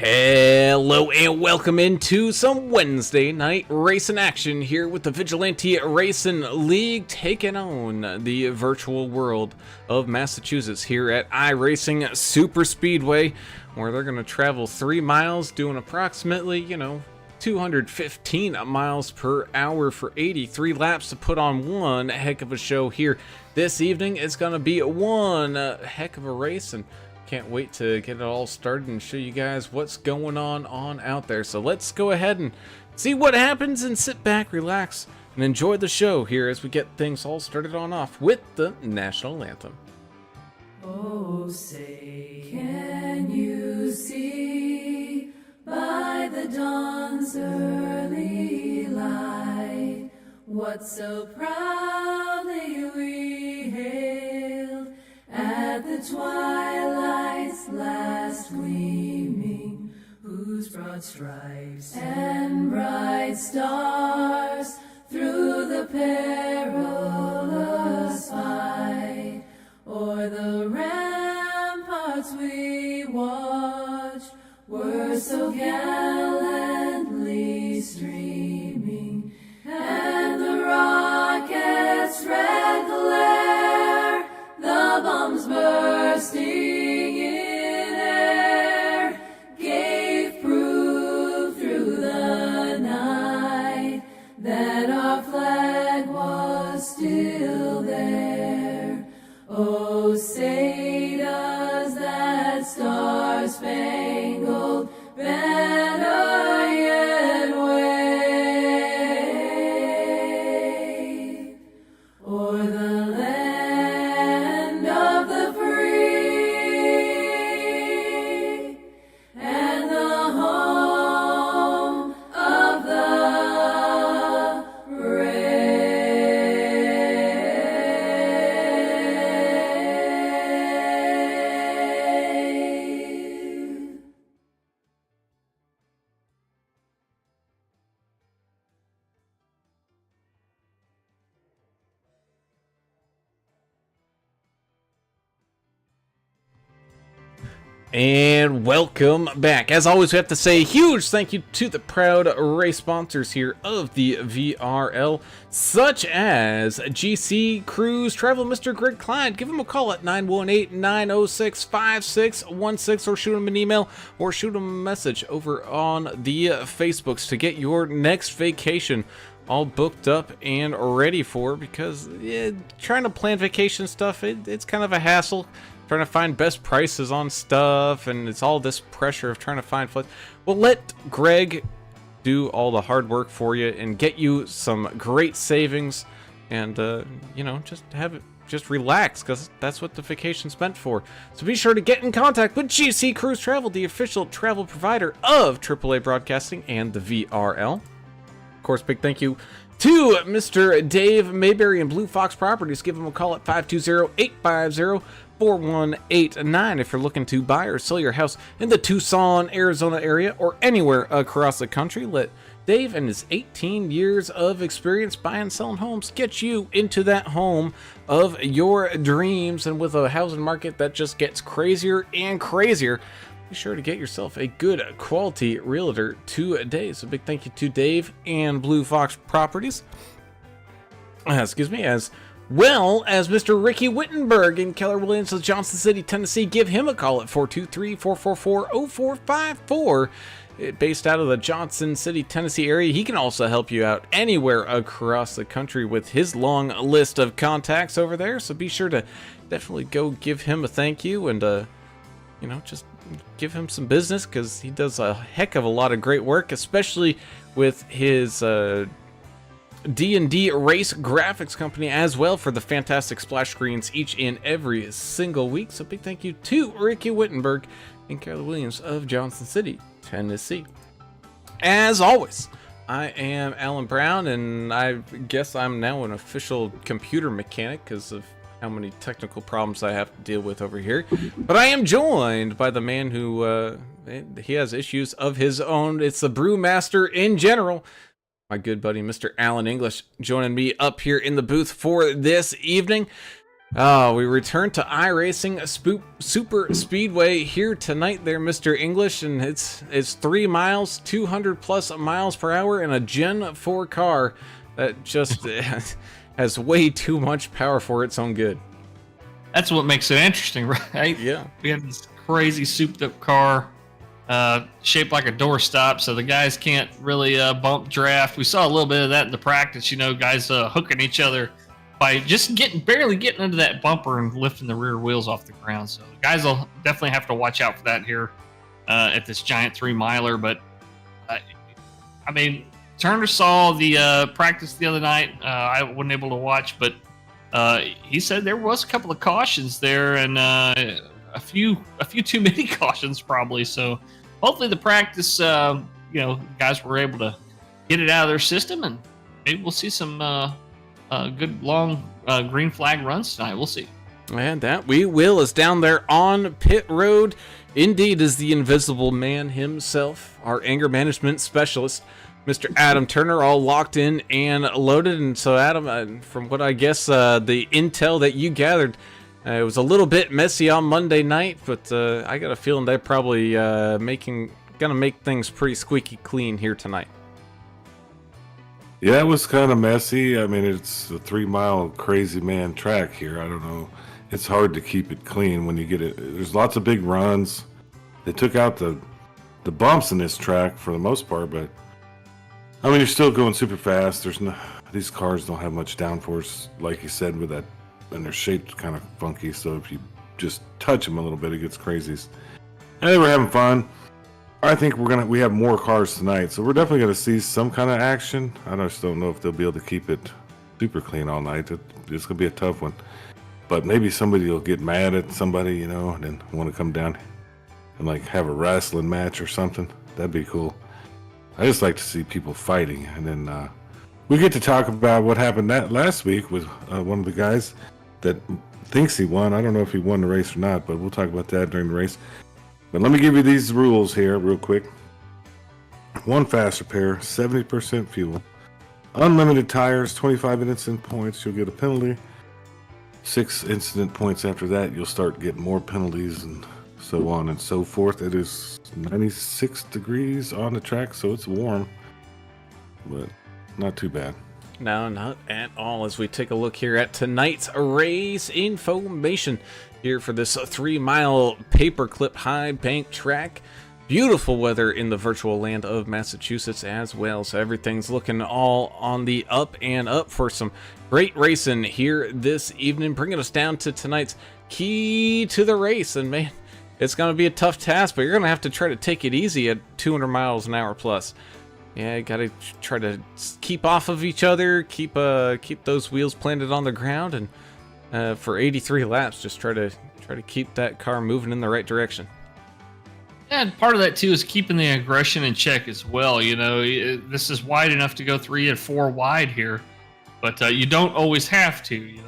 Hello and welcome into some Wednesday night racing action here with the Vigilante Racing League taking on the virtual world of Massachusetts here at iRacing Super Speedway, where they're going to travel 3 miles doing approximately, 215 miles per hour for 83 laps to put on one heck of a show here. This evening it's going to be one heck of a race, and can't wait to get it all started and show you guys what's going on out there. So let's go ahead and see what happens and sit back, relax, and enjoy the show here as we get things all started on off with the national anthem. Oh, say, can you see by the dawn's early light what so proudly we hailed at the twilight's last gleaming, whose broad stripes and bright stars through the perilous fight o'er the ramparts we watched were so gallantly streaming, and the rocket's red glare, the bombs bursting in air, gave proof through the night that our flag was still there. Oh, say does that star-spangled banner yet wave o'er the land of the free and the home of the brave. And welcome back. As always, we have to say a huge thank you to the proud race sponsors here of the VRL, such as GC Cruise Travel, Mr. Greg Klein. Give him a call at 918-906-5616, or shoot him an email or shoot him a message over on the Facebooks to get your next vacation all booked up and ready for, because trying to plan vacation stuff, it's kind of a hassle. Trying to find best prices on stuff, and it's all this pressure of trying to find flights. Well, let Greg do all the hard work for you and get you some great savings, and just relax, because that's what the vacation's meant for. So be sure to get in contact with GC Cruise Travel, the official travel provider of AAA Broadcasting and the VRL. Of course, big thank you to Mr. Dave Mayberry and Blue Fox Properties. Give him a call at 520-850-4189 if you're looking to buy or sell your house in the Tucson, Arizona area, or anywhere across the country. Let Dave and his 18 years of experience buying and selling homes get you into that home of your dreams. And with a housing market that just gets crazier and crazier, be sure to get yourself a good quality realtor today. So big thank you to Dave and Blue Fox Properties. As well as Mr. Ricky Wittenberg in Keller Williams of Johnsoncity, Tennessee. Give him a call at 423-444-0454. Based out of the Johnsoncity, Tennessee area. He can also help you out anywhere across the country with his long list of contacts over there. So be sure to definitely go give him a thank you, and just give him some business, because he does a heck of a lot of great work, especially with his D&D race graphics company as well, for the fantastic splash screens each and every single week. So big thank you to Ricky Wittenberg and Keller Williams of Johnsoncity, Tennessee. As always, I am Alan Brown, and I guess I'm now an official computer mechanic because of how many technical problems I have to deal with over here. But I am joined by the man who he has issues of his own. It's the brewmaster in general, my good buddy Mr. Alan English, joining me up here in the booth for this evening. We return to iRacing Super Speedway here tonight there, Mr. English, and it's 3 miles, 200 plus miles per hour in a Gen 4 car that just has way too much power for its own good. That's what makes it interesting, right? Yeah. We have this crazy souped up car shaped like a doorstop, so the guys can't really bump draft. We saw a little bit of that in the practice, guys hooking each other by just barely getting into that bumper and lifting the rear wheels off the ground. So the guys will definitely have to watch out for that here at this giant 3 miler. But I mean, Turner saw the practice the other night. I wasn't able to watch, but he said there was a couple of cautions there and a few too many cautions probably. So hopefully the practice, guys were able to get it out of their system, and maybe we'll see some good long green flag runs tonight. We'll see. And that we will, is down there on pit road. Indeed is the invisible man himself, our anger management specialist, Mr. Adam Turner, all locked in and loaded. And so, Adam, from what I guess the intel that you gathered, it was a little bit messy on Monday night, but I got a feeling they're probably gonna make things pretty squeaky clean here tonight. Yeah, it was kind of messy. I mean, it's a 3 mile crazy man track here. I don't know. It's hard to keep it clean when you get it. There's lots of big runs. They took out the bumps in this track for the most part, but I mean, you're still going super fast. These cars don't have much downforce, like you said, with that, and they're shaped kind of funky. So if you just touch them a little bit, it gets crazy. And they were having fun. I think we have more cars tonight, so we're definitely going to see some kind of action. I just don't know if they'll be able to keep it super clean all night. It's going to be a tough one. But maybe somebody will get mad at somebody, and then want to come down and like have a wrestling match or something. That'd be cool. I just like to see people fighting. And then we get to talk about what happened last week with one of the guys that thinks he won. I don't know if he won the race or not, but we'll talk about that during the race. But let me give you these rules here real quick. 1 fast repair, 70% fuel. Unlimited tires, 25 incident points, you'll get a penalty. 6 incident points after that, you'll start getting more penalties and so on and so forth. It is 96 degrees on the track, so it's warm, but not too bad. No, not at all. As we take a look here at tonight's race information here for this 3 mile paperclip high bank track. Beautiful weather in the virtual land of Massachusetts as well. So everything's looking all on the up and up for some great racing here this evening, bringing us down to tonight's key to the race. And man, it's going to be a tough task, but you're going to have to try to take it easy at 200 miles an hour plus. Yeah, you gotta try to keep off of each other, keep those wheels planted on the ground, and for 83 laps, just try to keep that car moving in the right direction. Yeah, and part of that too is keeping the aggression in check as well. This is wide enough to go 3 and 4 wide here, but you don't always have to. You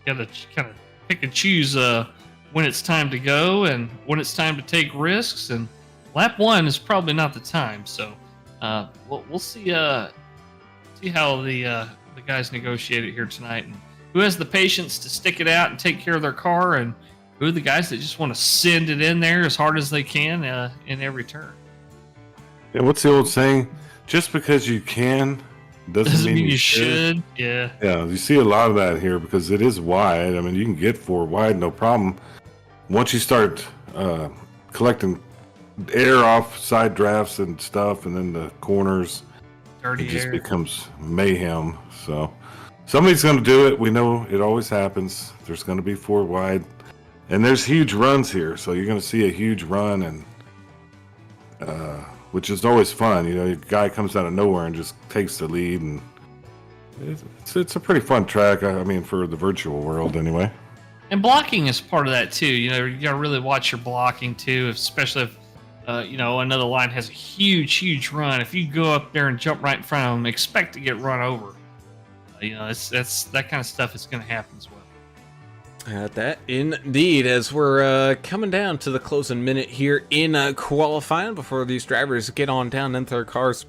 gotta kind of pick and choose when it's time to go and when it's time to take risks. And lap 1 is probably not the time, so. We'll see how the guys negotiate it here tonight, and who has the patience to stick it out and take care of their car, and who are the guys that just want to send it in there as hard as they can in every turn. Yeah, what's the old saying? Just because you can doesn't mean you should. Yeah, you see a lot of that here because it is wide. I mean, you can get 4 wide, no problem. Once you start collecting air off side drafts and stuff, and then the corners, dirty it just air becomes mayhem. So somebody's going to do it. We know it always happens. There's going to be 4 wide, and there's huge runs here, so you're going to see a huge run, and which is always fun. A guy comes out of nowhere and just takes the lead, and it's a pretty fun track. I mean, for the virtual world anyway. And blocking is part of that too. You got to really watch your blocking too, especially if another line has a huge run. If you go up there and jump right in front of them, expect to get run over. That's that kind of stuff is going to happen as well. That indeed, as we're coming down to the closing minute here in qualifying before these drivers get on down into their cars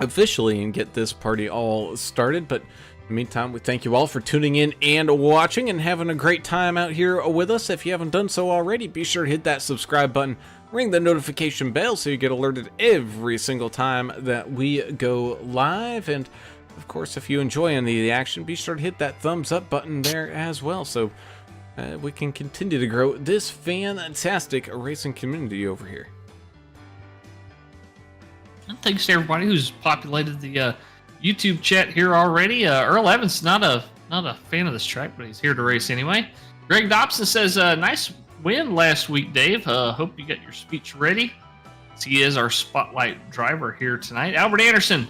officially and get this party all started. But the meantime, we thank you all for tuning in and watching and having a great time out here with us. If you haven't done so already, be sure to hit that subscribe button, ring the notification bell so you get alerted every single time that we go live. And of course, if you enjoy any of the action, be sure to hit that thumbs up button there as well, so we can continue to grow this fantastic racing community over here. And thanks to everybody who's populated the YouTube chat here already. Earl Evans not a fan of this track, but he's here to race anyway. Greg Dobson says, nice win last week, Dave. Hope you got your speech ready. He is our spotlight driver here tonight. Albert Anderson,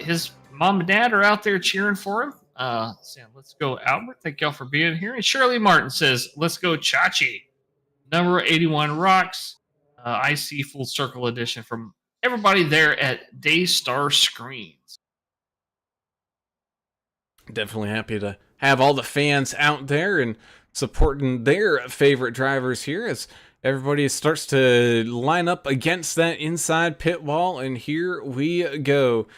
his mom and dad are out there cheering for him. Saying, let's go, Albert. Thank y'all for being here. And Shirley Martin says, let's go, Chachi. Number 81 rocks. IC Full Circle Edition from everybody there at Daystar Screens. Definitely happy to have all the fans out there and supporting their favorite drivers here as everybody starts to line up against that inside pit wall. And here we go.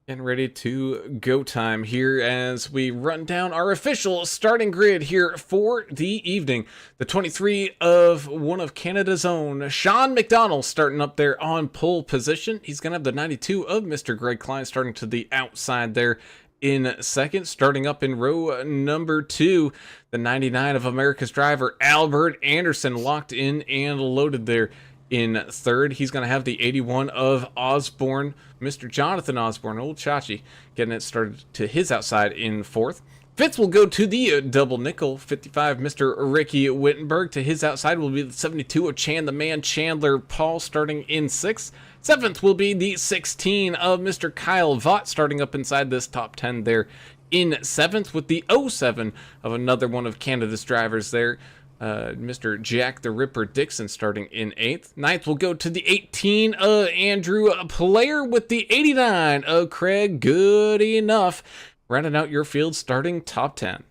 Getting ready to go time here as we run down our official starting grid here for the evening. The 23 of one of Canada's own, Sean McDonald, starting up there on pole position. He's going to have the 92 of Mr. Greg Klein starting to the outside there in second. Starting up in row number 2, the 99 of America's driver, Albert Anderson, locked in and loaded there in third. He's going to have the 81 of Osborne, Mr. Jonathan Osborne, old Chachi, getting it started to his outside in fourth. Fifth will go to the double nickel, 55, Mr. Ricky Wittenberg. To his outside will be the 72 of Chan the Man, Chandler Paul, starting in sixth. Seventh will be the 16 of Mr. Kyle Vaught, starting up inside this top 10 there in seventh, with the 07 of another one of Canada's drivers there, Mr. Jack the Ripper Dixon, starting in 8th. Ninth will go to the 18 of Andrew Player, with the 89 of Craig Good Enough, rounding out your field starting top 10.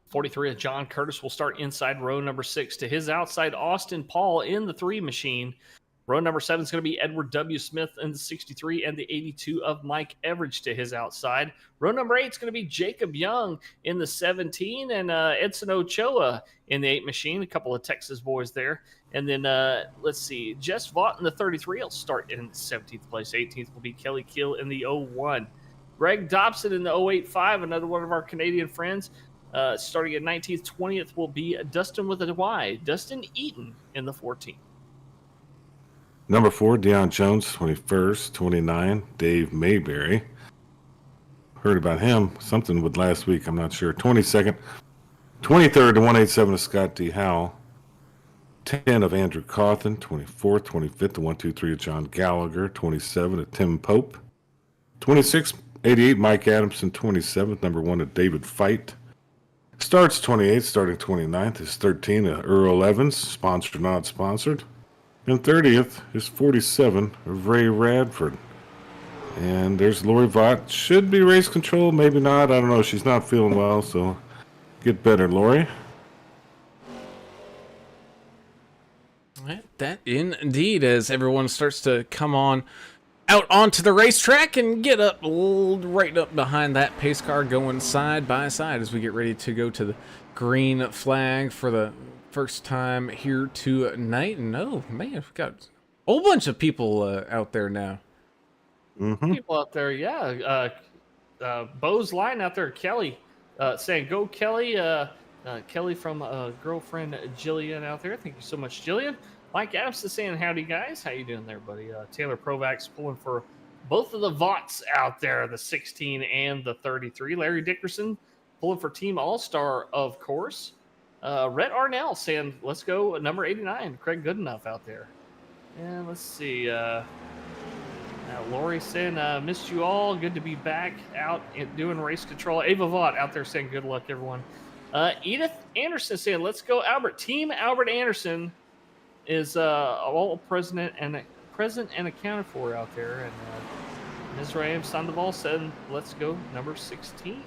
43 of John Curtis will start inside row number 6. To his outside, Austin Paul in the 3 machine. Row number 7 is going to be Edward W. Smith in the 63 and the 82 of Mike Everidge to his outside. Row number 8 is going to be Jacob Young in the 17 and Edson Ochoa in the 8 machine. A couple of Texas boys there. And then, let's see, Jess Vaught in the 33 will start in 17th place. 18th will be Kelly Kill in the 01. Greg Dobson in the 085, another one of our Canadian friends. Starting at 19th, 20th will be Dustin with a Y, Dustin Eaton in the 14th. Number 4, Deion Jones, 21st. 29, Dave Mayberry. Heard about him. Something with last week, I'm not sure. 22nd. 23rd to 187 of Scott D. Howell. 10 of Andrew Cawthon. 24th, 25th to 123 of John Gallagher. 27 of Tim Pope. 26, 88, Mike Adamson. 27th, number 1 of David Fight. Starts 28th, starting 29th is 13 of Earl Evans, sponsored, not sponsored. And 30th is 47 of Ray Radford. And there's Lori Vaught. Should be race control, maybe not. I don't know. She's not feeling well, so get better, Lori. That indeed, as everyone starts to come on out onto the racetrack and get up right up behind that pace car, going side by side as we get ready to go to the green flag for the first time here tonight. And oh man, we've got a whole bunch of people out there now. Mm-hmm. People out there, yeah. Bo's line out there, Kelly, saying go Kelly. Kelly from girlfriend Jillian out there. Thank you so much, Jillian. Mike Adams is saying howdy guys. How you doing there, buddy? Taylor Provak's pulling for both of the Vaughts out there, the 16 and the 33. Larry Dickerson pulling for Team All-Star, of course. Rhett Arnell saying, let's go, number 89, Craig Goodenough out there. And let's see. Lori saying, missed you all. Good to be back out and doing race control. Ava Vaught out there saying, good luck, everyone. Edith Anderson saying, let's go, Albert. Team Albert Anderson is all present and accounted for out there. And Ms. Ram Sandoval said, let's go, number 16.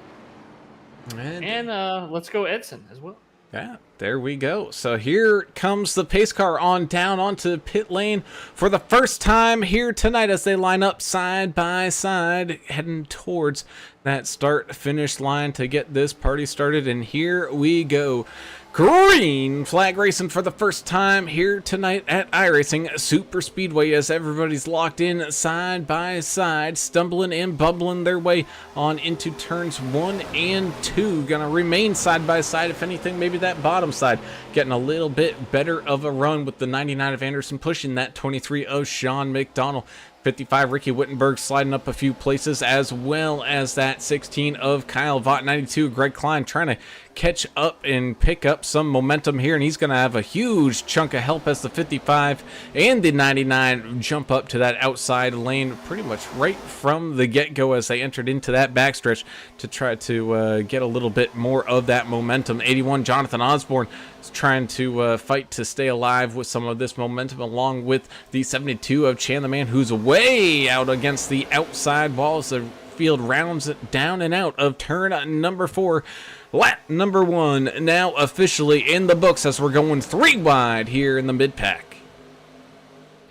And let's go Edson as well. Yeah, there we go. So here comes the pace car on down onto pit lane for the first time here tonight as they line up side by side, heading towards that start-finish line to get this party started. And here we go. Green flag racing for the first time here tonight at iRacing Super Speedway as everybody's locked in side by side, stumbling and bubbling their way on into turns 1 and 2. Gonna remain side by side. If anything, maybe that bottom side getting a little bit better of a run with the 99 of Anderson pushing that 23 of Sean McDonald. 55 Ricky Wittenberg sliding up a few places, as well as that 16 of Kyle Vaught. 92 Greg Klein trying to catch up and pick up some momentum here, and he's going to have a huge chunk of help as the 55 and the 99 jump up to that outside lane pretty much right from the get-go as they entered into that backstretch to try to get a little bit more of that momentum. 81 Jonathan Osborne is trying to fight to stay alive with some of this momentum, along with the 72 of Chan the Man, who's way out against the outside wall as the field rounds it down and out of turn number 4. Lap number 1 now officially in the books as we're going 3 wide here in the mid-pack.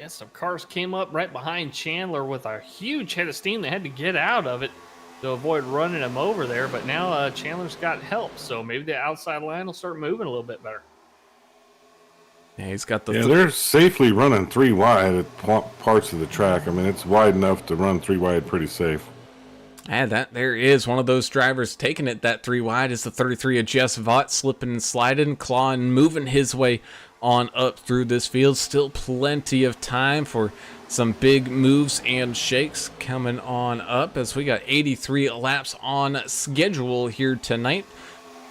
Yeah, some cars came up right behind Chandler with a huge head of steam. They had to get out of it to avoid running him over there, but now Chandler's got help, so maybe the outside line will start moving a little bit better. Yeah, he's got the... Yeah, they're safely running 3 wide at parts of the track. I mean, it's wide enough to run 3 wide pretty safe. And that there is one of those drivers taking it that 3 wide is the 33 of Jess Vaught, slipping and sliding, clawing, moving his way on up through this field. Still plenty of time for some big moves and shakes coming on up as we got 83 laps on schedule here tonight.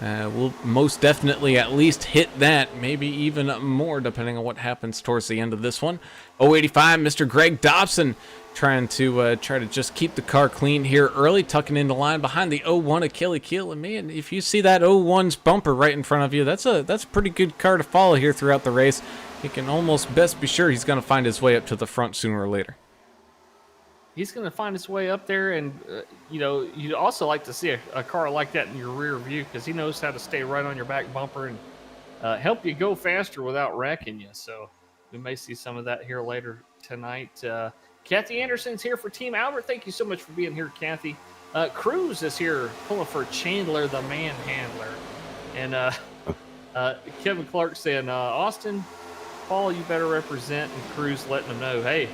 We'll most definitely at least hit that, maybe even more depending on what happens towards the end of this one. 085, Mr. Greg Dobson trying to just keep the car clean here early, tucking in the line behind the 01 Achille Keel. And man, if you see that 01's bumper right in front of you, that's a pretty good car to follow here throughout the race. You can almost best be sure he's going to find his way up to the front sooner or later. He's going to find his way up there, and you'd also like to see a car like that in your rear view because he knows how to stay right on your back bumper and help you go faster without wrecking you. So we may see some of that here later tonight. Kathy Anderson's here for Team Albert. Thank you so much for being here, Kathy. Cruz is here pulling for Chandler, the manhandler. And Kevin Clark saying, Austin, Paul, you better represent, and Cruz letting him know, hey,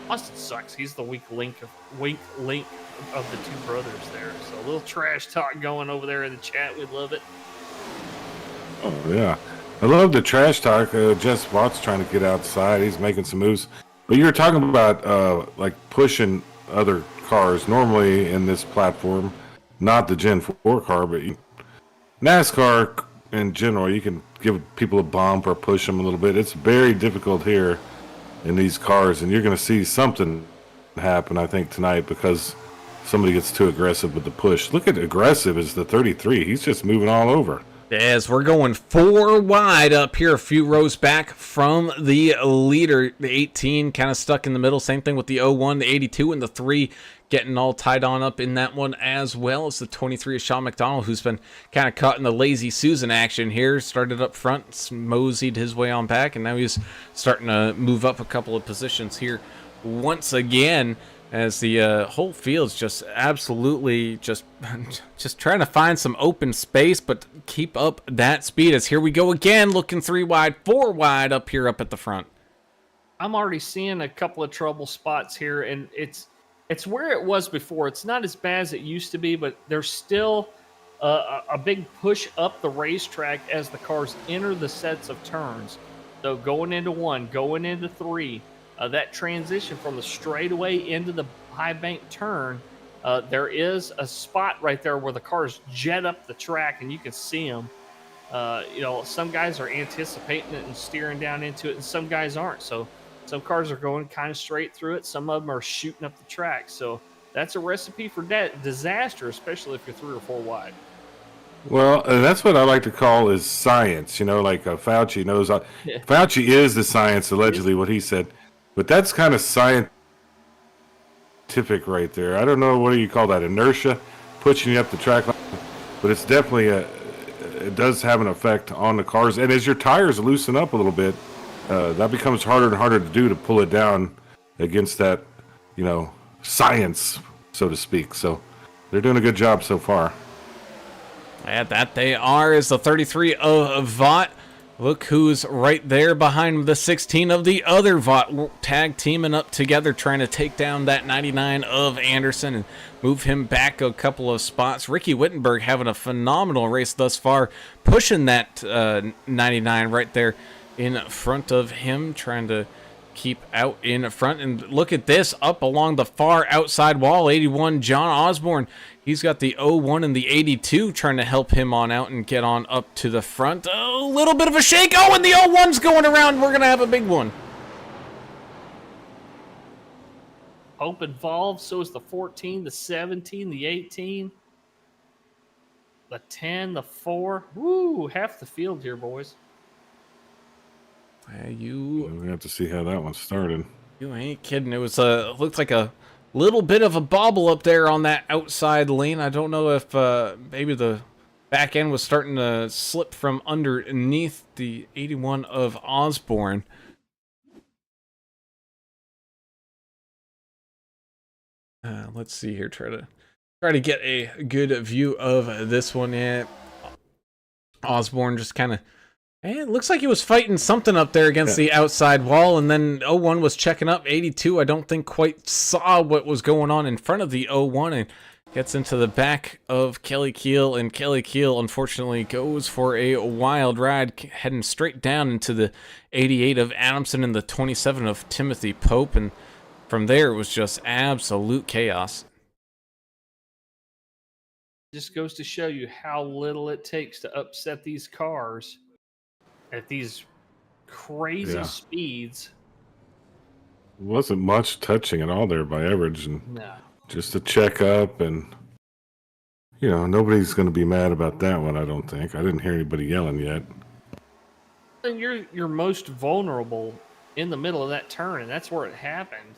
Austin sucks. He's the weak link of the two brothers there. So a little trash talk going over there in the chat. We'd love it. Oh, yeah. I love the trash talk. Jess Watt's trying to get outside. He's making some moves. But you were talking about like pushing other cars normally in this platform, not the Gen 4 car, but NASCAR in general, you can give people a bump or push them a little bit. It's very difficult here in these cars, and you're going to see something happen, I think, tonight because somebody gets too aggressive with the push. Look at aggressive as the 33. He's just moving all over. As we're going 4 wide up here, a few rows back from the leader. The 18 kind of stuck in the middle. Same thing with the 01, the 82, and the 3 getting all tied on up in that one, as well as the 23 of Sean McDonald, who's been kind of caught in the lazy Susan action here. Started up front, moseyed his way on back, and now he's starting to move up a couple of positions here once again, as the whole field's just absolutely just trying to find some open space, but keep up that speed. As here we go again, looking 3 wide, 4 wide up here up at the front. I'm already seeing a couple of trouble spots here, and it's where it was before. It's not as bad as it used to be, but there's still a big push up the racetrack as the cars enter the sets of turns. So going into 1, going into 3, that transition from the straightaway into the high bank turn, there is a spot right there where the cars jet up the track and you can see them. Some guys are anticipating it and steering down into it, and some guys aren't. So some cars are going kind of straight through it. Some of them are shooting up the track. So that's a recipe for disaster, especially if you're 3 or 4 wide. Well, that's what I like to call is science. Like Fauci knows. Fauci is the science, allegedly, what he said. But that's kind of scientific right there. I don't know, what do you call that? Inertia, pushing you up the track line. But it's definitely it does have an effect on the cars. And as your tires loosen up a little bit, that becomes harder and harder to do, to pull it down against that, science, so to speak. So they're doing a good job so far. At that they are, is the 33 of Vought. Look who's right there behind the 16 of the other Vought, tag teaming up together, trying to take down that 99 of Anderson and move him back a couple of spots. Ricky Wittenberg having a phenomenal race thus far, pushing that 99 right there in front of him, trying to keep out in front. And look at this, up along the far outside wall, 81 John Osborne. He's got the 01 and the 82 trying to help him on out and get on up to the front. A little bit of a shake. Oh, and the 01's going around. We're going to have a big one. Hope involved. So is the 14, the 17, the 18, the 10, the 4. Woo, half the field here, boys. We have to see how that one started. You ain't kidding. It was looked like a little bit of a bobble up there on that outside lane. I don't know if maybe the back end was starting to slip from underneath the 81 of Osborne. Let's see here. Try to get a good view of this one. Yeah, Osborne just kind of. It looks like he was fighting something up there against the outside wall, and then 01 was checking up. 82, I don't think quite saw what was going on in front of the 01, and gets into the back of Kelly Keel, and Kelly Keel, unfortunately, goes for a wild ride, heading straight down into the 88 of Adamson and the 27 of Timothy Pope, and from there it was just absolute chaos. Just goes to show you how little it takes to upset these cars at these crazy speeds. It wasn't much touching at all there by Everidge, and No. just a check up, and nobody's going to be mad about that one. I don't think. I didn't hear anybody yelling yet. And you're most vulnerable in the middle of that turn, and that's where it happened.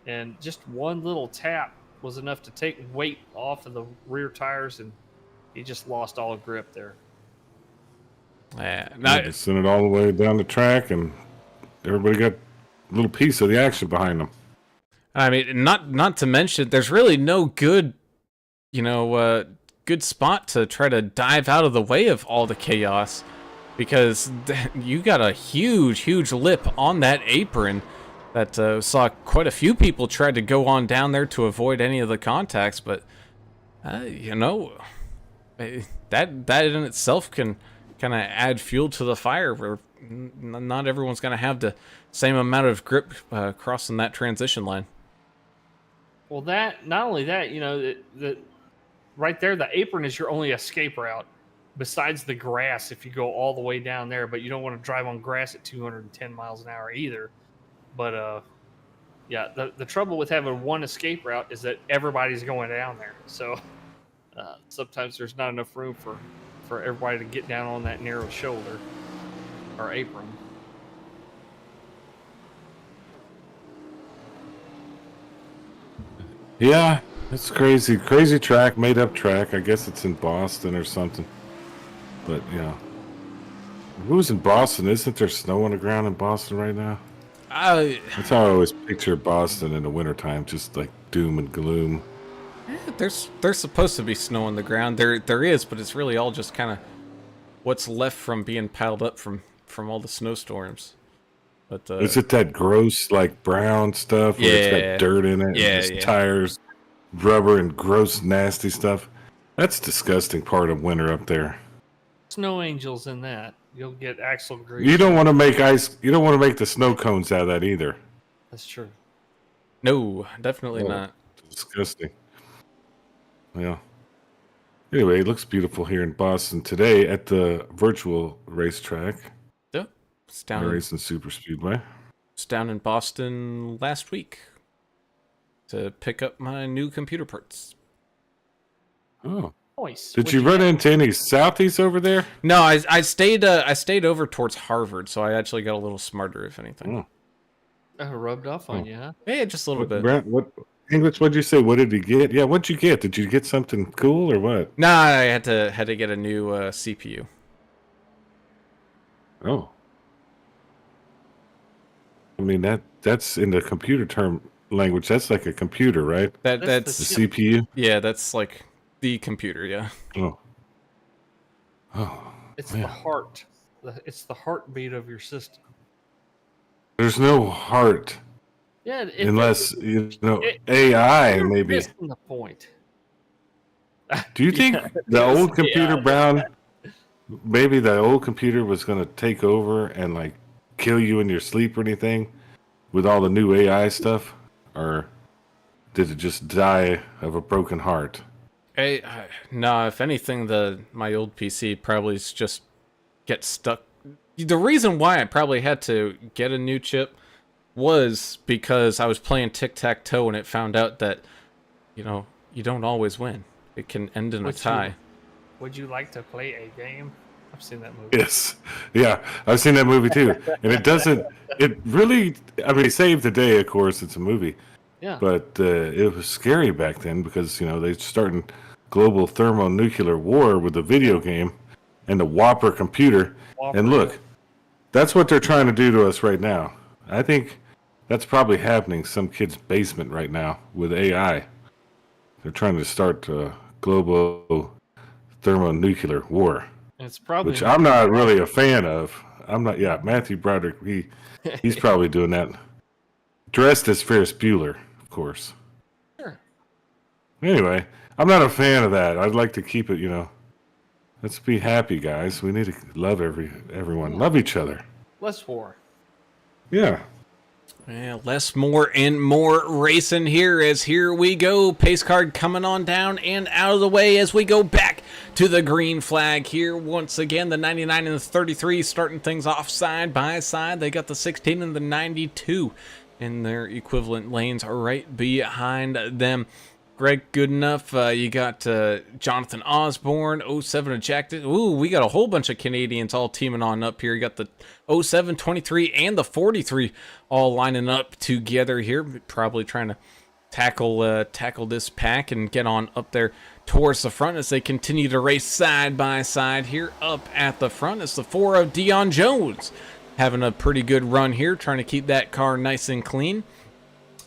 And just one little tap was enough to take weight off of the rear tires, and he just lost all grip there. They sent it all the way down the track, and everybody got a little piece of the action behind them. I mean, not to mention, there's really no good, good spot to try to dive out of the way of all the chaos, because you got a huge lip on that apron that saw quite a few people try to go on down there to avoid any of the contacts, but that in itself can kind of add fuel to the fire, where not everyone's going to have the same amount of grip crossing that transition line. Well, not only that, that right there, the apron is your only escape route besides the grass if you go all the way down there, but you don't want to drive on grass at 210 miles an hour either. But the trouble with having one escape route is that everybody's going down there. So sometimes there's not enough room for everybody to get down on that narrow shoulder or apron. Yeah, it's crazy track, made up track. I guess it's in Boston or something. But who's in Boston? Isn't there snow on the ground in Boston right now? That's how I always picture Boston in the wintertime, just like doom and gloom. There's supposed to be snow on the ground. There is, but it's really all just kind of what's left from being piled up from all the snowstorms. But is it that gross, like brown stuff where it's got dirt in it? Yeah, and just tires, rubber, and gross, nasty stuff. That's disgusting part of winter up there. Snow angels in that. You'll get axle grease. You don't want to make ice. You don't want to make the snow cones out of that either. That's true. No, definitely not. Disgusting. Yeah. Anyway, it looks beautiful here in Boston today at the virtual racetrack. Yep. It's down Racing Super Speedway. It's down in Boston last week to pick up my new computer parts. Oh. Nice. Did you run into any Southies over there? No, I stayed over towards Harvard, so I actually got a little smarter, if anything. Oh. Rubbed off on you, huh? Yeah, just a little bit. What English, what'd you say? What did he get? Yeah, what'd you get? Did you get something cool or what? Nah, I had to get a new CPU. Oh. I mean that's in the computer term language. That's like a computer, right? That's The CPU. yeah, that's like the computer. Yeah. Oh. Oh. It's man. the heart. It's the heartbeat of your system. There's no heart Yeah, unless AI you're maybe. missing the point. Do you think the Yes, old computer, yeah. Brown? Maybe the old computer was going to take over and like kill you in your sleep or anything with all the new AI stuff, or did it just die of a broken heart? Hey, no, if anything, my old PC probably just get stuck. The reason why I probably had to get a new chip was because I was playing tic-tac-toe and it found out that, you don't always win. It can end in a tie. Would you like to play a game? I've seen that movie. Yes, yeah, I've seen that movie too, and it doesn't. It really, I mean, it saved the day. Of course, it's a movie, Yeah. but it was scary back then because they're starting global thermonuclear war with the video game and the Whopper computer. Whopper. And look, that's what they're trying to do to us right now. I think that's probably happening some kid's basement right now with AI. They're trying to start a global thermonuclear war, It's probably which I'm not really a fan of. I'm not. Yeah, Matthew Broderick. He's probably doing that, dressed as Ferris Bueller, of course. Sure. Anyway, I'm not a fan of that. I'd like to keep it. Let's be happy, guys. We need to love everyone. Love each other. Less war. Yeah. Yeah, less, more, and more racing here as here we go. Pace card coming on down and out of the way as we go back to the green flag here. Once again, the 99 and the 33 starting things off side by side. They got the 16 and the 92 in their equivalent lanes right behind them. Greg Goodenough, you got Jonathan Osborne, 07 ejected. Ooh, we got a whole bunch of Canadians all teaming on up here. You got the 07, 23, and the 43 all lining up together here. Probably trying to tackle this pack and get on up there towards the front as they continue to race side by side here up at the front. It's the 4 of Dion Jones having a pretty good run here, trying to keep that car nice and clean.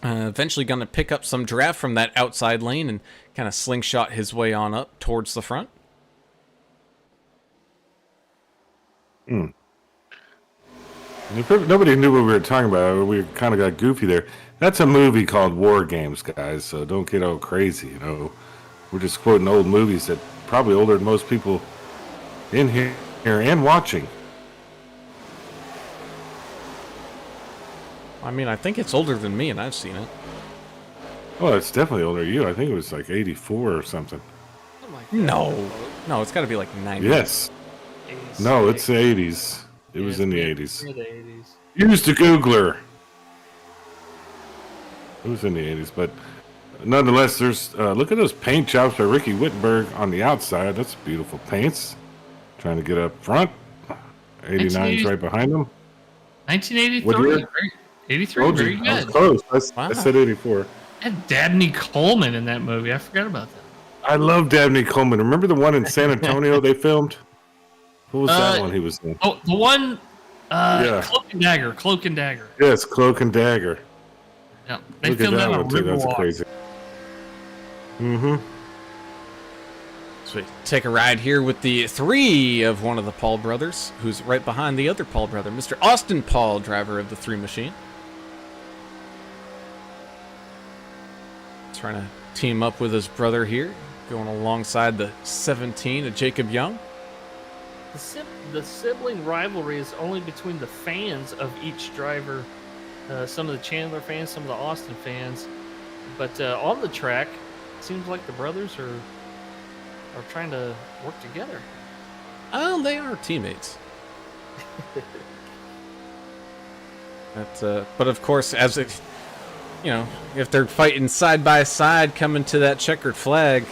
Eventually going to pick up some draft from that outside lane and kind of slingshot his way on up towards the front. Nobody knew what we were talking about. We kind of got goofy there. That's a movie called War Games, guys, so don't get all crazy, We're just quoting old movies that probably older than most people in here and watching. I mean, I think it's older than me, and I've seen it. Oh, it's definitely older than you. I think it was like 84 or something. Oh my God. No, it's got to be like 90. Yes. 86. No, it's the 80s. It Yeah, was in the it's 80s. near the 80s. Use the Googler. It was in the 80s, but nonetheless, there's look at those paint jobs by Ricky Wittenberg on the outside. That's beautiful paints. Trying to get up front. 89's right behind them. 1983. What year? 83. Told Very you, I was good. close. I said 84. Had Dabney Coleman in that movie. I forgot about that. I love Dabney Coleman. Remember the one in San Antonio they filmed? What was that one he was in? Oh, the one. Yeah. Cloak and Dagger. Cloak and Dagger. Yes, Cloak and Dagger. Yeah, they Look at filmed that that one on too. That's Riverwalk. crazy. Mm-hmm. So we take a ride here with the 3 of one of the Paul brothers, who's right behind the other Paul brother, Mr. Austin Paul, driver of the 3 machine. Trying to team up with his brother here, going alongside the 17 of Jacob Young. The sibling rivalry is only between the fans of each driver. Some of the Chandler fans, some of the Austin fans. But on the track, it seems like the brothers are trying to work together. Oh, they are teammates. But of course, as it, if they're fighting side by side, coming to that checkered flag,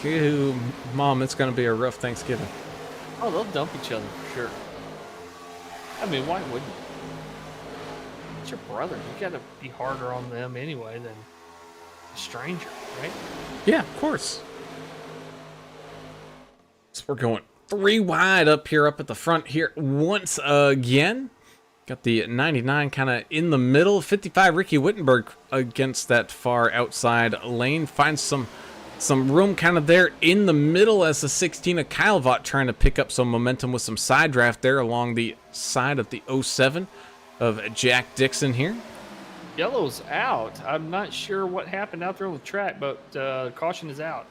Mom, it's going to be a rough Thanksgiving. Oh, they'll dump each other for sure. I mean, why wouldn't you? It's your brother. You got to be harder on them anyway than stranger, right? Yeah, of course. So we're going 3 wide up here, up at the front here once again. Got the 99 kind of in the middle. 55 Ricky Wittenberg against that far outside lane. Finds some room kind of there in the middle as the 16 of Kyle Vaught trying to pick up some momentum with some side draft there along the side of the 07 of Jack Dixon here. Yellow's out. I'm not sure what happened out there on the track, but caution is out.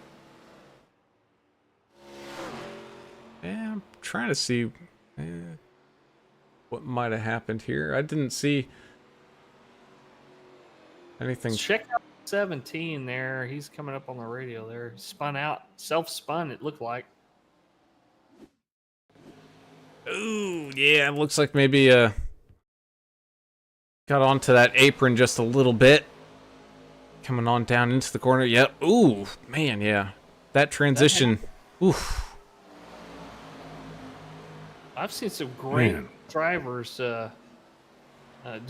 Yeah, I'm trying to see what might have happened here. I didn't see anything. Check out 17 there. He's coming up on the radio there. Spun out. Self-spun, it looked like. Ooh, yeah, it looks like maybe got onto that apron just a little bit. Coming on down into the corner. Yep. Ooh, man, yeah. That transition. Oof. I've seen some great Man. drivers do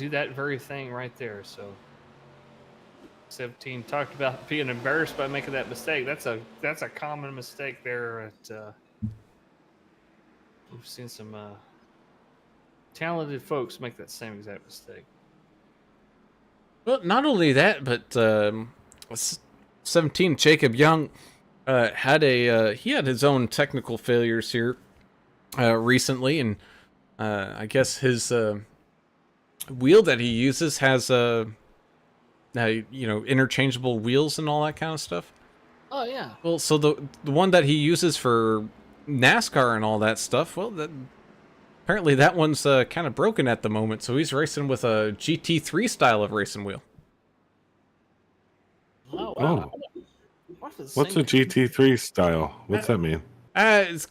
that very thing right there. So 17 talked about being embarrassed by making that mistake. That's a common mistake there. We've seen some talented folks make that same exact mistake. Well, not only that, but 17 Jacob Young had his own technical failures here recently, and I guess his wheel that he uses has interchangeable wheels and all that kind of stuff. Oh yeah. Well, so the one that he uses for NASCAR and all that stuff, well, apparently that one's kind of broken at the moment, so he's racing with a GT3 style of racing wheel. Oh wow. What's a GT3 style? What's that mean? It's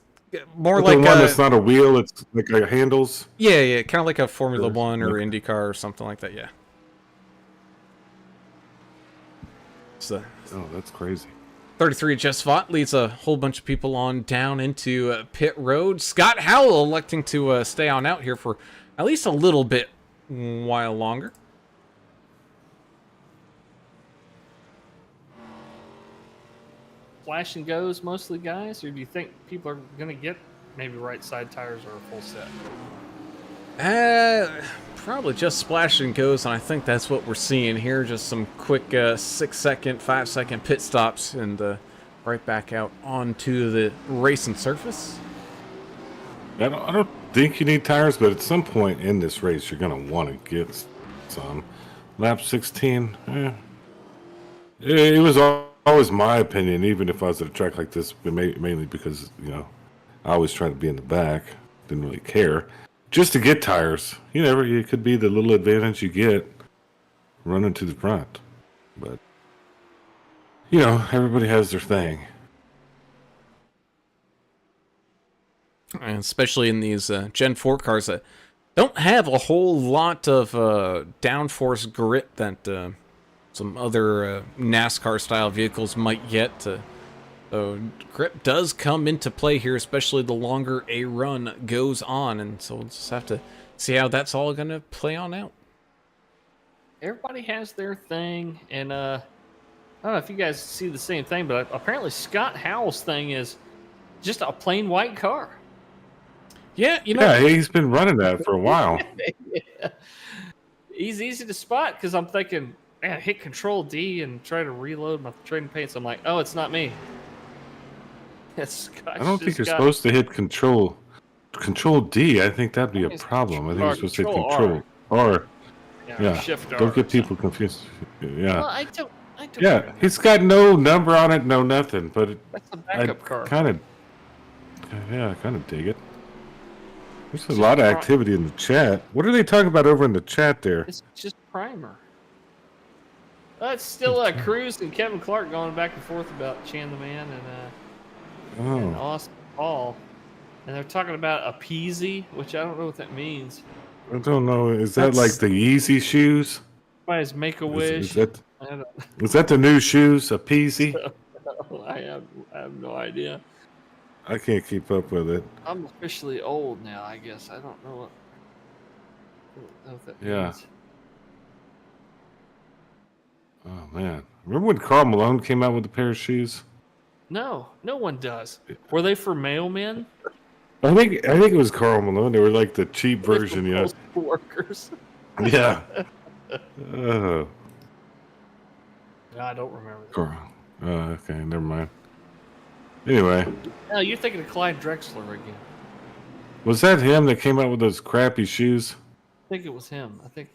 more The like one that's not a wheel, it's like a handles. yeah, kind of like a Formula Sure. 1 or Okay. IndyCar or something like that, yeah. So, Oh, that's crazy. 33 Jess Vaught leads a whole bunch of people on down into pit road. Scott Howell electing to stay on out here for at least a little bit while longer. Flash and goes mostly, guys, or do you think people are going to get maybe right side tires or a full set? Probably just splash and goes, and I think that's what we're seeing here. Just some quick 6-second, 5-second pit stops, and right back out onto the racing surface. I don't think you need tires, but at some point in this race, you're going to want to get some. Lap 16, it was always my opinion, even if I was at a track like this, but mainly because, I always try to be in the back, didn't really care. Just to get tires, it could be the little advantage you get running to the front. But, everybody has their thing. And especially in these Gen 4 cars that don't have a whole lot of downforce grit that some other NASCAR-style vehicles might get. So grip does come into play here, especially the longer a run goes on. And so we'll just have to see how that's all going to play on out. Everybody has their thing, and I don't know if you guys see the same thing, but apparently Scott Howell's thing is just a plain white car. Yeah, Yeah, he's been running that for a while. Yeah. He's easy to spot because I'm thinking, man, hit Control D and try to reload my trading paints. I'm like, oh, it's not me. It's I don't think you're supposed to hit Control D. I think that'd be a problem. I think you're supposed to hit Control R. Yeah. Shift R. Don't get people confused. Yeah. Well, I don't. Yeah, it's got no number on it, no nothing. But That's a backup car. I kind of dig it. There's a lot of activity in the chat. What are they talking about over in the chat there? It's just primer. It's still Cruz and Kevin Clark going back and forth about Chan the Man and Austin Paul. And they're talking about a Peasy, which I don't know what that means. I don't know. Is that like the Yeezy shoes? Somebody's Make-A-Wish. Is that the new shoes, a Peasy? I have no idea. I can't keep up with it. I'm officially old now, I guess. I don't know what that Yeah. means. Oh man, Remember when Karl Malone came out with a pair of shoes? No, no one does. Were they for mailmen? I think it was Karl Malone. They were like the cheap version, yeah. Postal workers. Yeah. No, I don't remember that. Karl. Okay, never mind. Anyway, No, you're thinking of Clyde Drexler again. was that him that came out with those crappy shoes? I think it was him. I think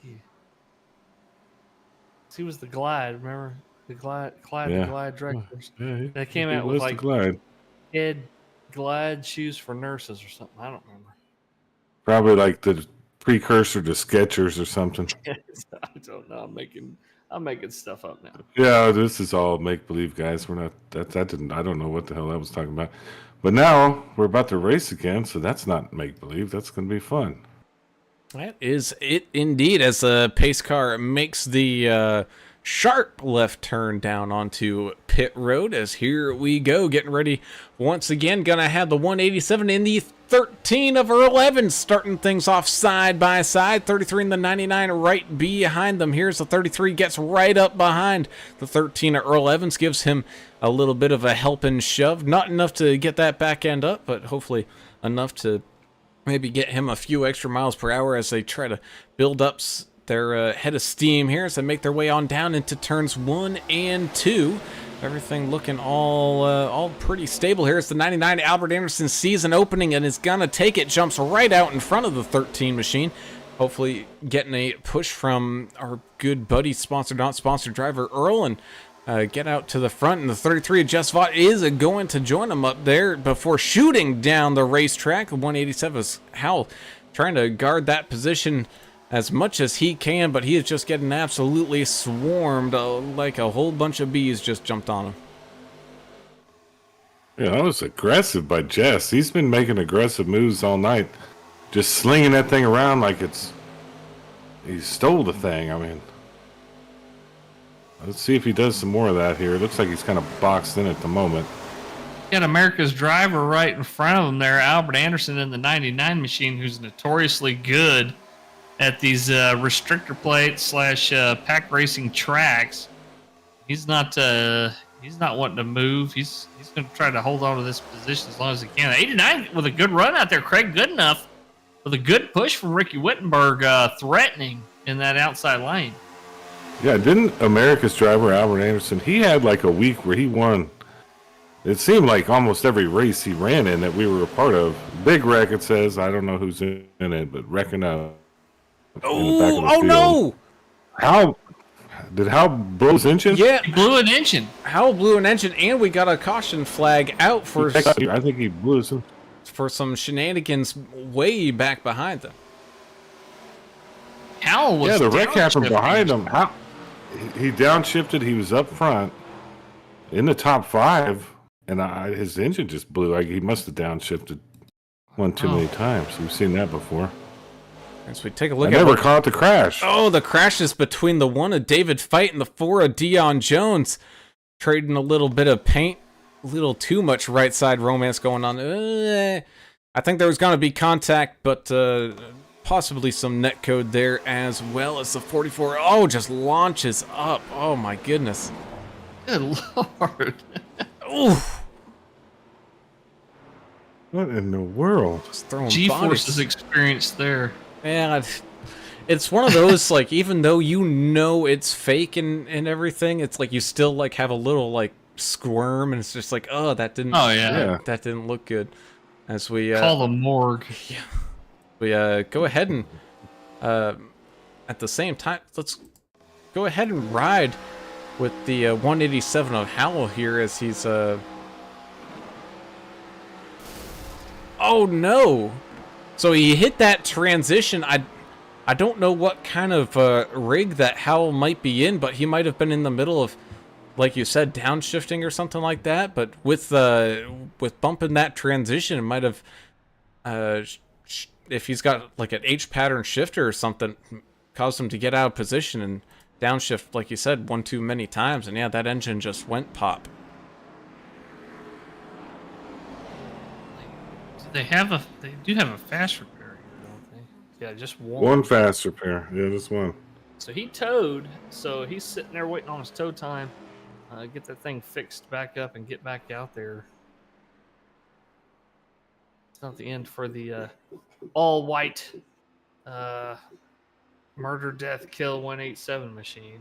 he was the Glide. Remember the Glide, Clyde Yeah. the Glide Drexlers? Yeah, They came he out with was the like Glide. Glide shoes for nurses or something. I don't remember. Probably like the precursor to Skechers or something. I don't know. I'm making stuff up now. Yeah, this is all make believe, guys. We're not that didn't. I don't know what the hell I was talking about. But now we're about to race again, so that's not make believe. That's going to be fun. That is it indeed, as the pace car makes the sharp left turn down onto pit road. As here we go, getting ready once again. Gonna have the 187 in the 13 of Earl Evans, starting things off side by side. 33 and the 99 right behind them. Here's the 33, gets right up behind the 13 of Earl Evans, gives him a little bit of a helping shove. Not enough to get that back end up, but hopefully enough to maybe get him a few extra miles per hour as they try to build up their head of steam here as they make their way on down into turns 1 and 2. Everything looking all pretty stable here. It's the 99 Albert Anderson sees an opening and is gonna take it. Jumps right out in front of the 13 machine. Hopefully getting a push from our good buddy, sponsored, not sponsored driver Earl, and get out to the front. And the 33 of Jess Vaught is going to join him up there before shooting down the racetrack. The 187 is Howell trying to guard that position as much as he can, but he is just getting absolutely swarmed, like a whole bunch of bees just jumped on him. Yeah, that was aggressive by Jess. He's been making aggressive moves all night, just slinging that thing around like he stole the thing. I mean, let's see if he does some more of that here. It looks like he's kind of boxed in at the moment. Got America's driver right in front of him there, Albert Anderson in the 99 machine, who's notoriously good at these restrictor plates / pack racing tracks. He's not wanting to move. He's going to try to hold on to this position as long as he can. 89 with a good run out there. Craig Goodenough with a good push from Ricky Wittenberg, threatening in that outside lane. Yeah, didn't America's driver Albert Anderson? He had like a week where he won. It seemed like almost every race he ran in that we were a part of. Big Wreck, it says. I don't know who's in it, but Wrecking up. Oh no! Hal blow his engine? Yeah, He blew an engine. Howell blew an engine, and we got a caution flag out for I think he blew his. some shenanigans way back behind them. Howell was The wreck happened downshifting. behind him. He downshifted. He was up front in the top 5, and his engine just blew. Like he must have downshifted one too many times. We've seen that before. As we take a look I never caught the crash. Oh, the crashes between the 1 of David Fight and the 4 of Dion Jones. Trading a little bit of paint. A little too much right side romance going on. I think there was going to be contact, but possibly some net code there as well as the 44. Oh, just launches up. Oh, my goodness. Good Lord. Oof. What in the world? Just throwing G-forces bodies. experienced there. Yeah, it's one of those, like, even though you know it's fake and everything, it's like you still, like, have a little, like, squirm, and it's just like, oh, that didn't that didn't look good. As we Call the morgue. we go ahead and at the same time, let's go ahead and ride with the 187 of Howell here as he's oh no. So he hit that transition. I don't know what kind of rig that Howell might be in, but he might have been in the middle of, like you said, downshifting or something like that. But with bumping that transition, it might have, if he's got like an H pattern shifter or something, caused him to get out of position and downshift, like you said, one too many times. And yeah, that engine just went pop. They do have a fast repair here, don't they? Yeah, just one. One fast repair. Yeah, just one. So he towed. So he's sitting there waiting on his tow time. get that thing fixed back up and get back out there. It's not the end for the all white murder, death, kill 187 machine.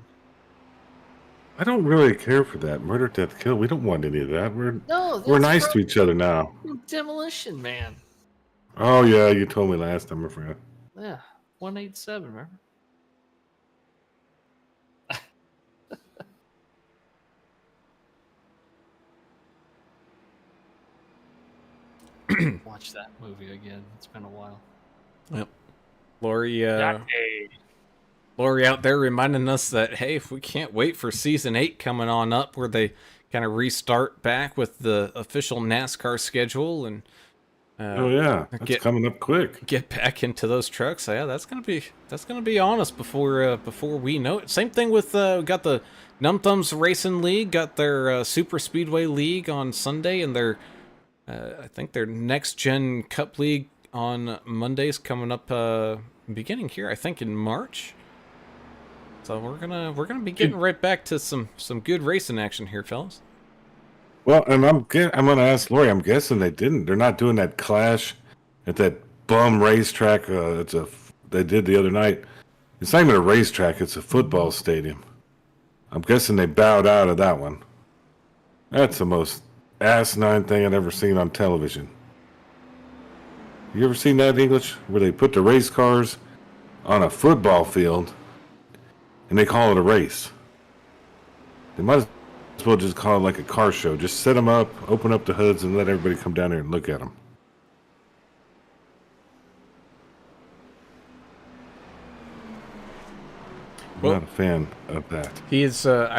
I don't really care for that murder, death, kill. We don't want any of that. We're No, nice to each other now. Demolition Man. Oh yeah, you told me last time, I forgot. Yeah, 187. Remember? Watch that movie again. It's been a while. Yep. Lori, Jackie. Lori out there reminding us that, hey, if we can't wait for season 8 coming on up where they kind of restart back with the official NASCAR schedule and oh yeah, that's coming up quick. Get back into those trucks. Yeah, that's gonna be on us before we know it. Same thing with got the Num Thumbs Racing League, got their Super Speedway League on Sunday, and their I think their Next Gen Cup League on Mondays coming up, beginning here I think in March. So we're gonna be getting right back to some good racing action here, fellas. Well, and I'm gonna ask Lori. I'm guessing they didn't. They're not doing that clash at that bum racetrack. They did the other night. It's not even a racetrack. It's a football stadium. I'm guessing they bowed out of that one. That's the most asinine thing I've ever seen on television. You ever seen that, English? Where they put the race cars on a football field and they call it a race. They might as well just call it like a car show. Just set them up, open up the hoods, and let everybody come down there and look at them. I'm not a fan of that. He is. I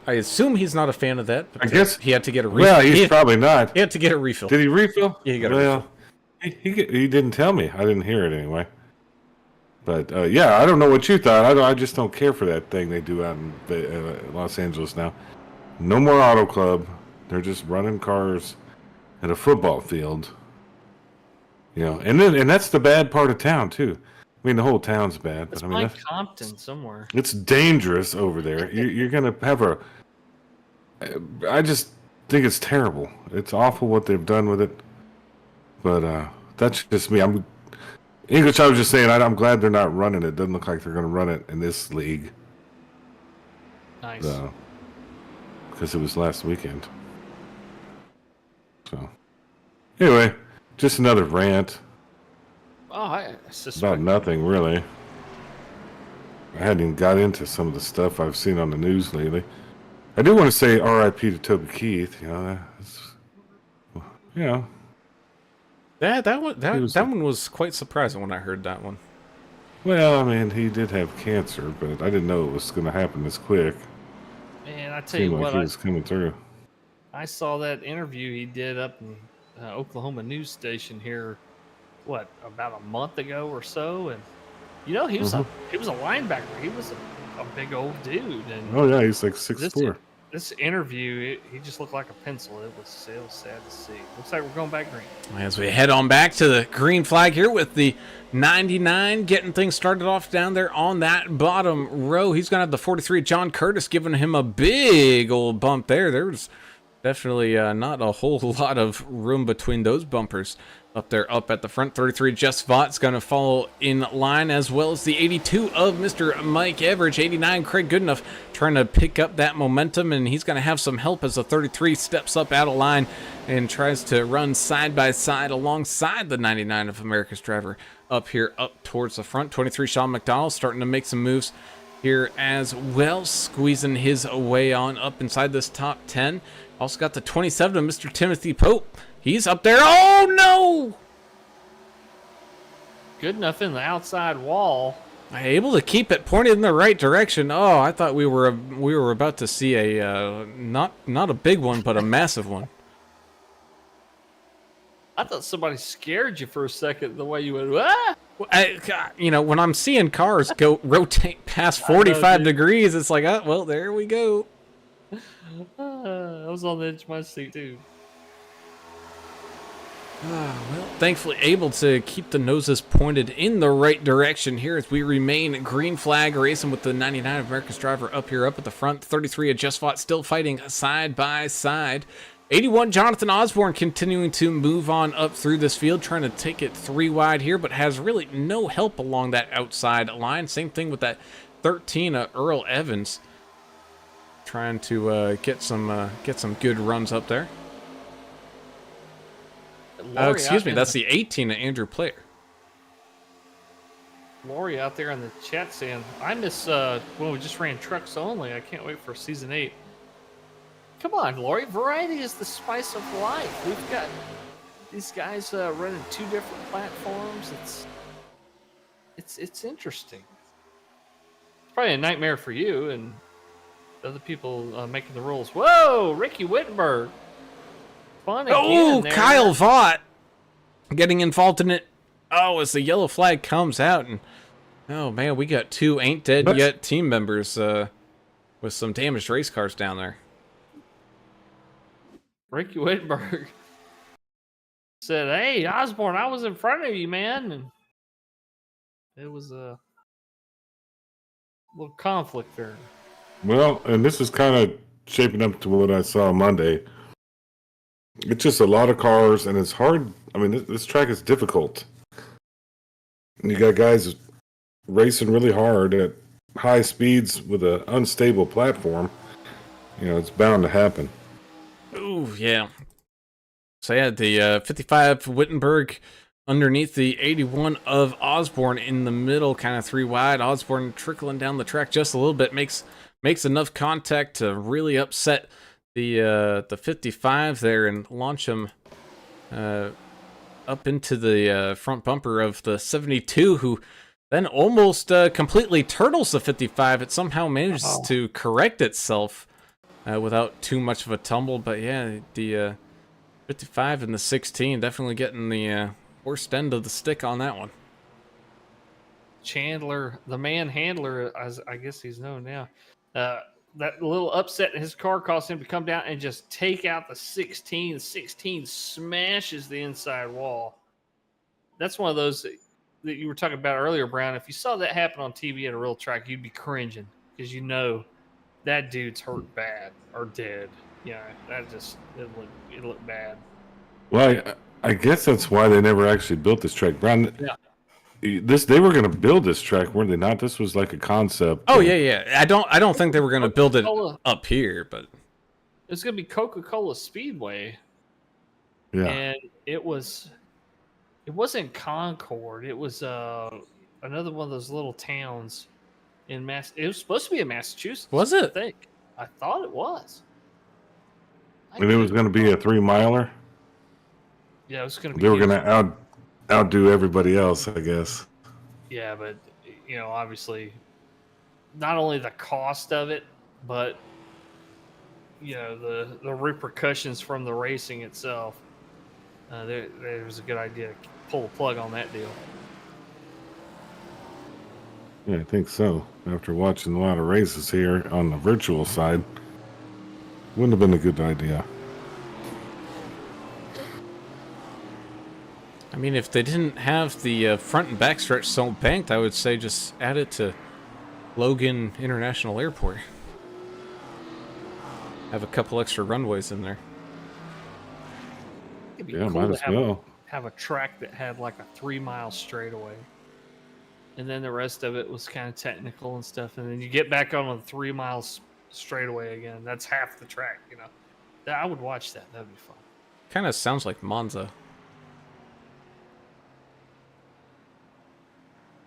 assume he's not a fan of that. But I guess he had to get a refill. Well, he's probably not. He had to get a refill. Did he refill? Yeah, he got a refill. He didn't tell me. I didn't hear it anyway. But yeah, I don't know what you thought. I just don't care for that thing they do out in Los Angeles now. No more auto club. They're just running cars at a football field. You know, and that's the bad part of town too. I mean, the whole town's bad. It's but I mean, like Compton somewhere. It's dangerous over there. You're gonna have I just think it's terrible. It's awful what they've done with it. But that's just me. English, I was just saying, I'm glad they're not running it. Doesn't look like they're going to run it in this league. Nice. Because it was last weekend. So, anyway, just another rant. Oh, I suspect. About nothing, really. I hadn't even got into some of the stuff I've seen on the news lately. I do want to say R.I.P. to Toby Keith. You know, That one was quite surprising when I heard that one. Well, I mean, he did have cancer, but I didn't know it was going to happen this quick. Man, I tell you what, he was coming through. I saw that interview he did up in Oklahoma news station here, about a month ago or so, and you know he was a linebacker. He was a big old dude, and oh yeah, he's like 6'4". This interview, he just looked like a pencil. It was so sad to see. Looks like we're going back green. As we head on back to the green flag here with the 99, getting things started off down there on that bottom row. He's going to have the 43, John Curtis, giving him a big old bump there. There's definitely not a whole lot of room between those bumpers up there, up at the front. 33, Jess Vought's going to follow in line, as well as the 82 of Mr. Mike Everidge. 89, Craig Goodenough, trying to pick up that momentum, and he's going to have some help as the 33 steps up out of line and tries to run side by side alongside the 99 of America's Driver up here, up towards the front. 23, Sean McDonald, starting to make some moves here as well, squeezing his way on up inside this top 10. Also got the 27 of Mr. Timothy Pope. He's up there. Oh, no! Goodenough in the outside wall. Able to keep it pointed in the right direction. Oh, I thought we were about to see a not a big one, but a massive one. I thought somebody scared you for a second the way you went, ah! When I'm seeing cars rotate past 45 degrees, it's like, oh, well, there we go. I was on the edge of my seat, too. Well, thankfully able to keep the noses pointed in the right direction here as we remain green flag racing with the 99 America's driver up at the front. 33 of Just Fought still fighting side by side. 81 Jonathan Osborne continuing to move on up through this field, trying to take it 3 wide here, but has really no help along that outside line. Same thing with that 13 Earl Evans, trying to get some good runs up there. Excuse me, that's the 18 of Andrew Player. Lori out there in the chat saying, I miss when we just ran trucks only. I can't wait for season 8. Come on, Lori. Variety is the spice of life. We've got these guys running 2 different platforms. It's interesting. It's probably a nightmare for you and other people making the rules. Whoa, Ricky Wittenberg. Fun again. Oh, there. Kyle Vaught getting involved in it. Oh, as the yellow flag comes out, and oh man, we got 2 ain't dead yet team members with some damaged race cars down there. Ricky Wittenberg said, "Hey, Osborne, I was in front of you, man." And it was a little conflict there. Well, and this is kind of shaping up to what I saw Monday. It's just a lot of cars, and it's hard. I mean, this track is difficult. And you got guys racing really hard at high speeds with an unstable platform. You know, it's bound to happen. Ooh, yeah. So yeah, the 55 Wittenberg underneath the 81 of Osborne in the middle, kind of 3 wide. Osborne trickling down the track just a little bit, makes enough contact to really upset the 55 there and launch him up into the front bumper of the 72, who then almost completely turtles the 55. It somehow manages to correct itself without too much of a tumble. But yeah, the 55 and the 16 definitely getting the worst end of the stick on that one. Chandler, the man handler, as I guess he's known now, that little upset in his car caused him to come down and just take out the 16. The 16 smashes the inside wall. That's one of those that you were talking about earlier, Brown. If you saw that happen on TV at a real track, you'd be cringing because you know that dude's hurt bad or dead. Yeah, that just it looked bad. Well, I guess that's why they never actually built this track, Brown. Yeah. They were going to build this track, weren't they not? This was like a concept. Oh yeah. I don't think they were going to build it up here, but it's going to be Coca-Cola Speedway. Yeah. And it wasn't Concord. It was another one of those little towns in Mass. It was supposed to be in Massachusetts. Was it? I thought it was. And it was going to be a 3-miler. Yeah, it was going to be. They were going to outdo everybody else, I guess. Yeah, but obviously, not only the cost of it, but the repercussions from the racing itself. There was a good idea to pull the plug on that deal. Yeah, I think so. After watching a lot of races here on the virtual side, wouldn't have been a good idea. I mean, if they didn't have the front and back stretch so banked, I would say just add it to Logan International Airport. Have a couple extra runways in there. It'd be Yeah, cool might as to well. have a track that had like a 3-mile straightaway. And then the rest of it was kind of technical and stuff. And then you get back on the 3 miles straightaway again. That's half the track, I would watch that. That'd be fun. Kind of sounds like Monza.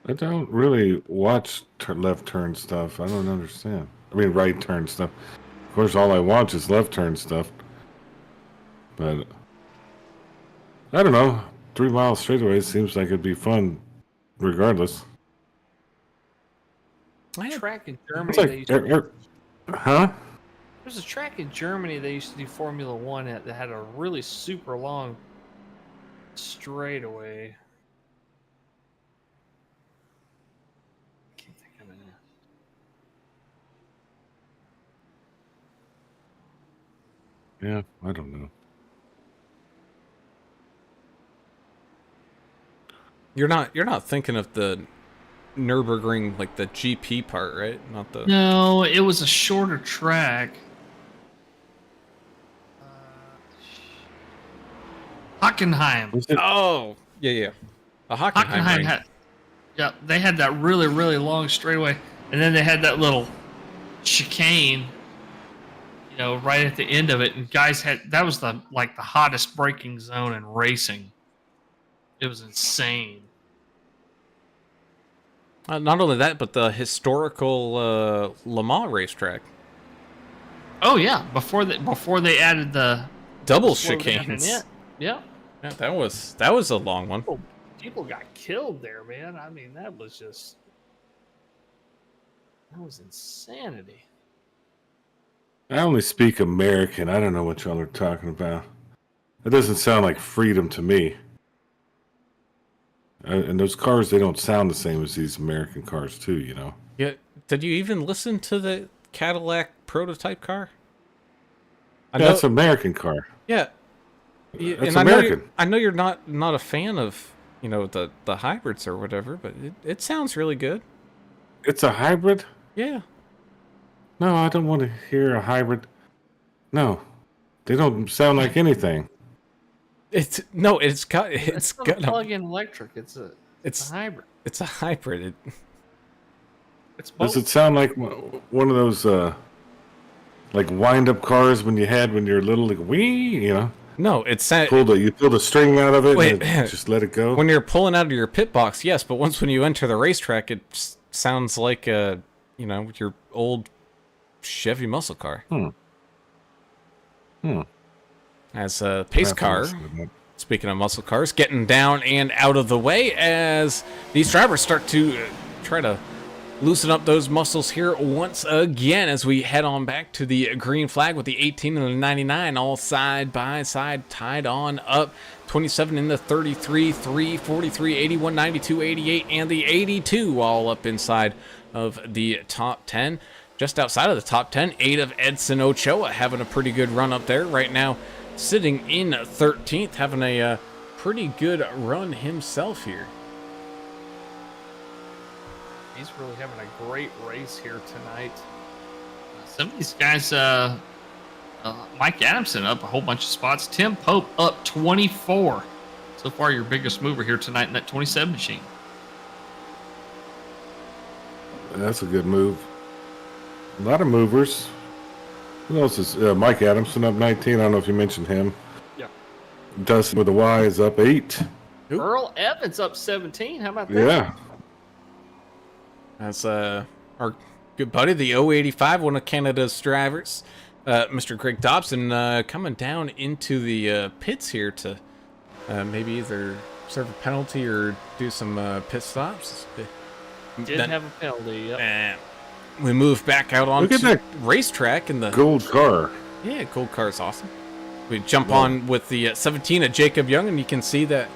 I don't really watch left turn stuff. I don't understand. I mean, right turn stuff. Of course, all I watch is left turn stuff. But I don't know. 3 mile straightaway seems like it'd be fun, regardless. Track in Germany. It's like, huh? There's a track in Germany they used to do Formula One at that had a really super long straightaway. Can't think of it now. Yeah, I don't know. You're not thinking of the Nürburgring, like the GP part, right? Not the. No, it was a shorter track. Hockenheim. Was it? Oh, yeah. A Hockenheim Hockenheim ring. had, yeah, they had that really, really long straightaway, and then they had that little chicane, right at the end of it. And guys that was the hottest braking zone in racing. It was insane. Not only that, but the historical Le Mans racetrack. Oh yeah, before they added the Double slow down in chicanes. it. Yeah. Yeah, that was a long one. People got killed there, man. I mean, that was insanity. I only speak American. I don't know what y'all are talking about. That doesn't sound like freedom to me. And those cars, they don't sound the same as these American cars, too, Yeah. Did you even listen to the Cadillac prototype car? That's an American car. Yeah. That's And American. I know you're not a fan of the hybrids or whatever, but it sounds really good. It's a hybrid? Yeah. No, I don't want to hear a hybrid. No, they don't sound like anything. It's got It's not a plug-in electric. It's a hybrid. It's a hybrid. It's both. Does it sound like one of those like wind-up cars when you're little, like wee, No, it's you pull the string out of it Wait. and just let it go? when you're pulling out of your pit box, yes, but once when you enter the racetrack, it sounds like your old Chevy muscle car. As a pace car, speaking of muscle cars, getting down and out of the way as these drivers start to try to loosen up those muscles here once again as we head on back to the green flag with the 18 and the 99 all side by side tied on up. 27 in the 33, 3, 43, 81, 92, 88, and the 82 all up inside of the top 10. Just outside of the top 10, 8 of Edson Ochoa having a pretty good run up there right now, sitting in 13th, having a pretty good run himself here. He's really having a great race here tonight. Some of these guys, Mike Adamson up a whole bunch of spots. Tim Pope up 24. So far, your biggest mover here tonight in that 27 machine. That's a good move. A lot of movers. Who else is Mike Adamson up 19? I don't know if you mentioned him. Yeah. Dustin with a Y is up 8. Earl Evans up 17. How about that? Yeah. That's our good buddy, the 085, one of Canada's drivers, Mr. Greg Dobson, coming down into the pits here to maybe either serve a penalty or do some pit stops. Did have a penalty. Yep. We move back out onto Look at that racetrack in the gold car. Yeah, gold car is awesome. We jump on with the 17 of Jacob Young, and you can see that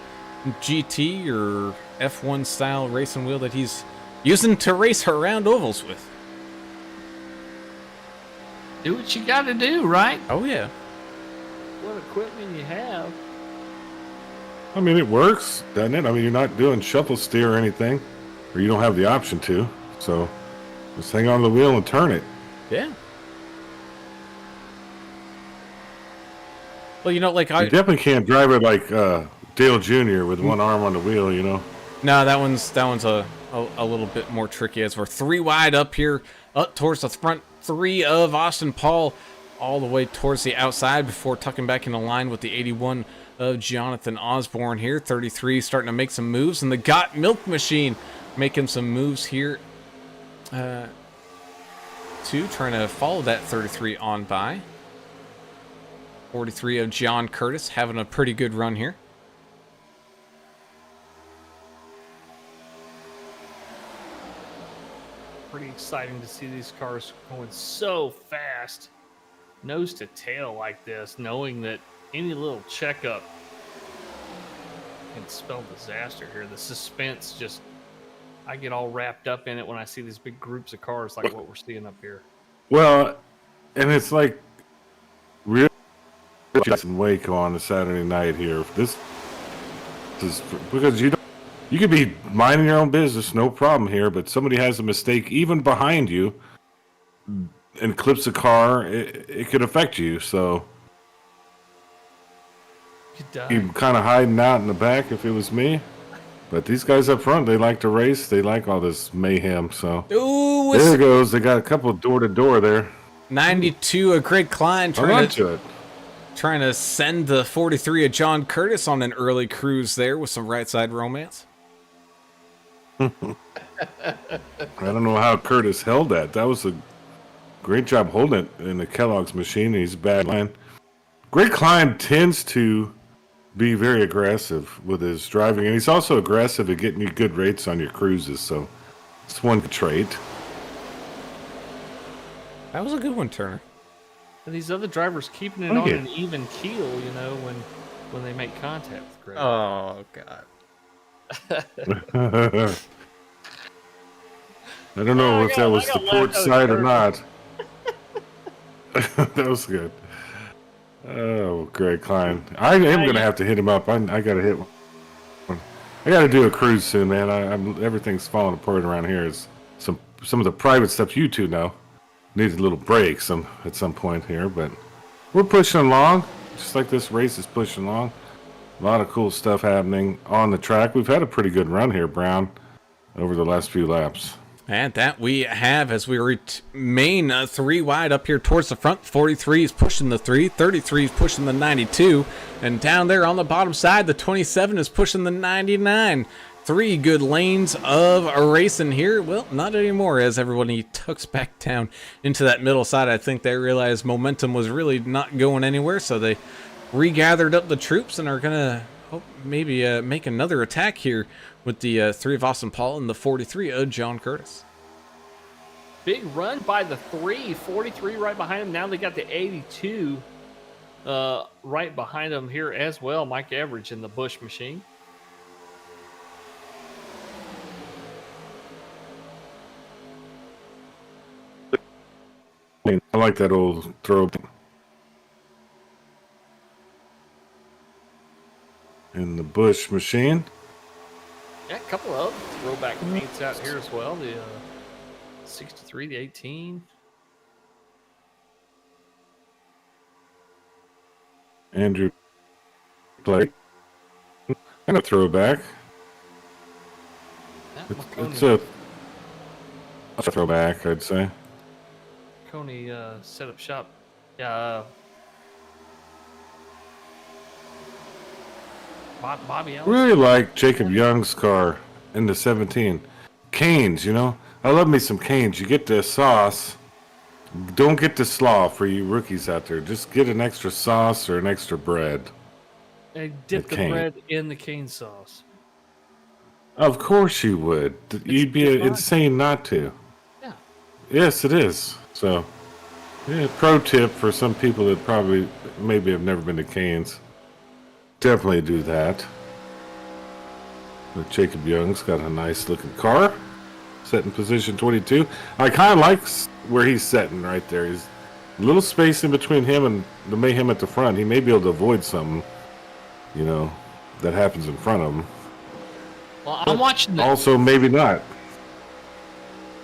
GT or F1 style racing wheel that he's using to race around ovals with. Do what you got to do, right? Oh yeah. What equipment you have. I mean, it works, doesn't it? I mean, you're not doing shuffle steer or anything, or you don't have the option to. So just hang on the wheel and turn it. Yeah. Well, like You definitely can't drive it like Dale Jr. with one arm on the wheel, No, that one's a little bit more tricky as we're 3 wide up here, up towards the front 3 of Austin Paul, all the way towards the outside before tucking back into line with the 81 of Jonathan Osborne here. 33 starting to make some moves, and the Got Milk Machine making some moves here too, trying to follow that 33 on by. 43 of John Curtis having a pretty good run here. Pretty exciting to see these cars going so fast, nose to tail like this, knowing that any little checkup can spell disaster here. The suspense just, I get all wrapped up in it when I see these big groups of cars like what we're seeing up here. Well, and it's like real Jackson Wake on a Saturday night here. This is because you You could be minding your own business, no problem here, but somebody has a mistake even behind you and clips a car, it could affect you. So You die. I'm kind of hiding out in the back if it was me. But these guys up front, they like to race. They like all this mayhem. So Ooh, there it goes. They got a couple door-to-door there. 92, a Greg Klein Hold to it. trying to send the 43 of John Curtis on an early cruise there with some right side romance. I don't know how Curtis held that. That was a great job holding it in the Kellogg's machine. He's a bad line. Greg Klein tends to be very aggressive with his driving, and he's also aggressive at getting you good rates on your cruises, so it's one trait. That was a good one, Turner. And these other drivers keeping it on an even keel, you know, when they make contact with Greg. Oh, God. I don't know if that was the port side or not. That was good. Oh, Greg Klein. I am going to have to hit him up. I got to hit one. I got to do a cruise soon, man. Everything's falling apart around here. Is some of the private stuff you two know. Needs a little break at some point here, but we're pushing along, just like this race is pushing along. A lot of cool stuff happening on the track. We've had a pretty good run here, Brown, over the last few laps. And that we have as we remain 3 wide up here towards the front. 43 is pushing the 3, 33 is pushing the 92, and down there on the bottom side, the 27 is pushing the 99. 3 good lanes of racing here. Well, not anymore, as everybody tucks back down into that middle side. I think they realized momentum was really not going anywhere, so they regathered up the troops and are going to maybe make another attack here with the 3 of Austin Paul and the 43 of John Curtis. Big run by the 43 right behind him. Now they got the 82 right behind him here as well. Mike Average in the Bush machine. I like that old throw in the Bush machine. Yeah, a couple of throwback paints out here as well. The 63, the 18. Andrew Blake. And a throwback. It's a throwback, I'd say. Coney set up shop. Yeah. Bobby Ellis. Really like Jacob Young's car in the 17. Canes, you know? I love me some Canes. You get the sauce. Don't get the slaw for you rookies out there. Just get an extra sauce or an extra bread. And dip the bread in the cane sauce. Of course you would. You'd be insane not to. Yeah. Yes, it is. So, yeah, pro tip for some people that probably maybe have never been to Canes. Definitely do that. But Jacob Young's got a nice looking car. Set in position 22. I kind of like where he's setting right there. He's a little space in between him and the mayhem at the front. He may be able to avoid something, you know, that happens in front of him. Well, I'm watching the, also, maybe not.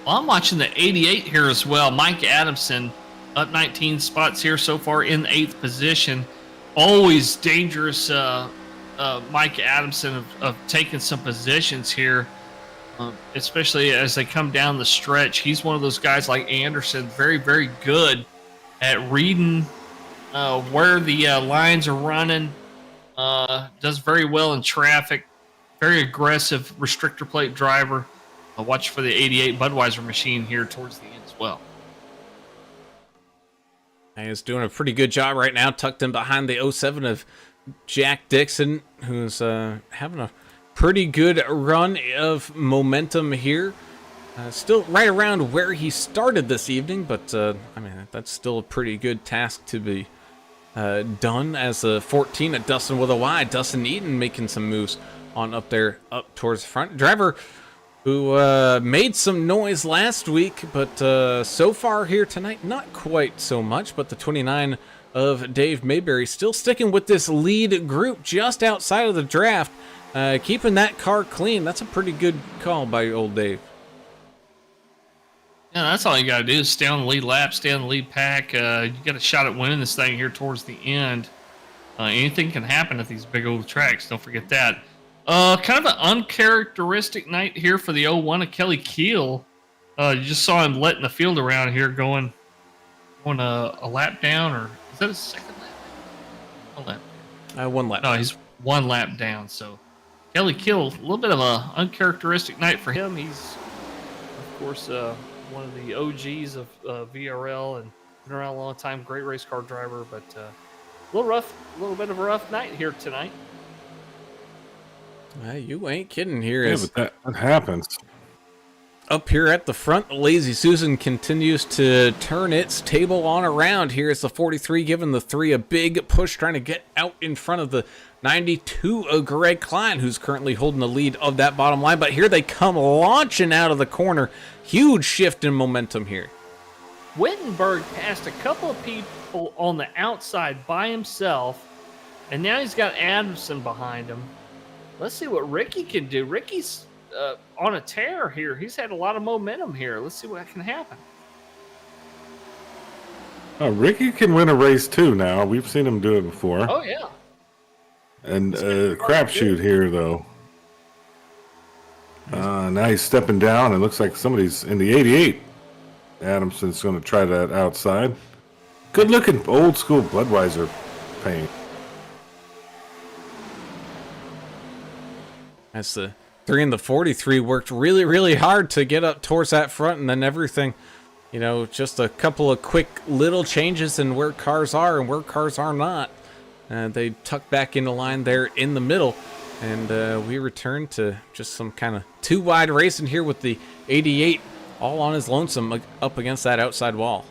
Well, I'm watching the 88 here as well. Mike Adamson up 19 spots here so far in the 8th position. Always dangerous, Mike Adamson of taking some positions here, especially as they come down the stretch. He's one of those guys like Anderson, very, very good at reading where the lines are running. Does very well in traffic. Very aggressive restrictor plate driver. Watch for the 88 Budweiser machine here towards the end as well. He's doing a pretty good job right now, tucked in behind the 07 of Jack Dixon, who's having a pretty good run of momentum here. Still right around where he started this evening, but I mean, that's still a pretty good task to be done as a 14 at Dustin with a Y. Dustin Eaton making some moves on up there, up towards the front. Driver who made some noise last week, but so far here tonight, not quite so much. But the 29 of Dave Mayberry still sticking with this lead group just outside of the draft keeping that car clean. That's a pretty good call by old Dave. Yeah, that's all you got to do is stay on the lead lap, stay on the lead pack. You got a shot at winning this thing here towards the end. Anything can happen at these big old tracks. Don't forget that. Kind of an uncharacteristic night here for the 01 of Kelly Keel. You just saw him letting the field around here going a lap down, or is that a second lap? One lap. 1 lap. No, he's 1 lap down. So Kelly Keel, a little bit of a uncharacteristic night for him. He's, of course, one of the OGs of VRL and been around a long time. Great race car driver, but a little bit of a rough night here tonight. You ain't kidding here. Yeah, but that happens. Up here at the front, Lazy Susan continues to turn its table on around. Here is the 43 giving the 3 a big push, trying to get out in front of the 92 of Greg Klein, who's currently holding the lead of that bottom line. But here they come launching out of the corner. Huge shift in momentum here. Wittenberg passed a couple of people on the outside by himself, and now he's got Adamson behind him. Let's see what Ricky can do. Ricky's on a tear here. He's had a lot of momentum here. Let's see what can happen. Ricky can win a race too now. We've seen him do it before. Oh, yeah. And crapshoot here, though. Now he's stepping down. It looks like somebody's in the 88. Adamson's going to try that outside. Good-looking old-school Budweiser paint. As the 3 and the 43 worked really, really hard to get up towards that front, and then everything, just a couple of quick little changes in where cars are and where cars are not. They tucked back into line there in the middle, and we return to just some kind of two-wide racing here with the 88 all on his lonesome up against that outside wall.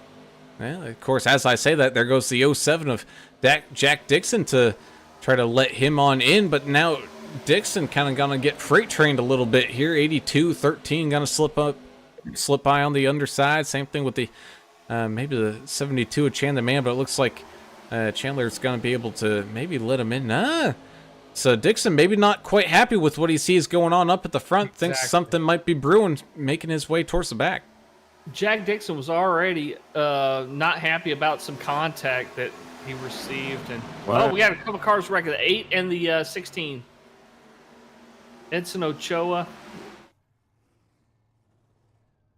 Well, of course, as I say that, there goes the 07 of Jack Dixon to try to let him on in, but now Dixon kind of gonna get freight trained a little bit here. 82-13 gonna slip by on the underside. Same thing with the maybe the 72 of Chandler Man, but it looks like Chandler's gonna be able to maybe let him in. So Dixon maybe not quite happy with what he sees going on up at the front. Exactly. Thinks something might be brewing, making his way towards the back. Jack Dixon was already not happy about some contact that he received, and we got a couple cars wrecking, the 8 and the 16. Edson Ochoa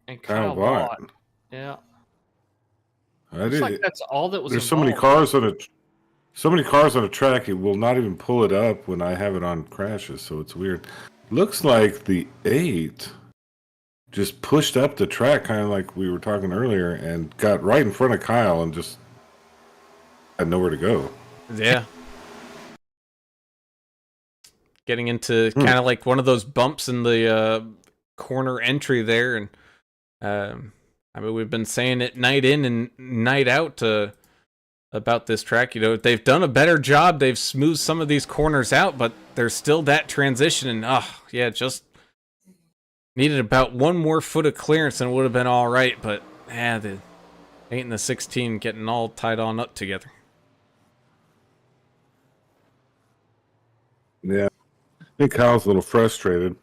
and Kyle Vaught. Yeah. Looks like that's all that was. There's involved. so many cars on a track. It will not even pull it up when I have it on crashes. So it's weird. Looks like the 8 just pushed up the track, kind of like we were talking earlier, and got right in front of Kyle and just had nowhere to go. Yeah. Getting into kind of like one of those bumps in the corner entry there. And I mean, we've been saying it night in and night out about this track. They've done a better job. They've smoothed some of these corners out, but there's still that transition. And just needed about one more foot of clearance and it would have been all right. But the 8 and the 16 getting all tied on up together. Yeah. I think Kyle's a little frustrated,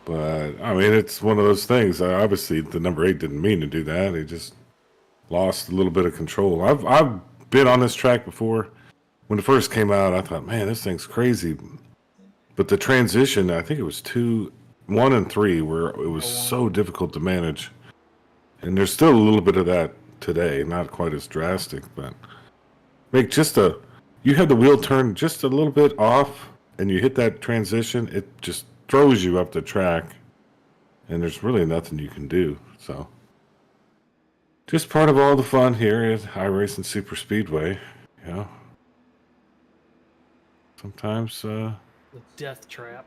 but I mean, it's one of those things. Obviously, the number 8 didn't mean to do that. He just lost a little bit of control. I've been on this track before. When it first came out, I thought, man, this thing's crazy. But the transition, I think it was 2, 1, and 3, where it was so difficult to manage. And there's still a little bit of that today, not quite as drastic, but you have the wheel turn just a little bit off. And you hit that transition, it just throws you up the track, and there's really nothing you can do. So, just part of all the fun here at iRacing Super Speedway. Sometimes the death trap.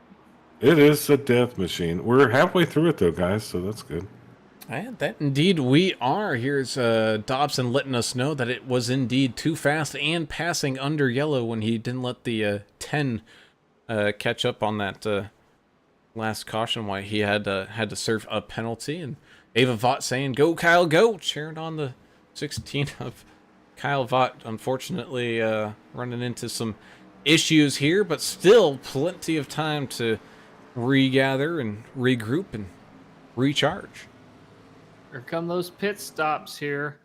It is a death machine. We're halfway through it though, guys, so that's good. And that indeed we are. Here's Dobson letting us know that it was indeed too fast and passing under yellow when he didn't let the 10 catch up on that last caution, why he had to serve a penalty. And Ava Vaught saying, "Go Kyle, go!" cheering on the 16 of Kyle Vaught. Unfortunately, running into some issues here, but still plenty of time to regather and regroup and recharge. Here come those pit stops here.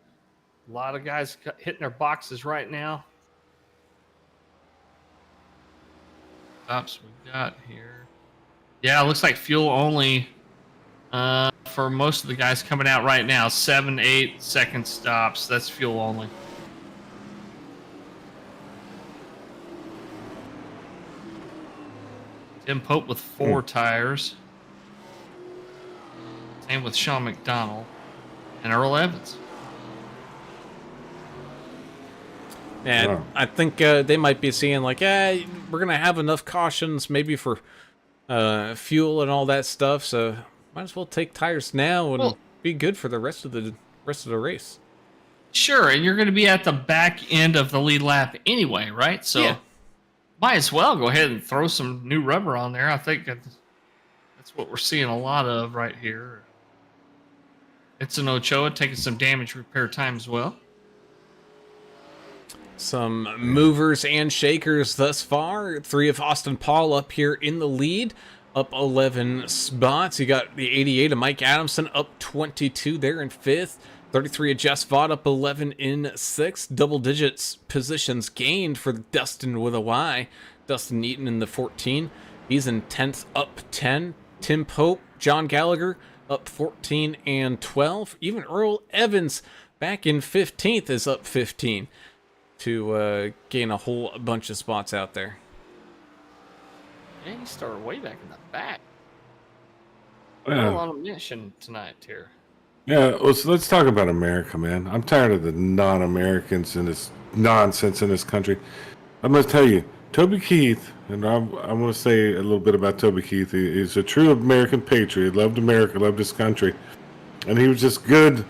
A lot of guys hitting their boxes right now. Stops we got here. Yeah, it looks like fuel only for most of the guys coming out right now. 7-8 second stops. That's fuel only. Tim Pope with 4 tires. Same with Sean McDonald and Earl Evans. And I think they might be seeing like, we're gonna have enough cautions maybe for fuel and all that stuff, so might as well take tires now and be good for the rest of the race. Sure, and you're going to be at the back end of the lead lap anyway, right? So might as well go ahead and throw some new rubber on there. I think that's what we're seeing a lot of right here. It's an Ochoa taking some damage repair time as well. Some movers and shakers thus far. 3 of Austin Paul up here in the lead, up 11 spots. You got the 88 of Mike Adamson up 22 there in 5th. 33 of Jess Vaught up 11 in 6th. Double digits positions gained for Dustin with a Y. Dustin Eaton in the 14. He's in 10th, up 10. Tim Pope, John Gallagher up 14 and 12. Even Earl Evans back in 15th is up 15. To gain a whole bunch of spots out there. Yeah, he started way back in the back. Yeah. A lot of mission tonight here. Yeah, well, so let's talk about America, man. I'm tired of the non-Americans and this nonsense in this country. I'm going to tell you, Toby Keith, and I'm going to say a little bit about Toby Keith. He's a true American patriot, loved America, loved his country, and he was just good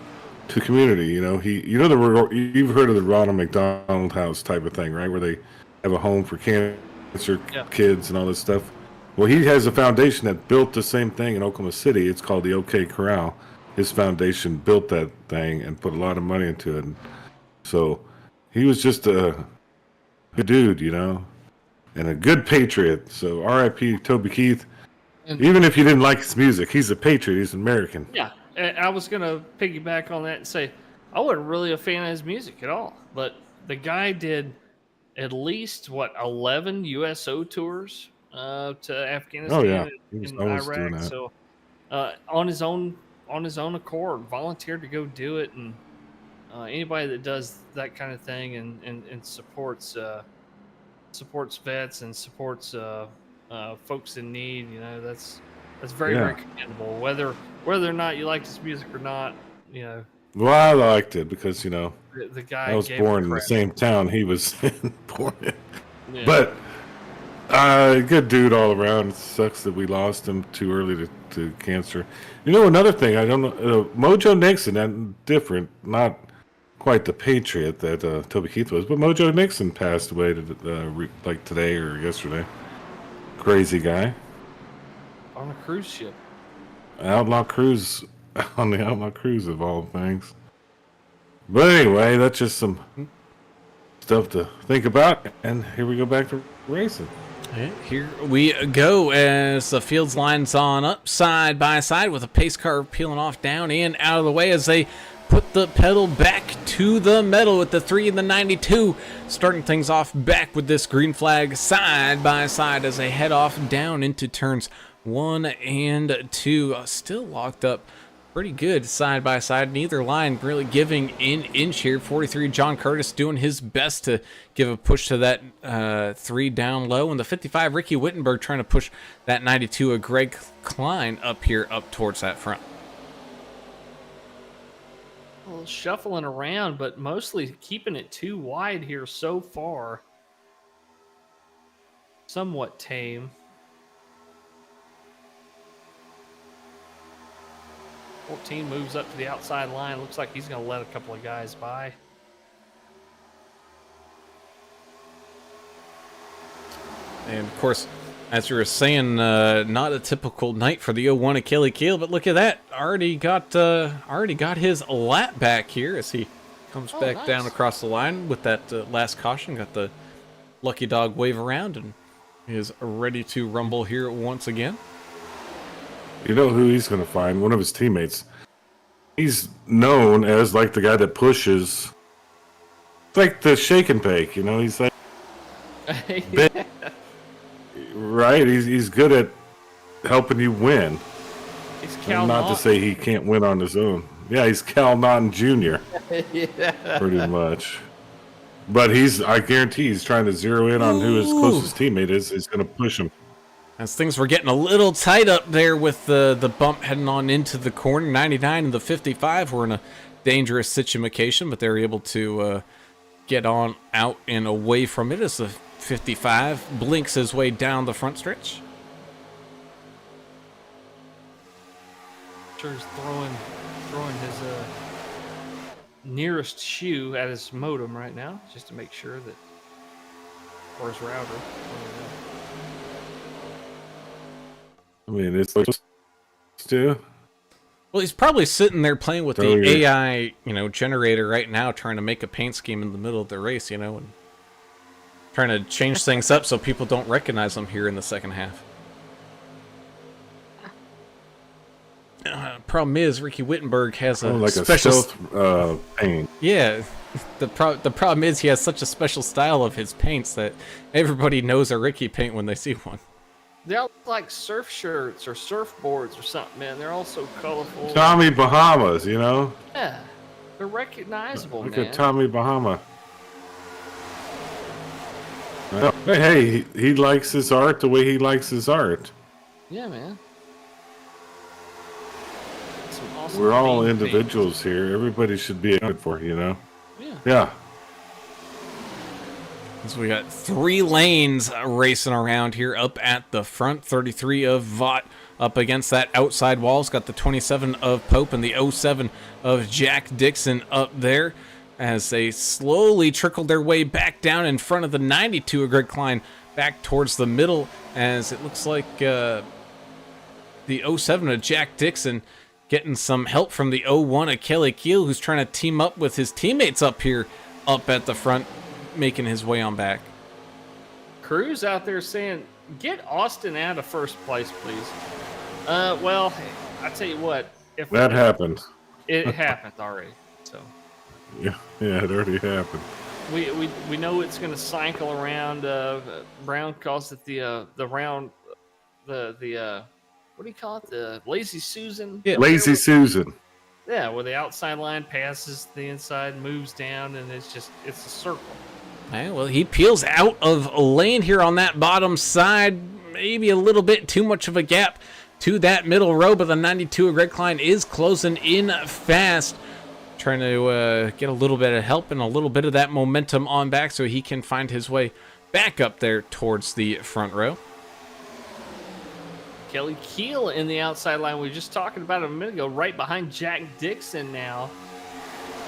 to community. You know, you've heard of the Ronald McDonald House type of thing, right? Where they have a home for cancer kids and all this stuff. Well, he has a foundation that built the same thing in Oklahoma City. It's called the OK Corral. His foundation built that thing and put a lot of money into it. And so he was just a good dude, you know, and a good patriot. So R.I.P. Toby Keith. And even if you didn't like his music, he's a patriot. He's an American. Yeah. I was going to piggyback on that and say, I wasn't really a fan of his music at all. But the guy did at least, 11 USO tours to Afghanistan and Iraq. So on his own accord, volunteered to go do it. And anybody that does that kind of thing and supports vets and supports folks in need, you know, that's very, very commendable. Whether or not you liked his music or not, you know. Well, I liked it because, you know, the guy I was born in the same town he was born in. Yeah. But good dude all around. It sucks that we lost him too early to cancer. You know, another thing, I don't know, Mojo Nixon, that different, not quite the patriot that Toby Keith was, but Mojo Nixon passed away like today or yesterday. Crazy guy. On a cruise ship. Outlaw cruise, on the Outlaw cruise of all things. But anyway, that's just some stuff to think about. And here we go back to racing. Here we go as the fields lines on up side by side with a pace car peeling off down and out of the way as they put the pedal back to the metal with the 3 and the 92. Starting things off back with this green flag side by side as they head off down into turns 1 and 2. Still locked up pretty good side by side. Neither line really giving an inch here. 43 John Curtis doing his best to give a push to that 3 down low. And the 55 Ricky Wittenberg trying to push that 92 of Greg Klein up here up towards that front. A little shuffling around, but mostly keeping it too wide here so far. Somewhat tame. 14 moves up to the outside line. Looks like he's going to let a couple of guys by. And of course, as you were saying, not a typical night for the 01 Achille Keel, but look at that. Already got his lap back here as he comes back down across the line with that last caution. Got the lucky dog wave around and is ready to rumble here once again. You know who he's going to find? One of his teammates. He's known as like the guy that pushes, like the shake and bake. You know, he's like, right? He's good at helping you win. He's Cal And not to say he can't win on his own. Yeah, he's Cal Naughton Jr. Yeah. Pretty much. But I guarantee he's trying to zero in on who his closest teammate is. He's going to push him. As things were getting a little tight up there with the bump heading on into the corner, 99 and the 55 were in a dangerous situation, but they were able to get on out and away from it as the 55 blinks his way down the front stretch. Sure is throwing his nearest shoe at his modem right now, just to make sure that, or his router. I mean, it's like, Stu. Well, he's probably sitting there playing with Oh, the yeah. AI, generator right now, trying to make a paint scheme in the middle of the race, and trying to change things up so people don't recognize him here in the second half. Problem is, Ricky Wittenberg has a Like a special. stealth paint. Yeah, the problem is he has such a special style of his paints that everybody knows a Ricky paint when they see one. They all look like surf shirts or surfboards or something, man. They're all so colorful. Tommy Bahamas, you know? Yeah, they're recognizable, Look man. at Tommy Bahama. Hey, he likes his art the way he likes his art. Yeah, man. Some awesome We're all paint individuals here. Everybody should be accounted for, you know? paints. Yeah. So we got 3 lanes racing around here up at the front. 33 of Vought up against that outside wall. It's got the 27 of Pope and the 07 of Jack Dixon up there as they slowly trickle their way back down in front of the 92 of Greg Klein back towards the middle, as it looks like the 07 of Jack Dixon getting some help from the 01 of Kelly Keel, who's trying to team up with his teammates up here up at the front, making his way on back. Cruz out there saying, "Get Austin out of first place, please." Well, I tell you what, if That happened. it happened already, so Yeah, it already happened. we know it's going to cycle around. Brown calls it the round, the what do you call it? The Lazy Susan. Yeah. Lazy Susan. Yeah, where the outside line passes the inside, moves down, and it's a circle. Okay, well, he peels out of a lane here on that bottom side. Maybe a little bit too much of a gap to that middle row, but the 92 of Greg Klein is closing in fast. Trying to get a little bit of help and a little bit of that momentum on back so he can find his way back up there towards the front row. Kelly Keel in the outside line. We were just talking about it a minute ago, right behind Jack Dixon now,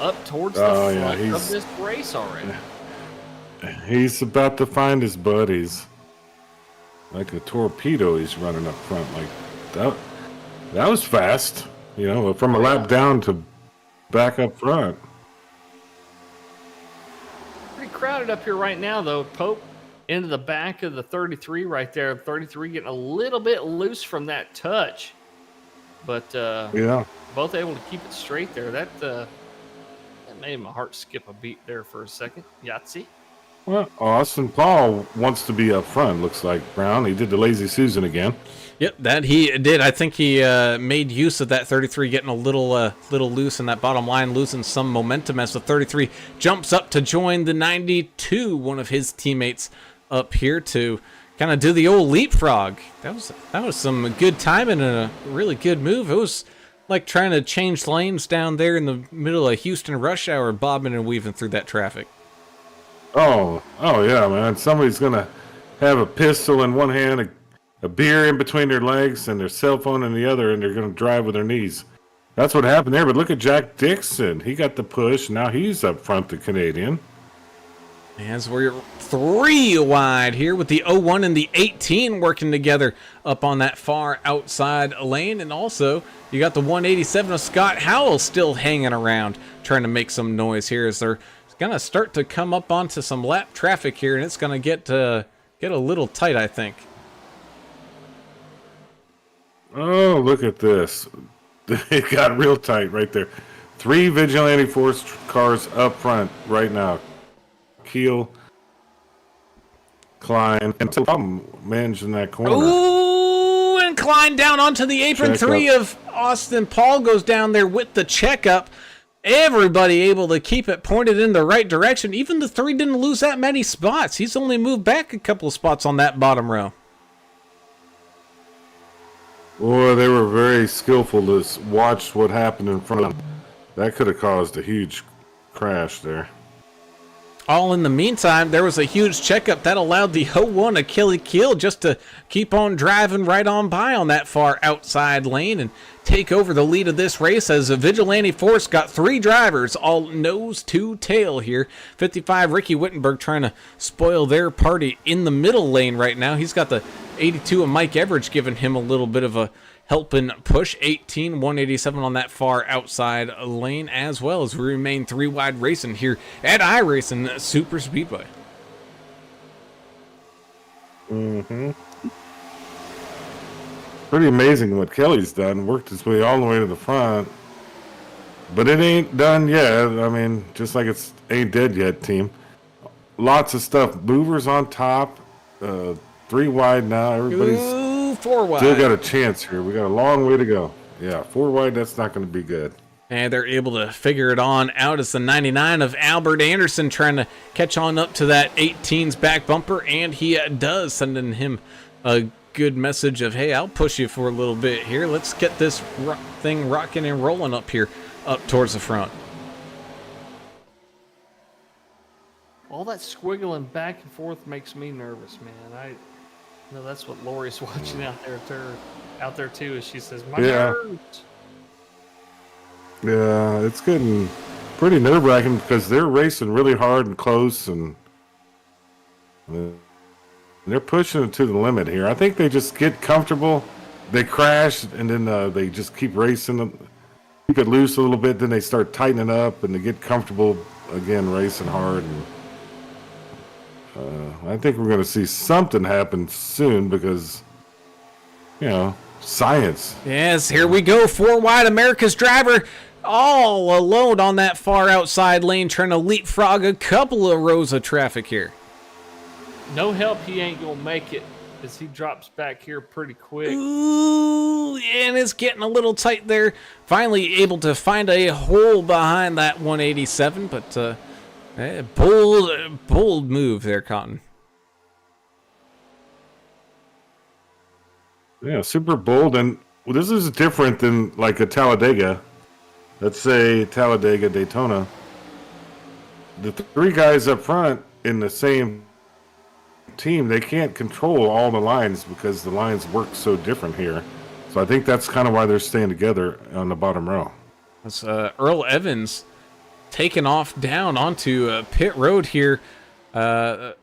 up towards the Oh, yeah, front of this race already. He's about to find his buddies. Like a torpedo, he's running up front like that. That was fast, you know, from a lap down to back up front. Pretty crowded up here right now, though. Pope into the back of the 33 right there. 33 getting a little bit loose from that touch, but Yeah. both able to keep it straight there. That made my heart skip a beat there for a second. Yahtzee. Well, Austin Paul wants to be up front, looks like, Brown. He did the Lazy Susan again. Yep, that he did. I think he made use of that 33 getting a little loose in that bottom line, losing some momentum as the 33 jumps up to join the 92, one of his teammates up here to kind of do the old leapfrog. That was some good timing and a really good move. It was like trying to change lanes down there in the middle of Houston rush hour, bobbing and weaving through that traffic. Oh yeah, man. Somebody's going to have a pistol in one hand, a beer in between their legs, and their cell phone in the other, and they're going to drive with their knees. That's what happened there. But look at Jack Dixon. He got the push. Now he's up front, the Canadian. As we're 3 wide here with the 01 and the 18 working together up on that far outside lane. And also, you got the 187 of Scott Howell still hanging around, trying to make some noise here as they're It's gonna start to come up onto some lap traffic here, and it's gonna get a little tight, I think. Oh, look at this. It got real tight right there. 3 Vigilante Force cars up front right now. Keel, Klein, and no problem managing that corner. Ooh, and Klein down onto the apron. Check 3 up. of Austin Paul goes down there with the checkup. Everybody able to keep it pointed in the right direction. Even the 3 didn't lose that many spots. He's only moved back a couple of spots on that bottom row. Boy, they were very skillful to watch what happened in front of them. That could have caused a huge crash there. All in the meantime, there was a huge checkup that allowed the 01 Achilles Keel just to keep on driving right on by on that far outside lane and take over the lead of this race as a Vigilante Force got 3 drivers, all nose to tail here. 55 Ricky Wittenberg trying to spoil their party in the middle lane right now. He's got the 82 of Mike Everidge giving him a little bit of a helping push. 18 187 on that far outside lane, as well as we remain 3 wide racing here at iRacing Super Speedway. Pretty amazing what Kelly's done. Worked his way all the way to the front. But it ain't done yet. I mean, just like it's ain't dead yet, team. Lots of stuff. Movers on top. 3 wide now. Everybody's Ooh, 4 wide. still got a chance here. We got a long way to go. Yeah, 4 wide, that's not going to be good. And they're able to figure it on out as the 99 of Albert Anderson trying to catch on up to that 18's back bumper. And he does, sending him a good message of, hey, I'll push you for a little bit here. Let's get this thing rocking and rolling up here, up towards the front. All that squiggling back and forth makes me nervous, man. I know that's what Lori's watching out there too, as she says, my nerves. Yeah, it's getting pretty nerve-wracking because they're racing really hard and close, and they're pushing it to the limit here. I think they just get comfortable, they crash, and then they just keep racing, keep it loose a little bit, then they start tightening up, and they get comfortable again, racing hard. And I think we're going to see something happen soon because, you know, science. Yes, here we go. 4 wide, America's driver all alone on that far outside lane trying to leapfrog a couple of rows of traffic here. No help, he ain't gonna make it as he drops back here pretty quick. Ooh, and it's getting a little tight there. Finally able to find a hole behind that 187, but bold move there, Cotton. Yeah, super bold. And this is different than like a Talladega. Let's say Talladega, Daytona. The 3 guys up front in the same team, they can't control all the lines because the lines work so different here. So I think that's kind of why they're staying together on the bottom row. That's Earl Evans taking off down onto pit road here. Problem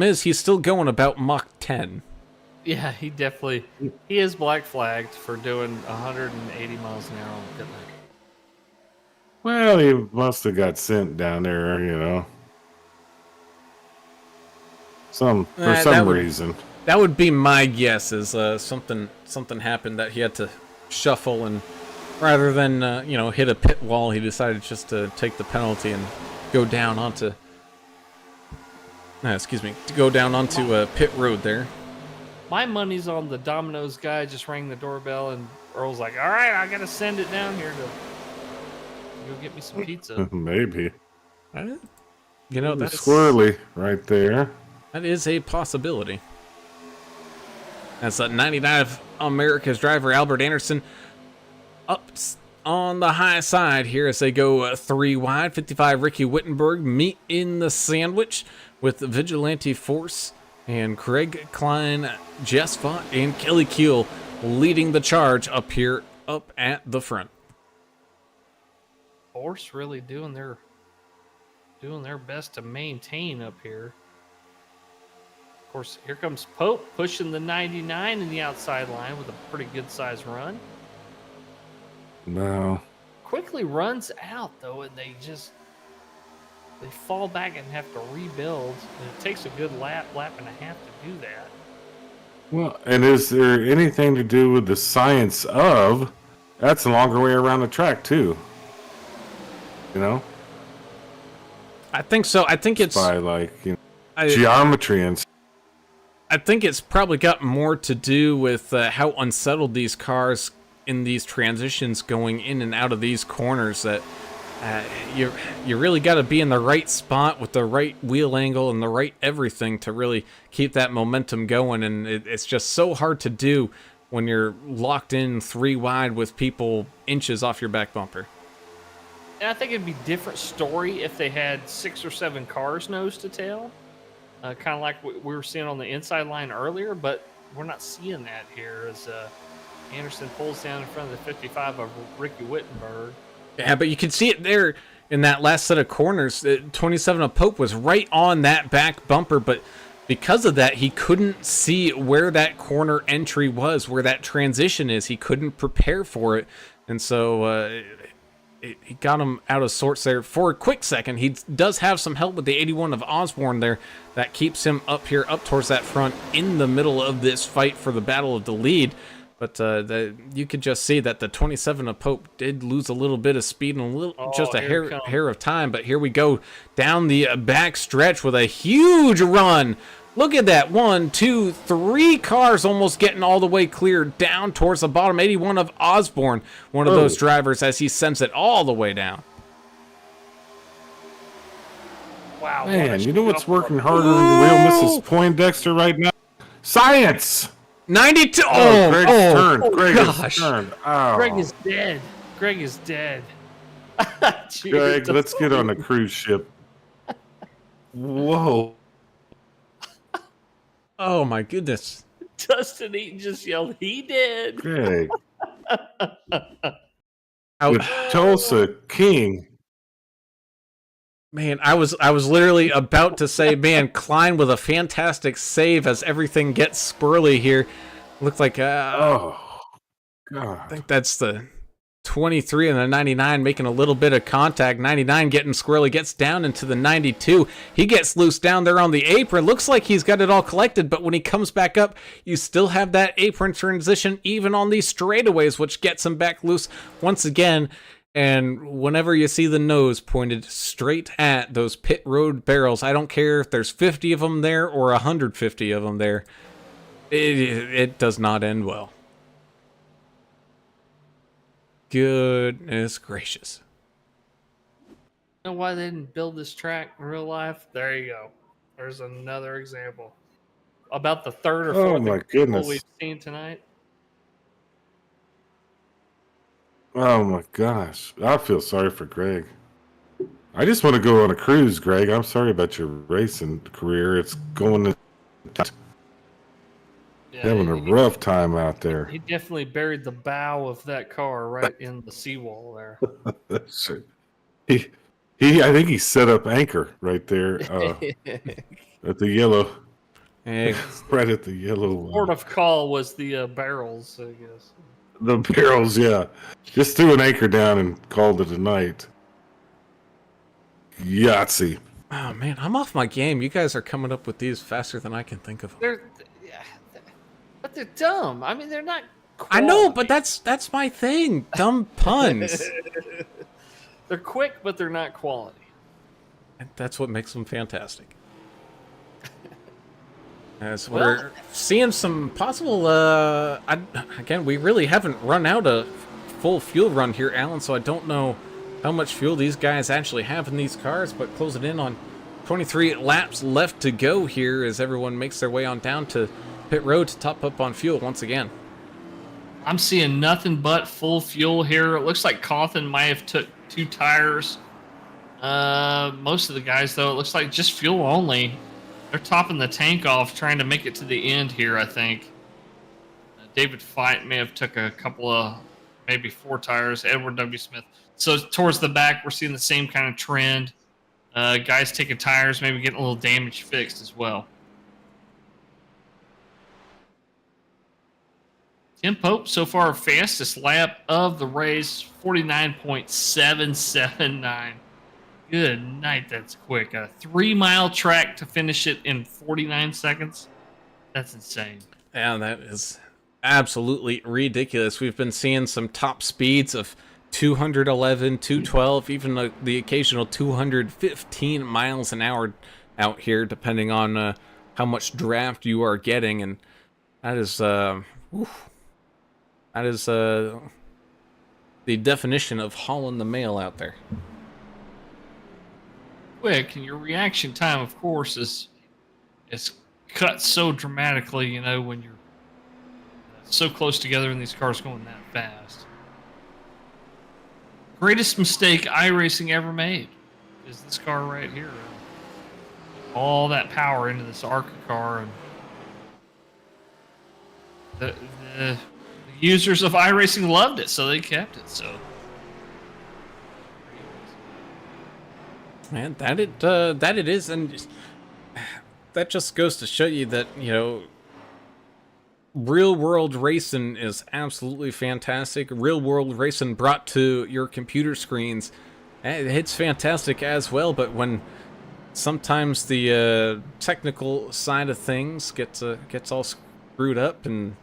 is he's still going about Mach 10. Yeah, he is black flagged for doing 180 miles an hour on the pit lane. Well, he must have got sent down there, you know. For some reason. That would be my guess. Is something happened that he had to shuffle, and rather than hit a pit wall, he decided just to take the penalty and go down onto. Go down onto pit road there. My money's on the Domino's guy just rang the doorbell, and Earl's like, all right, I got to send it down here to go get me some pizza. Maybe. That's squirrely right there. That is a possibility. That's a 99 America's driver, Albert Anderson, up on the high side here as they go 3 wide. 55 Ricky Wittenberg meet in the sandwich with the Vigilante Force and Craig Klein, Jess Fott, and Kelly Keel leading the charge up here, up at the front. Force really doing their best to maintain up here. Of course, here comes Pope pushing the 99 in the outside line with a pretty good size run. No. Quickly runs out though, and they just they fall back and have to rebuild, and it takes a good lap and a half to do that. Well, and is there anything to do with the science of that's a longer way around the track too? You know, I think so. I think it's by geometry and. I think it's probably got more to do with how unsettled these cars in these transitions going in and out of these corners, that you really got to be in the right spot with the right wheel angle and the right everything to really keep that momentum going, and it's just so hard to do when you're locked in 3 wide with people inches off your back bumper. And I think it'd be a different story if they had 6 or 7 cars nose to tail. Kind of like what we were seeing on the inside line earlier, but we're not seeing that here as Anderson pulls down in front of the 55 of Ricky Wittenberg. Yeah, but you can see it there in that last set of corners. 27 of Pope was right on that back bumper, but because of that, he couldn't see where that corner entry was, where that transition is. He couldn't prepare for it, and so he got him out of sorts there for a quick second. He does have some help with the 81 of Osborne there that keeps him up here, up towards that front in the middle of this fight for the battle of the lead. But you could just see that the 27 of Pope did lose a little bit of speed and just a hair of time. But here we go down the back stretch with a huge run. Look at that. 1, 2, 3 cars almost getting all the way clear down towards the bottom. 81 of Osborne, one of those drivers, as he sends it all the way down. Wow. Man, you know what's working harder than real Mrs. Poindexter right now? Science! 92! Greg's turn. Greg's turn. Oh. Greg is dead. Greg is dead. Greg, let's get on a cruise ship. Whoa. Oh, my goodness. Dustin Eaton just yelled, "He did!" Greg. With Tulsa King. Man, I was literally about to say, man, Klein with a fantastic save as everything gets squirrely here. Looked like, oh, God. I think that's the 23 and the 99 making a little bit of contact. 99 getting squirrely, gets down into the 92. He gets loose down there on the apron. Looks like he's got it all collected, but when he comes back up, you still have that apron transition even on these straightaways, which gets him back loose once again. And whenever you see the nose pointed straight at those pit road barrels, I don't care if there's 50 of them there or 150 of them there, it does not end well. Goodness gracious. You know why they didn't build this track in real life? There you go. There's another example. About the third or fourth example we've seen tonight. Oh my gosh. I feel sorry for Greg. I just want to go on a cruise, Greg. I'm sorry about your racing career. It's going to having a rough time out there. He definitely buried the bow of that car right in the seawall there. I think he set up anchor right there at the yellow. Right at the yellow. Port of call was the barrels, I guess. The barrels, yeah. Just threw an anchor down and called it a night. Yahtzee. Oh, man, I'm off my game. You guys are coming up with these faster than I can think of them. But they're dumb. I mean, they're not quality. I know, but that's my thing. Dumb puns. They're quick, but they're not quality. And that's what makes them fantastic. As we're seeing some possible, again, we really haven't run out a full fuel run here, Alan, so I don't know how much fuel these guys actually have in these cars, but closing in on 23 laps left to go here as everyone makes their way on down to pit road to top up on fuel once again. I'm seeing nothing but full fuel here. It looks like Cawthon might have took 2 tires. Most of the guys, though, it looks like just fuel only. They're topping the tank off, trying to make it to the end here, I think. David Fight may have took a couple of, maybe 4 tires. Edward W. Smith. So towards the back, we're seeing the same kind of trend. Guys taking tires, maybe getting a little damage fixed as well. Tim Pope, so far, fastest lap of the race, 49.779. Good night, that's quick. A 3-mile track to finish it in 49 seconds. That's insane. Yeah, that is absolutely ridiculous. We've been seeing some top speeds of 211, 212, even the occasional 215 miles an hour out here, depending on how much draft you are getting, and that is the definition of hauling the mail out there. Quick, and your reaction time, of course, is cut so dramatically, you know, when you're so close together and these cars going that fast. Greatest mistake iRacing ever made is this car right here. All that power into this ARCA car, and the users of iRacing loved it, so they kept it. So, Man, that it is, and that just goes to show you that, you know, real world racing is absolutely fantastic. Real world racing brought to your computer screens, it's fantastic as well. But when sometimes the technical side of things gets all screwed up, and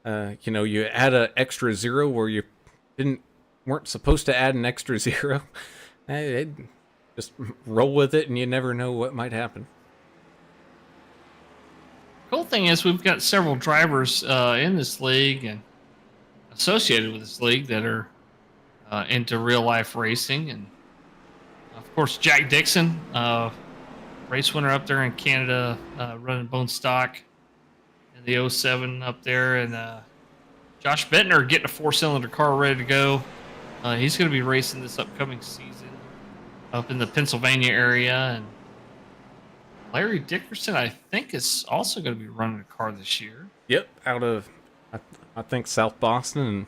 you know, you add an extra zero where you weren't supposed to add an extra zero, just roll with it, and you never know what might happen. cool thing is we've got several drivers in this league and associated with this league that are into real life racing, and of course Jack Dixon, race winner up there in Canada, running Bone Stock in the '07 up there, and Josh Bentner getting a 4-cylinder car ready to go. He's going to be racing this upcoming season up in the Pennsylvania area, and Larry Dickerson, I think, is also going to be running a car this year. Yep, out of I think South Boston,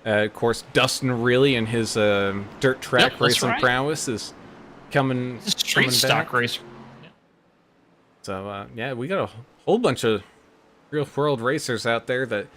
and of course Dustin Really and his dirt track racing prowess is coming. He's a straight stock racer. Yeah. So yeah, we got a whole bunch of real world racers out there that,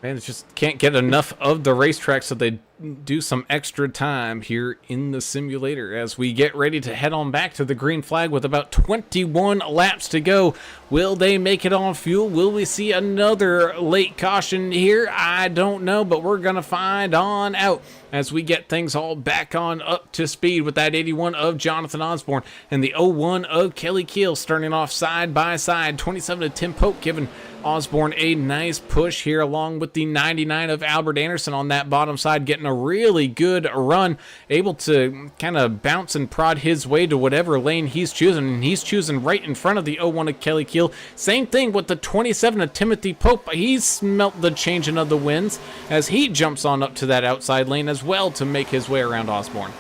man, just can't get enough of the racetrack, so they do some extra time here in the simulator as we get ready to head on back to the green flag with about 21 laps to go. Will they make it on fuel? Will we see another late caution here? I don't know, but we're going to find on out as we get things all back on up to speed with that 81 of Jonathan Osborne and the 01 of Kelly Keel starting off side by side. 27 of Tim Pope giving Osborne a nice push here, along with the 99 of Albert Anderson on that bottom side, getting a really good run, able to kind of bounce and prod his way to whatever lane he's choosing, and he's choosing right in front of the 01 of Kelly Keel. Same thing with the 27 of Timothy Pope. He's smelt the changing of the winds as he jumps on up to that outside lane as well to make his way around Osborne.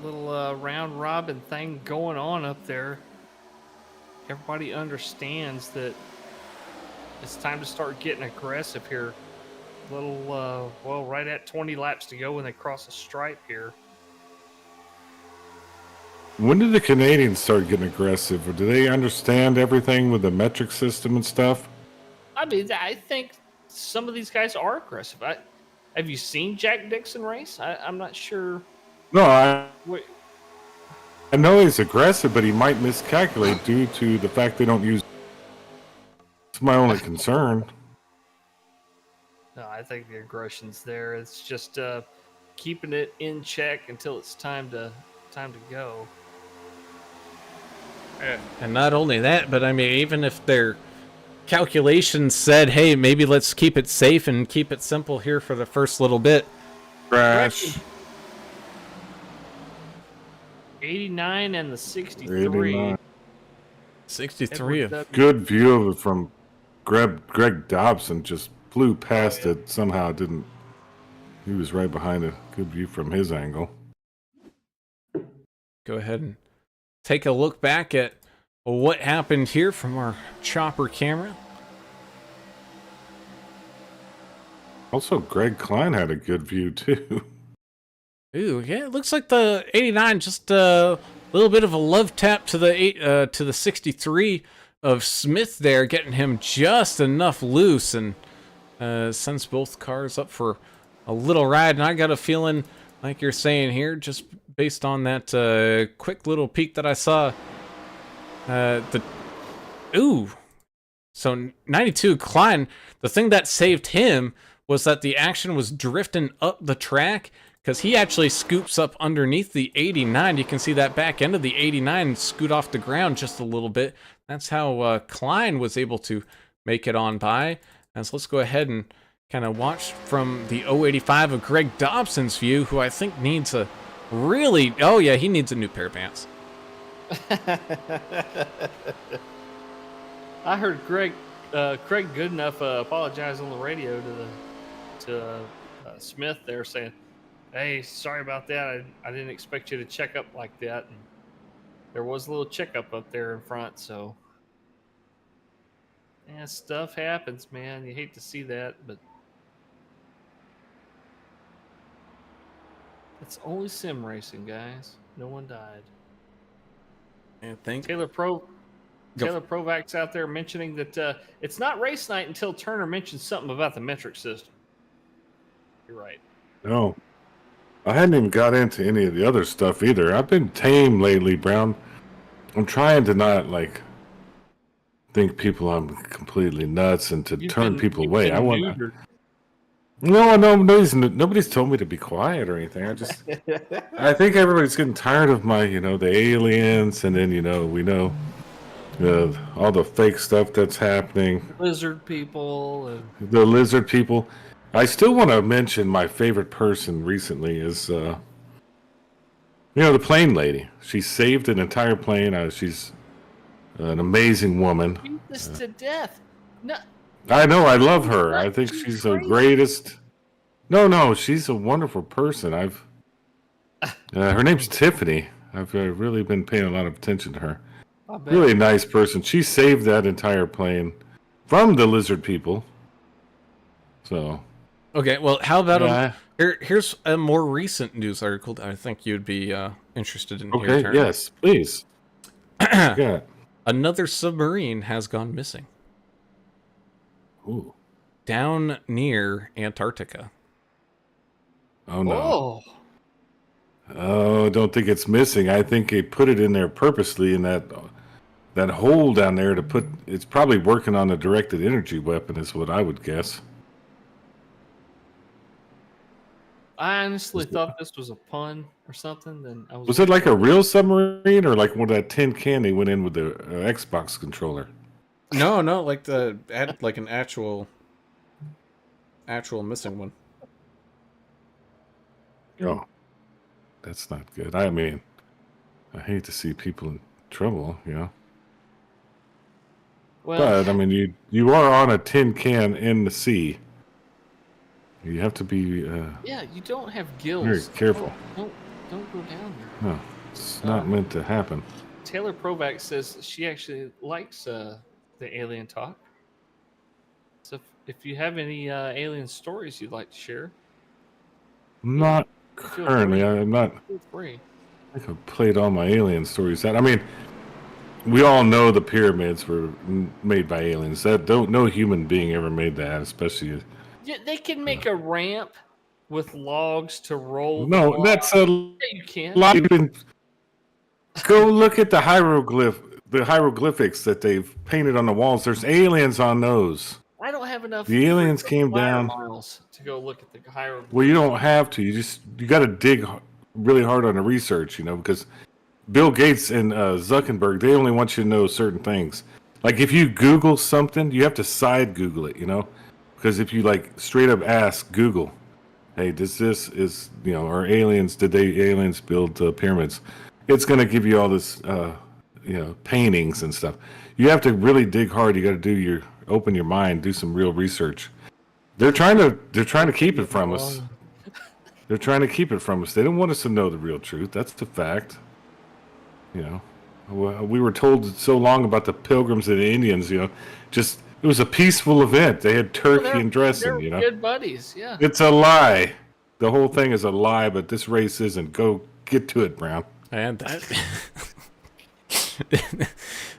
Little round robin thing going on up there. Everybody understands that it's time to start getting aggressive here. Little, well, right at 20 laps to go when they cross the stripe here. When did the Canadians start getting aggressive? Or do they understand everything with the metric system and stuff? I mean, I think some of these guys are aggressive. Have you seen Jack Dixon race? I'm not sure. No, I Wait, know he's aggressive, but he might miscalculate due to the fact they don't use. It's my only concern. no, I think the aggression's there. It's just keeping it in check until it's time to go. And not only that, but I mean, even if their calculations said, hey, maybe let's keep it safe and keep it simple here for the first little bit. Crash. 89 and the 63. 89. 63 of Good view of it from Greg Dobson. Just flew past it. Somehow didn't. He was right behind it. Good view from his angle. Go ahead and take a look back at what happened here from our chopper camera. Also, Greg Klein had a good view too. Ooh, yeah, it looks like the 89 just a little bit of a love tap to the 63 of Smith there, getting him just enough loose, and sends both cars up for a little ride, and I got a feeling, like you're saying here, just based on that quick little peek that I saw, so 92 Klein, the thing that saved him was that the action was drifting up the track, because he actually scoops up underneath the 89. You can see that back end of the 89 scoot off the ground just a little bit. That's how Klein was able to make it on by. And so let's go ahead and kind of watch from the 085 of Greg Dobson's view, who I think needs a really... Oh, yeah, he needs a new pair of pants. I heard Craig Goodenough apologize on the radio to Smith there, saying, "Hey, sorry about that. I didn't expect you to check up like that." And there was a little checkup up there in front, so yeah, stuff happens, man. You hate to see that, but it's only sim racing, guys. No one died. I think Taylor Provac's out there mentioning that it's not race night until Turner mentions something about the metric system. You're right. No. I hadn't even got into any of the other stuff either. I've been tame lately, Brown. I'm trying to not, like, think people I'm completely nuts and to turn people away. I want to... No, nobody's told me to be quiet or anything. I think everybody's getting tired of my, the aliens, and then, we know all the fake stuff that's happening. Lizard people. The lizard people. I still want to mention my favorite person recently is, the plane lady. She saved an entire plane. She's an amazing woman. Beat this to death. No. I know, I love her. I think she's the greatest. No, she's a wonderful person. Her name's Tiffany. I've really been paying a lot of attention to her. Really nice person. She saved that entire plane from the lizard people. So. Okay, well, how about here's a more recent news article that I think you'd be interested in. Okay, yes, please. Yeah. Another submarine has gone missing. Ooh. Down near Antarctica. Oh, no. Oh, I don't think it's missing. I think they put it in there purposely in that hole down there to put... It's probably working on a directed energy weapon is what I would guess. I honestly thought this was a pun or something. Then was it like a real submarine or like one of that tin can they went in with the Xbox controller? No, like an actual missing one. Oh, that's not good. I mean, I hate to see people in trouble, Well, but I mean, you are on a tin can in the sea. You have to be. You don't have gills. Very careful. Don't go down there. No, it's not meant to happen. Taylor Provac says she actually likes the alien talk. So if you have any alien stories you'd like to share, not currently. I'm not. Feel free. I think I've played all my alien stories. I mean, we all know the pyramids were made by aliens. No human being ever made that, especially. Yeah, they can make a ramp with logs to roll. No, that's a you can't. lot. Go look at the hieroglyphics that they've painted on the walls. There's aliens on those. I don't have enough. The aliens came down miles to go look at the hieroglyphics. Well, you don't have to. You got to dig really hard on the research, because Bill Gates and Zuckerberg, they only want you to know certain things. Like if you Google something, you have to side Google it, Because if you like straight up ask Google, hey, did aliens build pyramids? It's going to give you all this, paintings and stuff. You have to really dig hard. You got to open your mind, do some real research. They're trying to keep it from us. They're trying to keep it from us. They don't want us to know the real truth. That's the fact. We were told so long about the Pilgrims and the Indians, just... It was a peaceful event. They had turkey and dressing, They're good buddies, yeah. It's a lie. The whole thing is a lie, but this race isn't. Go get to it, Brown. And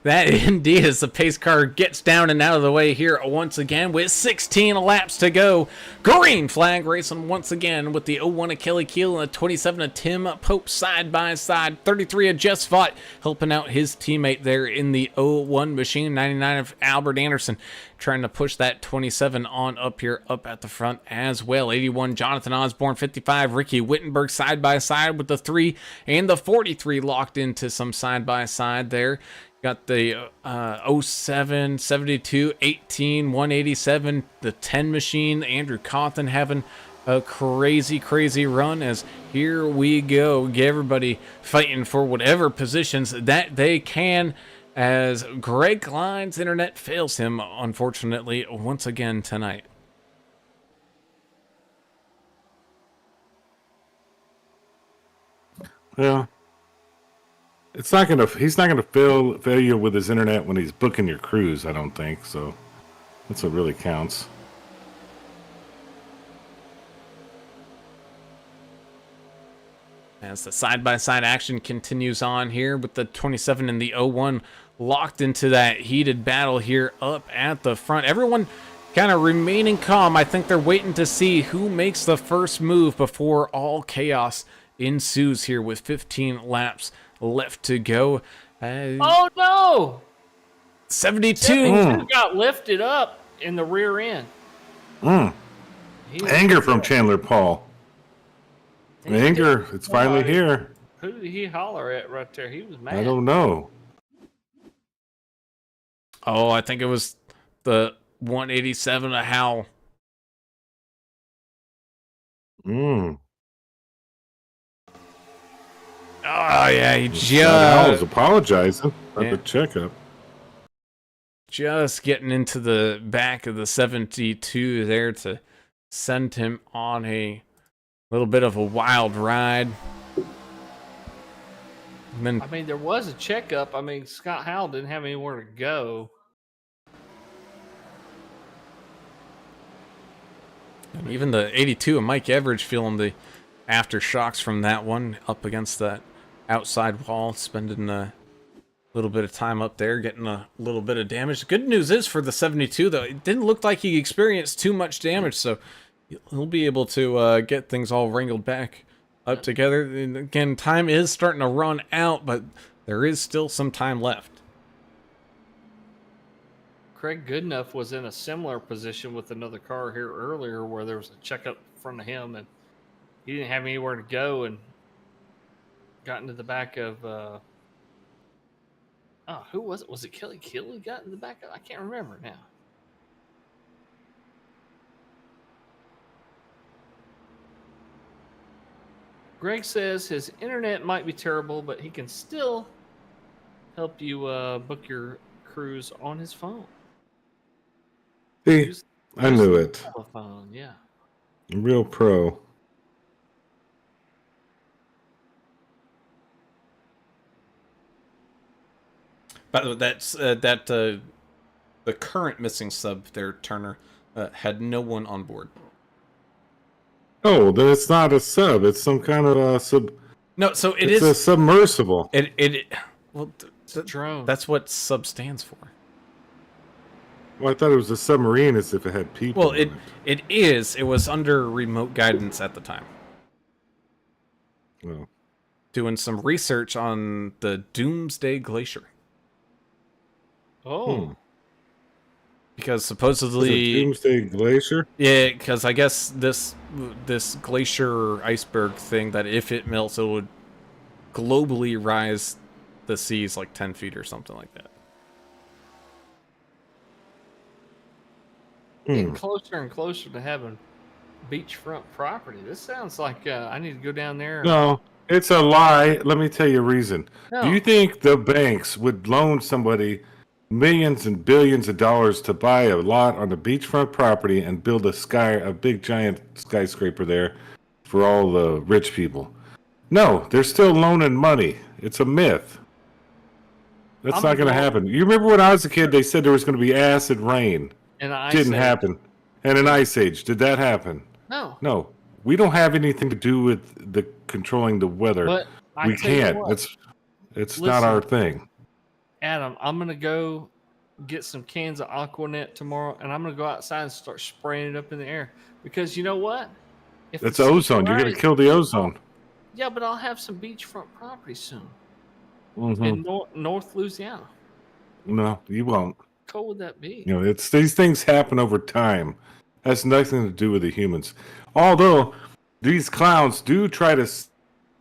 That indeed is the pace car gets down and out of the way here once again with 16 laps to go. Green flag racing once again with the 01 of Kelly Keel and the 27 of Tim Pope side by side. 33 of Jess Vaught helping out his teammate there in the 01 machine. 99 of Albert Anderson trying to push that 27 on up here, up at the front as well. 81 Jonathan Osborne, 55 Ricky Wittenberg side by side with the 3 and the 43 locked into some side by side there. Got the 07, 72, 18, 187, the 10 machine. Andrew Cawthon having a crazy run as here we go. Get everybody fighting for whatever positions that they can as Greg Klein's internet fails him, unfortunately, once again tonight. Yeah. He's not gonna fail you with his internet when he's booking your cruise, I don't think. So that's what really counts. As the side-by-side action continues on here with the 27 and the 01 locked into that heated battle here up at the front. Everyone kind of remaining calm. I think they're waiting to see who makes the first move before all chaos ensues here with 15 laps left to go. Oh no! 72. 72 got lifted up in the rear end. Anger from Chandler Paul. Anger, it's finally here. Who did he holler at right there? He was mad. I don't know. Oh, I think it was the 187 of Howell. Oh, yeah, he I was apologizing for the checkup. Just getting into the back of the 72 there to send him on a little bit of a wild ride. And then, I mean, there was a checkup. I mean, Scott Howell didn't have anywhere to go. and even the 82 of Mike Everidge feeling the aftershocks from that one up against that outside wall, spending a little bit of time up there, getting a little bit of damage. The good news is for the 72, though, it didn't look like he experienced too much damage, so he'll be able to get things all wrangled back up together. And again, time is starting to run out, but there is still some time left. Craig Goodenough was in a similar position with another car here earlier where there was a checkup in front of him, and he didn't have anywhere to go and got into the back of who was it? Was it Kelly Kill who got in the back of? I can't remember now. Greg says his internet might be terrible, but he can still help you book your cruise on his phone. See, I knew it. Telephone, yeah. Real pro. But that's the current missing sub there, Turner, had no one on board. Oh, then it's not a sub. It's some kind of a sub. No, so it's a submersible. Well, It's a drone. that's what sub stands for. Well, I thought it was a submarine as if it had people. Well, in it is. It was under remote guidance at the time. Well, Doing some research on the Doomsday Glacier. Oh. Because is supposedly... it Doomsday Glacier? Yeah, because I guess this glacier iceberg thing, that if it melts, it would globally rise the seas like 10 feet or something like that. Getting closer and closer to having beachfront property. This sounds like I need to go down there. No, it's a lie. Let me tell you a reason. No. Do you think the banks would loan somebody millions and billions of dollars to buy a lot on the beachfront property and build a big giant skyscraper there for all the rich people? No, they're still loaning money. It's a myth. That's not going to happen. You remember when I was a kid, they said there was going to be acid rain. And Didn't happen. And an ice age. Did that happen? No. No. We don't have anything to do with controlling the weather. But I We tell you can't. what, It's not our thing. Adam, I'm gonna go get some cans of Aquanet tomorrow, and I'm gonna go outside and start spraying it up in the air. Because you know what? If That's the sea ozone. You're gonna rise- kill the ozone. Yeah, but I'll have some beachfront property soon Hmm. in North Louisiana. No, you won't. Cool would that be? You know, it's these things happen over time. Has nothing to do with the humans. Although these clowns do try to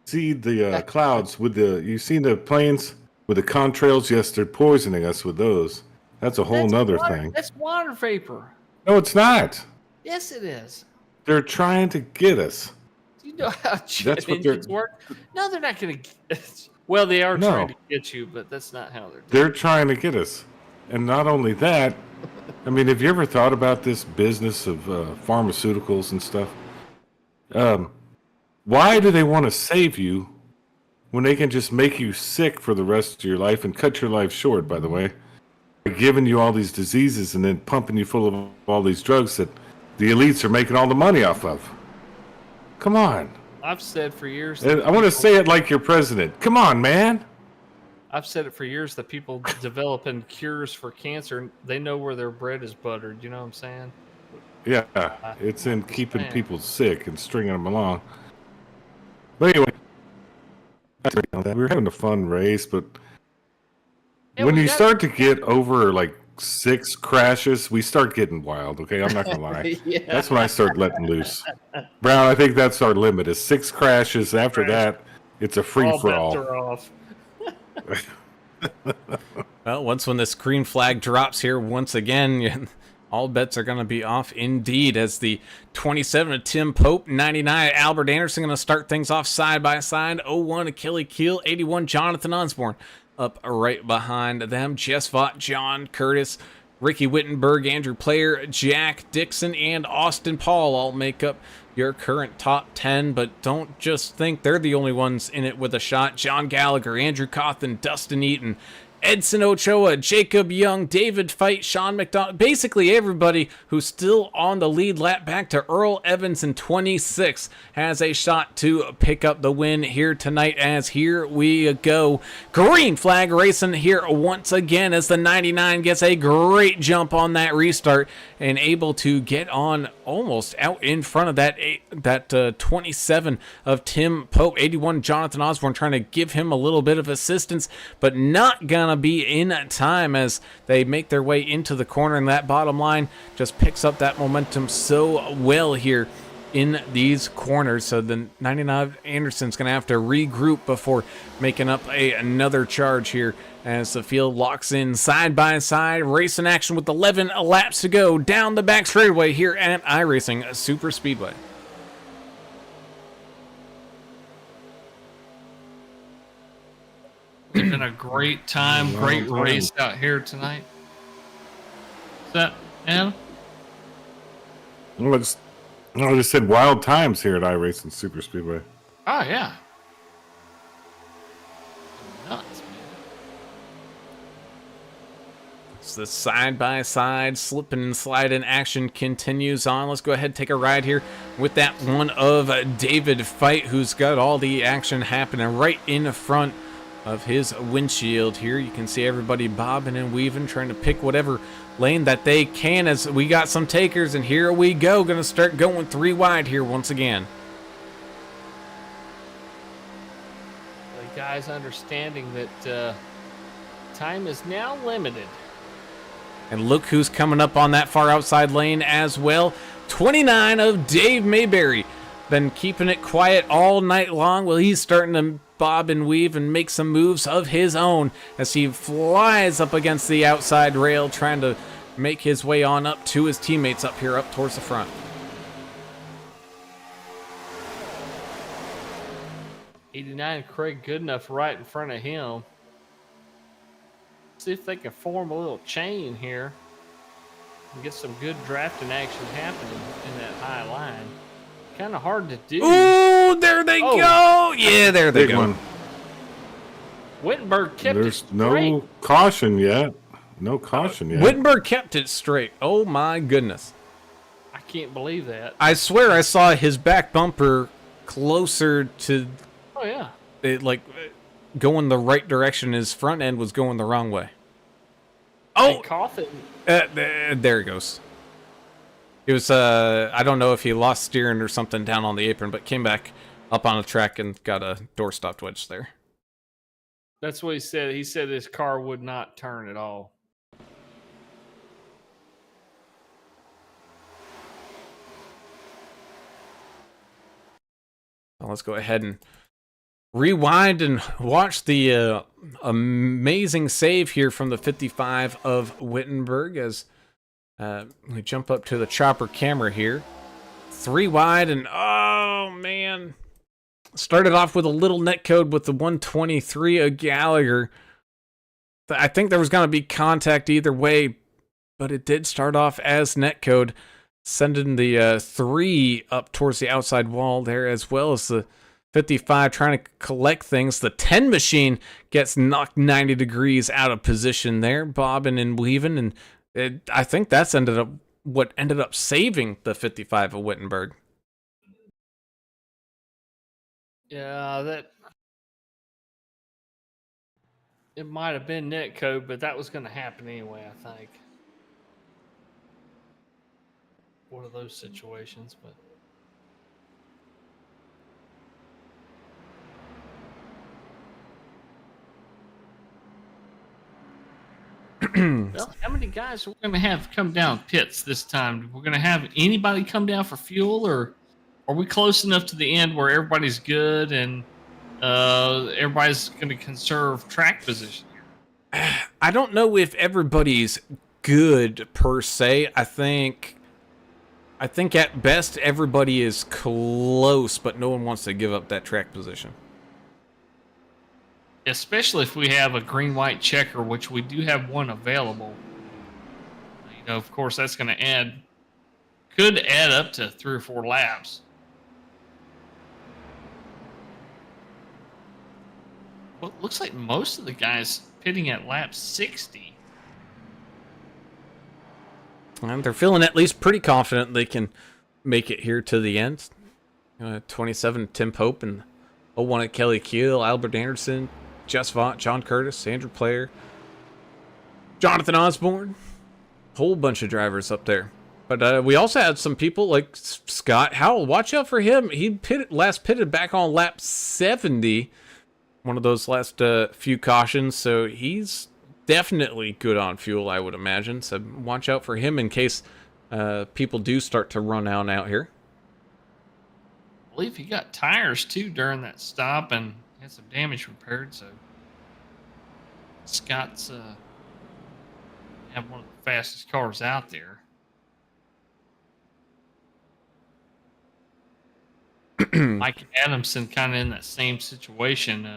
seed the clouds with the. You seen the planes with the contrails? Yes, they're poisoning us with those. That's a whole That's nother water- thing. That's water vapor. No, it's not. Yes, it is. They're trying to get us. Do you know how jet what they're- engines work? No, they're not going to. Well, they are No. trying to get you, but that's not how they're doing. They're trying to get us. And not only that, I mean, have you ever thought about this business of pharmaceuticals and stuff? Why do they want to save you when they can just make you sick for the rest of your life and cut your life short, by the way? By giving you all these diseases and then pumping you full of all these drugs that the elites are making all the money off of. Come on. I've said for years. And that I want to people- say it like your president. Come on, man. I've said it for years that people developing cures for cancer, they know where their bread is buttered. You know what I'm saying? Yeah, it's in keeping man. people sick and stringing them along. But anyway, we were having a fun race, but Yeah, when we you got- start to get over like 6 crashes, we start getting wild. Okay, I'm not gonna lie. Yeah. That's when I start letting loose. Brown, I think that's our limit. Is 6 crashes. After that, it's a free All for bets all. are off. Well, when this green flag drops here once again, all bets are going to be off indeed, as the 27 of Tim Pope, 99 Albert Anderson going to start things off side by side. 01 Achille Keel, 81 Jonathan Osborne up right behind them. Jess Vaught, John Curtis, Ricky Wittenberg, Andrew Player, Jack Dixon, and Austin Paul all make up your current top 10, but don't just think they're the only ones in it with a shot. John Gallagher, Andrew Cawthon, Dustin Eaton, Edson Ochoa, Jacob Young, David Fight, Sean McDonald, basically everybody who's still on the lead lap back to Earl Evans in 26 has a shot to pick up the win here tonight, as here we go. Green flag racing here once again as the 99 gets a great jump on that restart and able to get on almost out in front of that 27 of Tim Pope. 81 Jonathan Osborne trying to give him a little bit of assistance, but not gonna be in time as they make their way into the corner, and that bottom line just picks up that momentum so well here in these corners. So the 99 Anderson's gonna have to regroup before making up another charge here as the field locks in side by side. Racing action with 11 laps to go down the back straightaway here at iRacing Super Speedway. It's been a great time, great Long time. race out here tonight. Is that Adam? Well, I just said wild times here at iRacing Super Speedway. Oh yeah. Nuts, man. So the side-by-side slipping and sliding action continues on. Let's go ahead and take a ride here with that one of David Fight, who's got all the action happening right in front of his windshield here. You can see everybody bobbing and weaving, trying to pick whatever lane that they can, as we got some takers, and here we go. Gonna start going 3 wide here once again. The guys understanding that time is now limited. And look who's coming up on that far outside lane as well. 29 of Dave Mayberry. Been keeping it quiet all night long. Well, he's starting to bob and weave and make some moves of his own as he flies up against the outside rail, trying to make his way on up to his teammates up here, up towards the front. '89 Craig Goodenough right in front of him. See if they can form a little chain here and get some good drafting action happening in that high line. Kind of hard to do. Ooh, there they Oh. go. Yeah, there they Big go. one. Wittenberg kept There's it no straight. caution yet. No caution yet. Wittenberg kept it straight. Oh my goodness. I can't believe that. I swear I saw his back bumper closer to Oh yeah. it, like going the right direction. His front end was going the wrong way. Hey, Oh, Coffin. there he goes. It was, I don't know if he lost steering or something down on the apron, but came back up on the track and got a door stopped wedge there. That's what he said. He said his car would not turn at all. Well, let's go ahead and rewind and watch the amazing save here from the 55 of Wittenberg as we jump up to the chopper camera here. 3 wide, and oh man. Started off with a little netcode with the 123 of Gallagher. I think there was going to be contact either way, but it did start off as netcode, sending the 3 up towards the outside wall there, as well as the 55 trying to collect things. The 10 machine gets knocked 90 degrees out of position there, bobbing and weaving, and I think that's what ended up saving the 55 of Wittenberg. Yeah, it might have been netcode, but that was going to happen anyway, I think. One of those situations, but well, how many guys are we going to have come down pits this time? We're going to have anybody come down for fuel, or are we close enough to the end where everybody's good and everybody's going to conserve track position here? I don't know if everybody's good per se. I think at best everybody is close, but no one wants to give up that track position. Especially if we have a green-white checker, which we do have one available. You know, of course, that's going to could add up to 3 or 4 laps. Well, it looks like most of the guys pitting at lap 60. And they're feeling at least pretty confident they can make it here to the end. 27, Tim Pope, and 01 at Kelly Keel, Albert Anderson, Jess Vaught, John Curtis, Andrew Player, Jonathan Osborne. Whole bunch of drivers up there. But we also had some people like Scott Howell. Watch out for him. He last pitted back on lap 70. One of those last few cautions. So he's definitely good on fuel, I would imagine. So watch out for him in case people do start to run out here. I believe he got tires too during that stop and had some damage repaired. So Scott's have one of the fastest cars out there. Mike Adamson kind of in that same situation.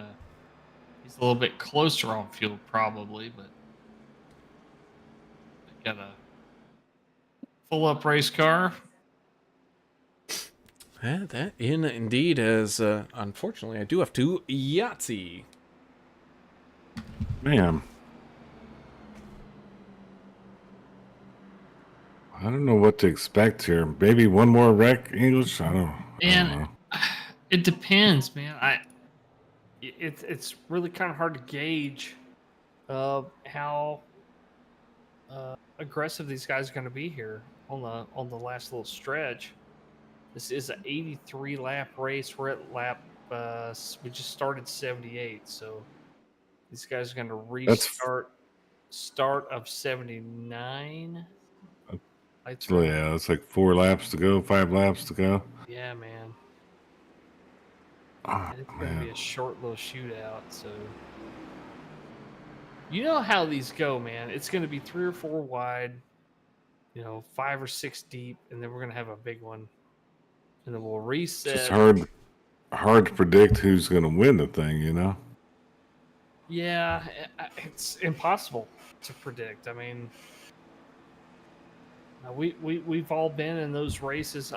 He's a little bit closer on fuel probably, but they got a full up race car. That indeed is, unfortunately, I do have to Yahtzee. Man. I don't know what to expect here. Maybe one more wreck, English? I don't know. It depends, man. It's really kind of hard to gauge how aggressive these guys are going to be here on the last little stretch. This is an 83 lap race. We're at lap we just started 78, so these guys are going to restart start of 79. So yeah, it's like 4 laps to go, 5 laps to go. Yeah, man. Oh, It's going to be a short little shootout, so you know how these go, man. It's going to be 3 or 4 wide, 5 or 6 deep, and then we're going to have a big one, and then we'll reset. It's just hard to predict who's going to win the thing, Yeah, it's impossible to predict. I mean, we've all been in those races.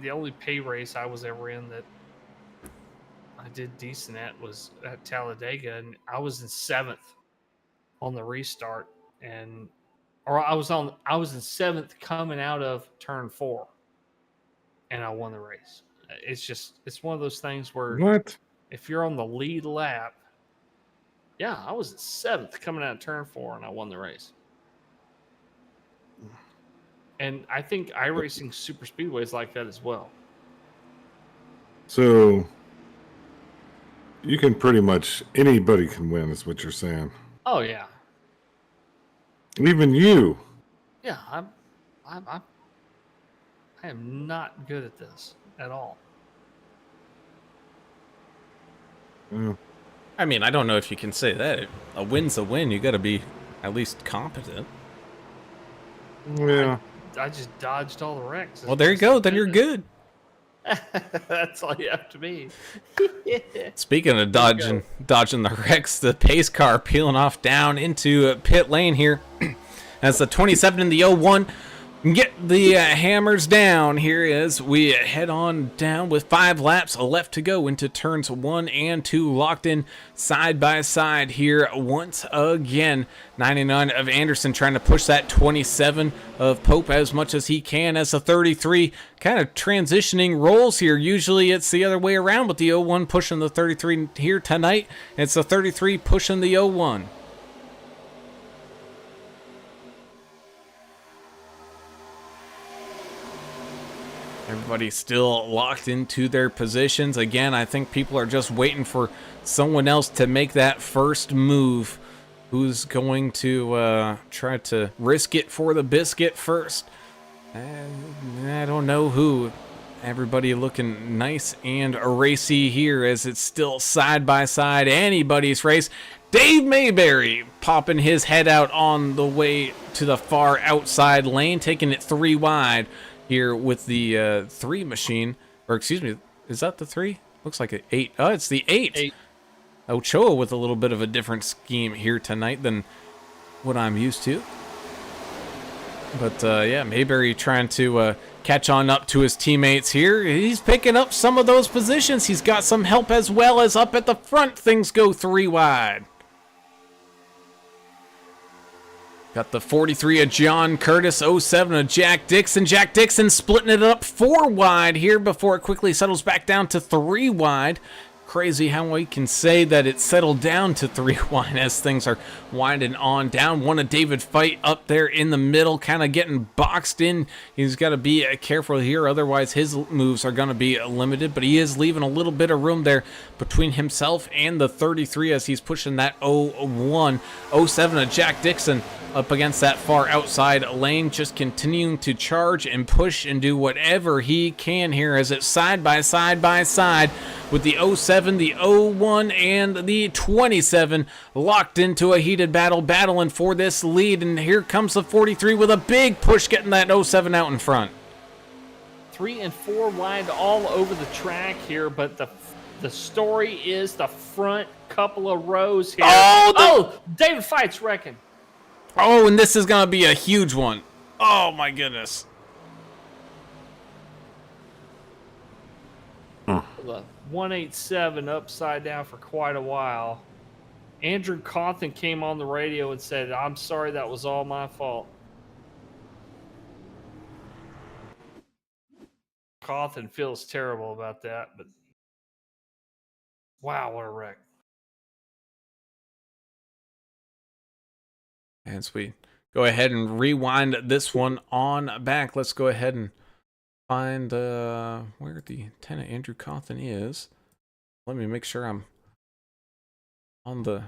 The only pay race I was ever in that I did decent at was at Talladega, and I was in 7th on the restart, I was in 7th coming out of turn 4, and I won the race. It's one of those things where What? if you're on the lead lap Yeah, I was at 7th coming out of turn 4, and I won the race. And I think iRacing super speedway is like that as well. So you can pretty much anybody can win, is what you're saying. Oh yeah, Even you. yeah. I am not good at this at all. Yeah. I mean, I don't know if you can say that. A win's a win. You got to be at least competent. Yeah. I just dodged all the wrecks. Well, there you go. Then you're good. That's all you have to be. Speaking of dodging the wrecks, the pace car peeling off down into pit lane here. As the 27 and the 01 get the hammers down here as we head on down with 5 laps left to go into turns 1 and 2, locked in side by side here once again. 99 of Anderson trying to push that 27 of Pope as much as he can, as the 33 kind of transitioning roles here. Usually it's the other way around, but the 01 pushing the 33 here tonight. It's the 33 pushing the 01. Everybody's still locked into their positions. Again, I think people are just waiting for someone else to make that first move. Who's going to try to risk it for the biscuit first? I don't know who. Everybody looking nice and racy here as it's still side by side anybody's race. Dave Mayberry popping his head out on the way to the far outside lane, taking it 3 wide. Here with the 3 machine, or excuse me, is that the 3? Looks like an 8. Oh, it's the 8. Ochoa with a little bit of a different scheme here tonight than what I'm used to. But yeah, Mayberry trying to catch on up to his teammates here. He's picking up some of those positions. He's got some help as well as up at the front. Things go 3 wide. Got the 43 of John Curtis, 07 of Jack Dixon. Jack Dixon splitting it up 4 wide here before it quickly settles back down to 3 wide. Crazy how we can say that it settled down to 3 wide as things are winding on down. One of David Fight up there in the middle, kind of getting boxed in. He's got to be careful here, otherwise his moves are going to be limited, but he is leaving a little bit of room there between himself and the 33 as he's pushing that 01. 07 of Jack Dixon up against that far outside lane, just continuing to charge and push and do whatever he can here as it's side by side with the 07, the 01, and the 27 locked into a heated battle, battling for this lead. And here comes the 43 with a big push, getting that 07 out in front. 3 and 4 wide all over the track here, but the story is the front couple of rows here. Oh, David Fight's wrecking. Oh, and this is going to be a huge one. Oh, my goodness. The 187 upside down for quite a while. Andrew Cawthon came on the radio and said, "I'm sorry, that was all my fault." Cawthon feels terrible about that, but wow, what a wreck. As we go ahead and rewind this one on back, let's go ahead and find where the 10 of Andrew Cawthon is. Let me make sure I'm on the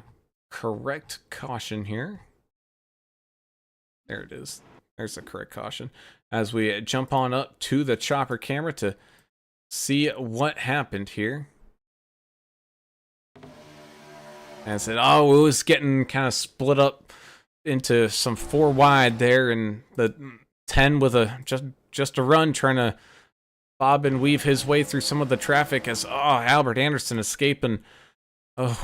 correct caution here. There it is. There's the correct caution. As we jump on up to the chopper camera to see what happened here. As it was getting kind of split up into some 4 wide there, and the 10 with a just a run trying to bob and weave his way through some of the traffic as Albert Anderson escaping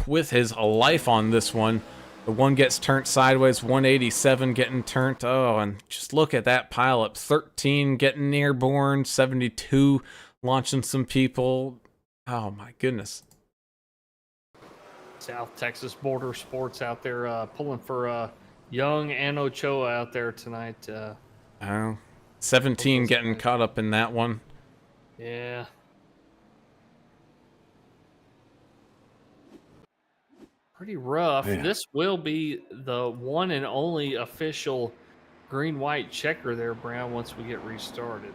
with his life on this one. The 1 gets turned sideways, 187 getting turned. And just look at that pile up. 13 getting airborne, 72 launching some people. Oh my goodness. South Texas Border Sports out there pulling for Young and Ochoa out there tonight. 17 getting caught up in that one. Yeah. Pretty rough. Man. This will be the one and only official green-white checker there, Brown, once we get restarted.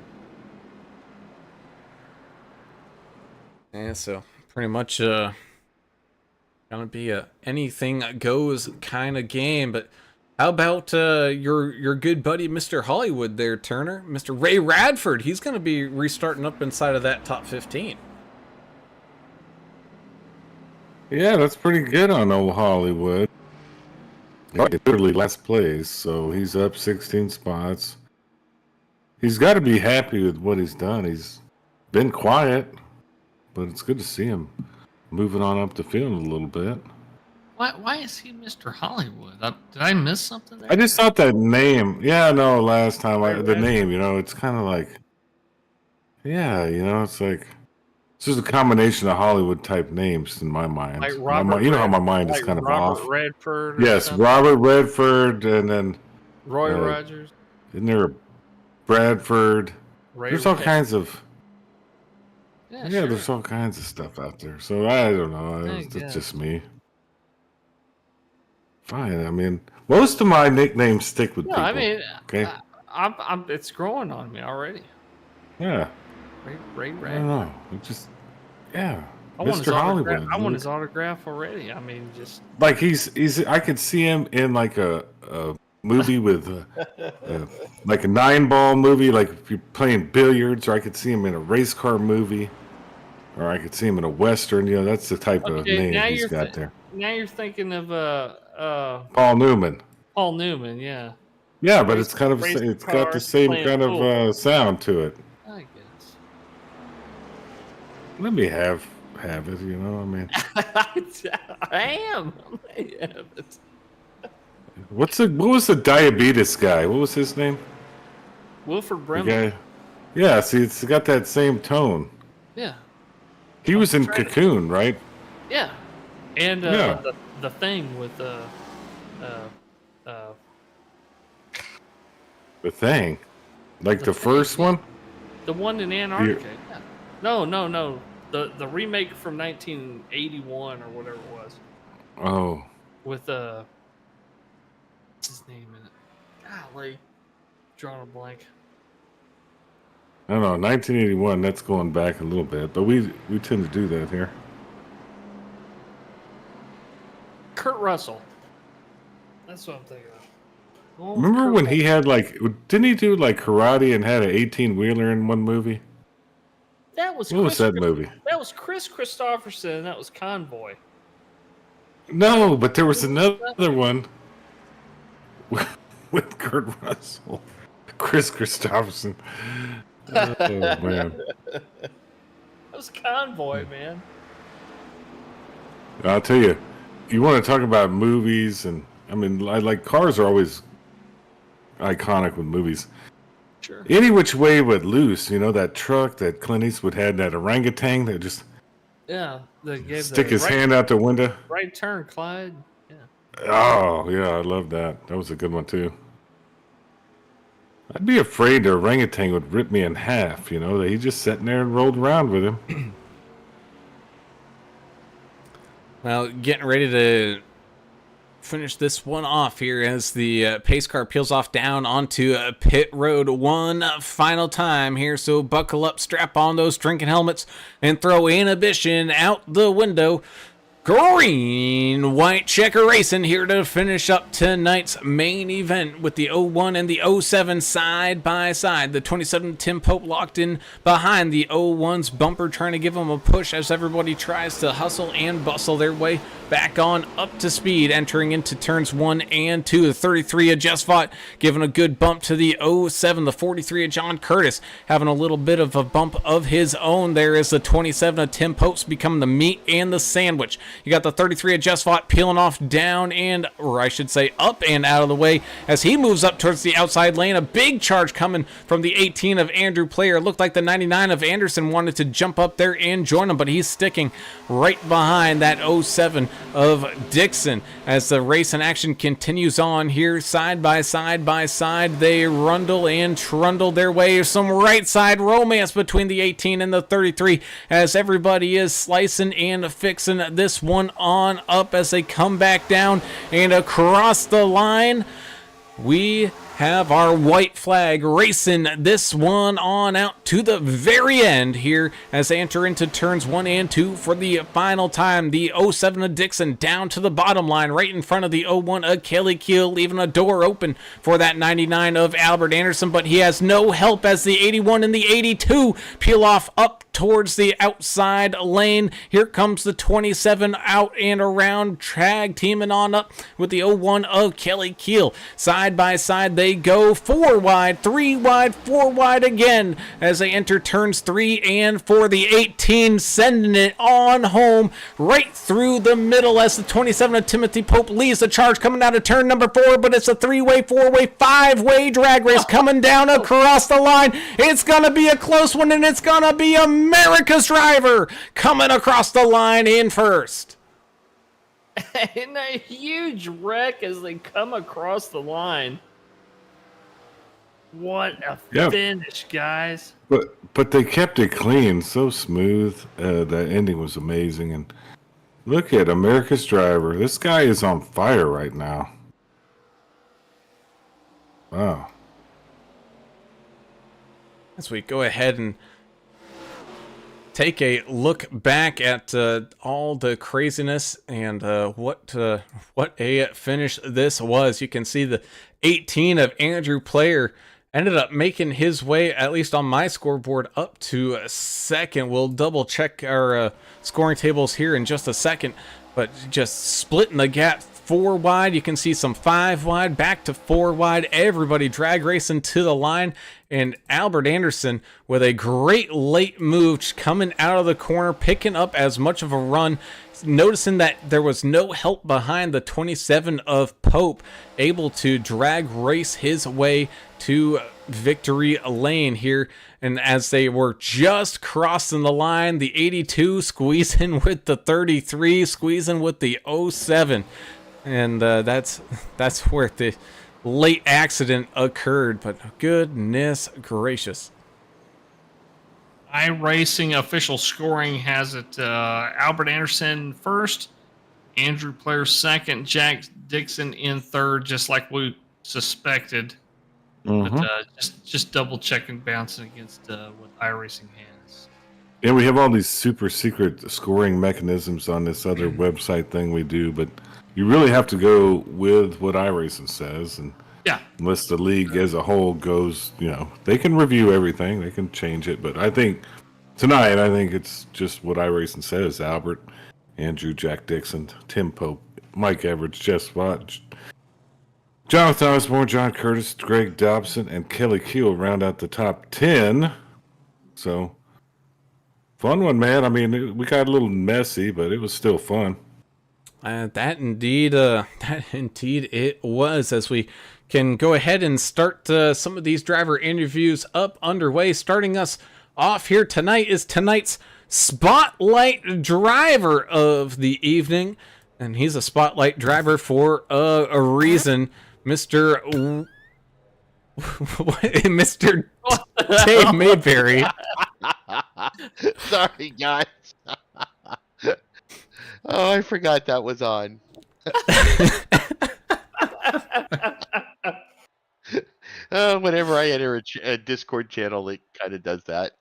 Yeah, so pretty much gonna be a anything goes kind of game. But how about your good buddy Mr. Hollywood there, Turner? Mr. Ray Radford, he's gonna be restarting up inside of that top 15. Yeah, that's pretty good on old Hollywood. Literally last place, so he's up 16 spots. He's got to be happy with what he's done. He's been quiet, but it's good to see him moving on up the field a little bit. Why is he Mr. Hollywood? Did I miss something there? I just thought that name. Yeah, no, last time the name, it's kind of like, yeah, it's like it's just a combination of Hollywood type names in my mind. Like Robert, how my mind is kind of Robert off. Redford. Yes, something? Robert Redford, and then Roy Rogers. isn't there Bradford? Ray There's all Ray. kinds of Yeah, yeah. sure. There's all kinds of stuff out there. So I don't know. I It's guess. just me. Fine. I mean, most of my nicknames stick with No, people. I mean, okay. I'm it's growing on me already. Yeah. Ray I don't know. It just yeah. I want his Mr. autograph. Hollywood. I want dude. his autograph already. I mean, just Like he's. I could see him in like a movie with like a 9-ball movie, like if you're playing billiards, or I could see him in a race car movie, or I could see him in a western. That's the type of okay. Now name he's you're got there. now you're thinking of Paul Newman. Paul Newman. Yeah, Yeah, but it's kind of race it's got the cars, same playing kind pool. of sound to it. I guess. Let me have it. I mean, I am. I have it. what was the diabetes guy? What was his name? Wilford The Brimley. guy. Yeah, see, it's got that same tone. Yeah, He was in trying to- Cocoon, right? yeah, and Yeah. the thing with The Thing, like The the Thing, first one. the one in Antarctica. Yeah. No. The remake from 1981 or whatever it was Oh, with what's his name in it? Golly, drawing a blank. I don't know. 1981. That's going back a little bit, but we tend to do that here. Kurt Russell. That's what I'm thinking of. Oh, Remember Kurt when he had like? Didn't he do like karate and had an 18-wheeler in one movie? That was What was that movie? That was Chris Christopherson. And that was Convoy. No, but there was another one with Kurt Russell, Chris Christopherson. Oh man! That was Convoy, man. I'll tell you, you want to talk about movies, and I mean, like cars are always iconic with movies. Sure. Any which way but loose, that truck that Clint Eastwood had, that orangutan that just Yeah. They gave stick the his hand out the window. right turn, Clyde. Yeah. Oh yeah, I love that. That was a good one too. I'd be afraid the orangutan would rip me in half. That he just sitting there and rolled around with him. Well, getting ready to finish this one off here as the pace car peels off down onto pit road one final time here. So buckle up, strap on those drinking helmets, and throw inhibition out the window. Green white checker racing here to finish up tonight's main event with the 01 and the 07 side by side. The 27 Tim Pope locked in behind the 01's bumper, trying to give them a push as everybody tries to hustle and bustle their way back on up to speed, entering into turns 1 and 2. The 33 of Just Fought giving a good bump to the 07. The 43 of John Curtis having a little bit of a bump of his own. There is the 27 of Tim Pope's becoming the meat and the sandwich. You got the 33 of Just Fought peeling off down or I should say up and out of the way as he moves up towards the outside lane. A big charge coming from the 18 of Andrew Player. It looked like the 99 of Anderson wanted to jump up there and join him, but he's sticking right behind that 07 of Dixon as the race in action continues on here. Side by side by side, they rundle and trundle their way. Some right side romance between the 18 and the 33 as everybody is slicing and fixing this this one on up as they come back down and across the line. We have our white flag racing this one on out to the very end here as they enter into turns 1 and 2 for the final time. The 07 of Dixon down to the bottom line right in front of the 01 of Kelly Keel, leaving a door open for that 99 of Albert Anderson, but he has no help as the 81 and the 82 peel off up towards the outside lane. Here comes the 27 out and around, tag teaming on up with the 01 of Kelly Keel. Side by side they go, 4 wide, 3 wide, 4 wide again as they enter turns 3 and 4. The 18 sending it on home right through the middle as the 27 of Timothy Pope leads the charge coming out of turn number 4, but it's a 3-way, 4-way, 5-way drag race coming down across the line. It's gonna be a close one, and it's gonna be America's driver coming across the line in first. And a huge wreck as they come across the line. What a finish, guys. But they kept it clean, so smooth. That ending was amazing. And look at America's driver. This guy is on fire right now. Wow. As we go ahead and take a look back at all the craziness and what a finish this was. You can see the 18 of Andrew Player ended up making his way, at least on my scoreboard, up to second. We'll double check our scoring tables here in just a second, but just splitting the gap 4 wide. You can see some 5 wide, back to 4 wide. Everybody drag racing to the line. And Albert Anderson with a great late move coming out of the corner, picking up as much of a run, noticing that there was no help behind the 27 of Pope, able to drag race his way to victory lane here. And as they were just crossing the line, the 82 squeezing with the 33, squeezing with the 07. And that's where the late accident occurred, but goodness gracious. iRacing official scoring has it Albert Anderson first, Andrew Player second, Jack Dixon in third, just like we suspected. But just double checking, bouncing against what iRacing has. Yeah, we have all these super secret scoring mechanisms on this other website thing we do, but you really have to go with what iRacing says, and unless the league as a whole goes, they can review everything, they can change it, but I think tonight, it's just what iRacing says. Albert, Andrew, Jack Dixon, Tim Pope, Mike Everett, Jess Watt, Jonathan Osborne, John Curtis, Greg Dobson, and Kelly Keel round out the top 10. So, fun one, man. I mean, we got a little messy, but it was still fun. That indeed it was. As we can go ahead and start some of these driver interviews up underway. Starting us off here tonight is tonight's spotlight driver of the evening, and he's a spotlight driver for a reason. Mr. Dave Mayberry. Sorry, guys. Oh, I forgot that was on. Whenever I enter a Discord channel, it kind of does that.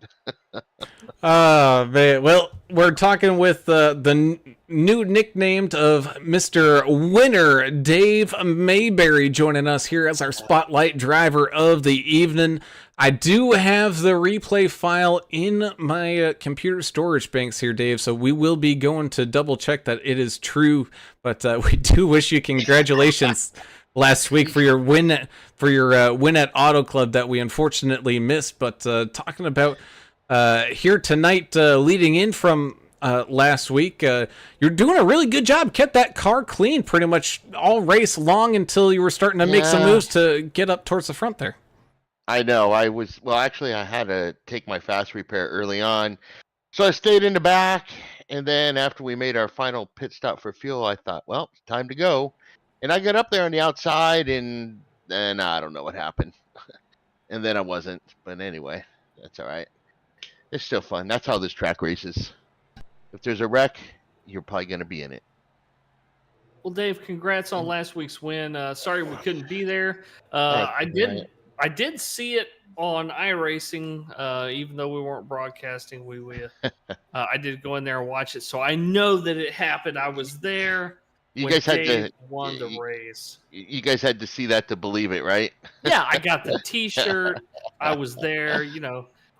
Man. Well, we're talking with the new nicknamed of Mr. Winner, Dave Mayberry, joining us here as our spotlight driver of the evening. I do have the replay file in my computer storage banks here, Dave, so we will be going to double check that it is true, but we do wish you congratulations last week for your win at Auto Club that we unfortunately missed. But talking about here tonight, leading in from last week, you're doing a really good job. Kept that car clean pretty much all race long until you were starting to make some moves to get up towards the front there. I know. Actually, I had to take my fast repair early on, so I stayed in the back. And then after we made our final pit stop for fuel, I thought, well, it's time to go. And I got up there on the outside, and then I don't know what happened. And then I wasn't. But anyway, that's all right. It's still fun. That's how this track races. If there's a wreck, you're probably going to be in it. Well, Dave, congrats on last week's win. Sorry we couldn't be there. That's I all right. did see it on iRacing, even though we weren't broadcasting. I did go in there and watch it, so I know that it happened. I was there You when guys had Dave to won the you, race. you guys had to see that to believe it, right? Yeah, I got the T-shirt. I was there,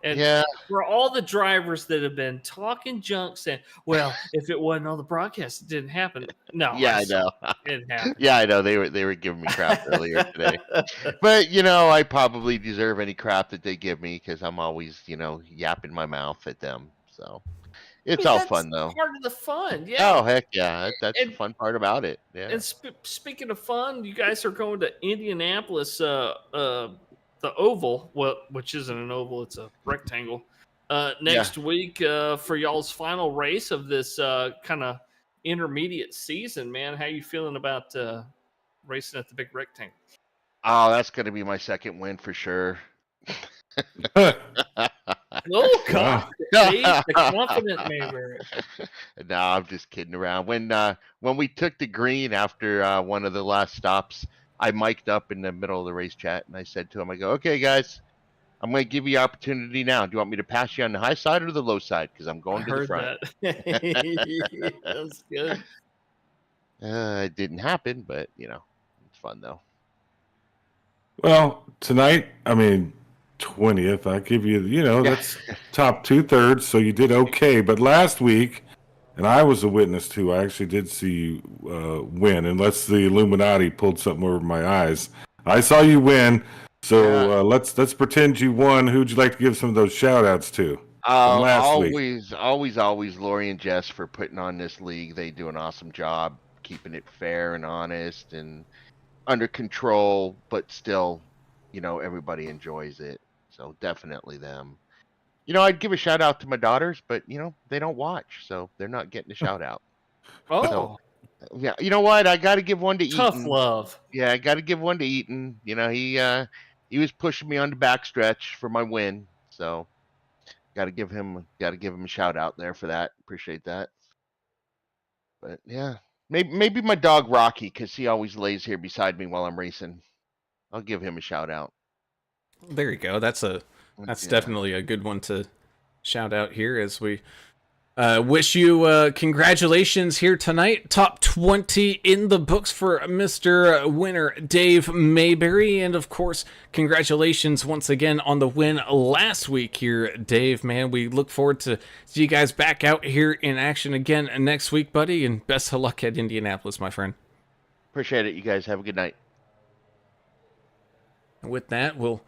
and Yeah. for all the drivers that have been talking junk, saying, "Well, if it wasn't on the broadcast, it didn't happen." No, Yeah, I I saw know. it. It happened. Yeah, I know. They were giving me crap earlier today. But, I probably deserve any crap that they give me because I'm always, yapping my mouth at them. So I it's mean, all that's fun, though. part of the fun. Oh, Yeah. heck yeah. That's the And fun part about it. Yeah. and speaking of fun, you guys are going to Indianapolis, the oval, which isn't an oval, it's a rectangle. Yeah. Next week for y'all's final race of this kind of intermediate season, man. How you feeling about racing at the big rectangle? Oh, that's going to be my second win for sure. Oh, Wow. see, the confident Mayberry. No, I'm just kidding around. When we took the green after one of the last stops, I mic'd up in the middle of the race chat and I said to him, I go, "Okay, guys, I'm going to give you opportunity now. Do you want me to pass you on the high side or the low side? Because I'm I going to the heard front." that. That's good. It didn't happen, but it's fun though. Well, tonight, 20th, I give you, that's top 2/3, so you did okay. But last week, and I was a witness too, I actually did see you win, unless the Illuminati pulled something over my eyes. I saw you win, so Yeah. let's pretend you won. Who'd you like to give some of those shout outs to from last week? always Lori and Jess for putting on this league. They do an awesome job keeping it fair and honest and under control, but still, everybody enjoys it. So definitely them. I'd give a shout out to my daughters, but they don't watch, so they're not getting a shout out. Oh, Yeah, you know what? I got to give one to tough Eaton. love. Yeah, I got to give one to Eaton. He was pushing me on the backstretch for my win, so got to give him a shout out there for that. Appreciate that. But yeah, maybe my dog Rocky, because he always lays here beside me while I'm racing. I'll give him a shout out. There you go. That's Yeah. definitely a good one to shout out here as we wish you congratulations here tonight. Top 20 in the books for Mr. Winner Dave Mayberry. And of course, congratulations once again on the win last week here, Dave. Man, we look forward to see you guys back out here in action again next week, buddy. And best of luck at Indianapolis, my friend. Appreciate it. You guys have a good night. With that, we'll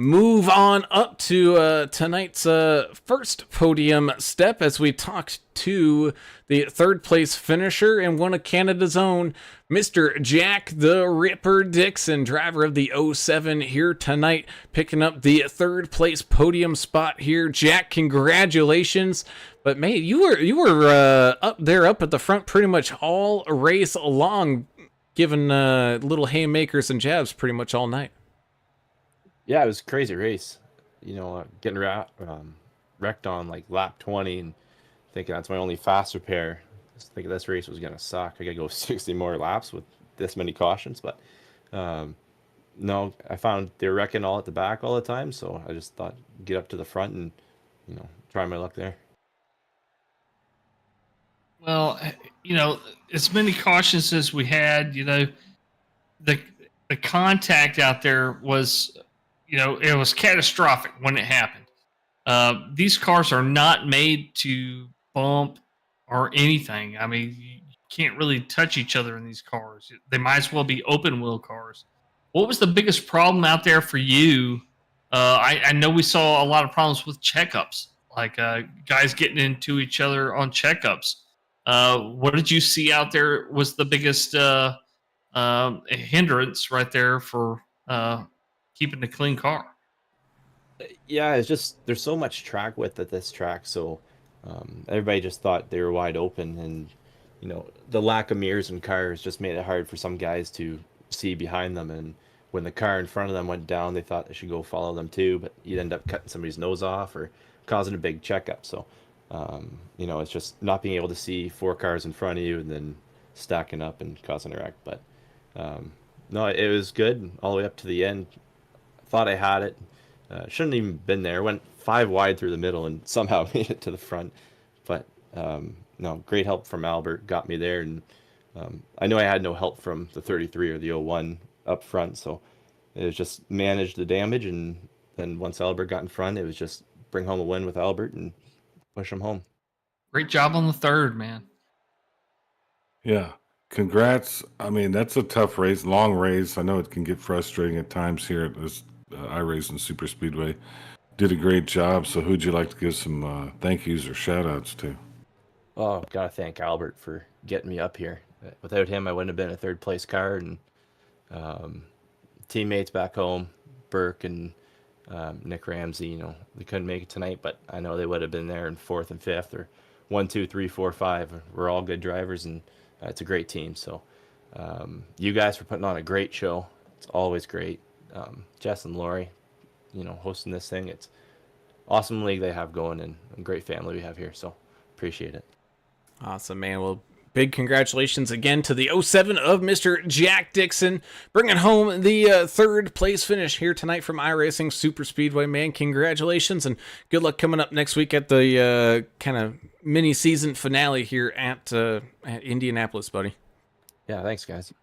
move on up to tonight's first podium step as we talked to the third place finisher and one of Canada's own, Mr. Jack the Ripper Dixon, driver of the 07 here tonight, picking up the third place podium spot here. Jack, congratulations. But mate, you were up at the front pretty much all race long, giving little haymakers and jabs pretty much all night. Yeah, it was a crazy race. Getting wrecked on like lap 20 and thinking that's my only fast repair. Just thinking this race was gonna suck. I gotta go 60 more laps with this many cautions, but no, I found they were wrecking all at the back all the time, so I just thought get up to the front and try my luck there. Well, as many cautions as we had, the contact out there was, it was catastrophic when it happened. These cars are not made to bump or anything. I mean, you can't really touch each other in these cars. They might as well be open wheel cars. What was the biggest problem out there for you? I know we saw a lot of problems with checkups, like guys getting into each other on checkups. What did you see out there was the biggest hindrance right there for keeping a clean car? Yeah, it's just there's so much track width at this track, so everybody just thought they were wide open, and the lack of mirrors in cars just made it hard for some guys to see behind them. And when the car in front of them went down, they thought they should go follow them too, but you'd end up cutting somebody's nose off or causing a big checkup. So It's just not being able to see 4 cars in front of you and then stacking up and causing a wreck. But no, it was good all the way up to the end. Thought I had it. Shouldn't even been there. Went 5 wide through the middle and somehow made it to the front. But no, great help from Albert got me there. And I know I had no help from the 33 or the 01 up front. So it was just manage the damage. And then once Albert got in front, it was just bring home a win with Albert and push him home. Great job on the third, man. Yeah. Congrats. I mean, that's a tough race, long race. I know it can get frustrating at times here at this iRacing Super Speedway. Did a great job. So who'd you like to give some thank yous or shout outs to? Oh, gotta thank Albert for getting me up here. Without him, I wouldn't have been a 3rd place car. And teammates back home, Burke and Nick Ramsey, they couldn't make it tonight, but I know they would have been there in 4th and 5th or 1, 2, 3, 4, 5. We're all good drivers, and it's a great team. So you guys for putting on a great show. It's always great. Jess and Lori, hosting this thing. It's awesome league they have going, and a great family we have here. So appreciate it. Awesome, man. Well, big congratulations again to the 07 of Mr. Jack Dixon, bringing home the 3rd place finish here tonight from iRacing Super Speedway, man. Congratulations, and good luck coming up next week at the kind of mini season finale here at Indianapolis, buddy. Yeah, thanks, guys.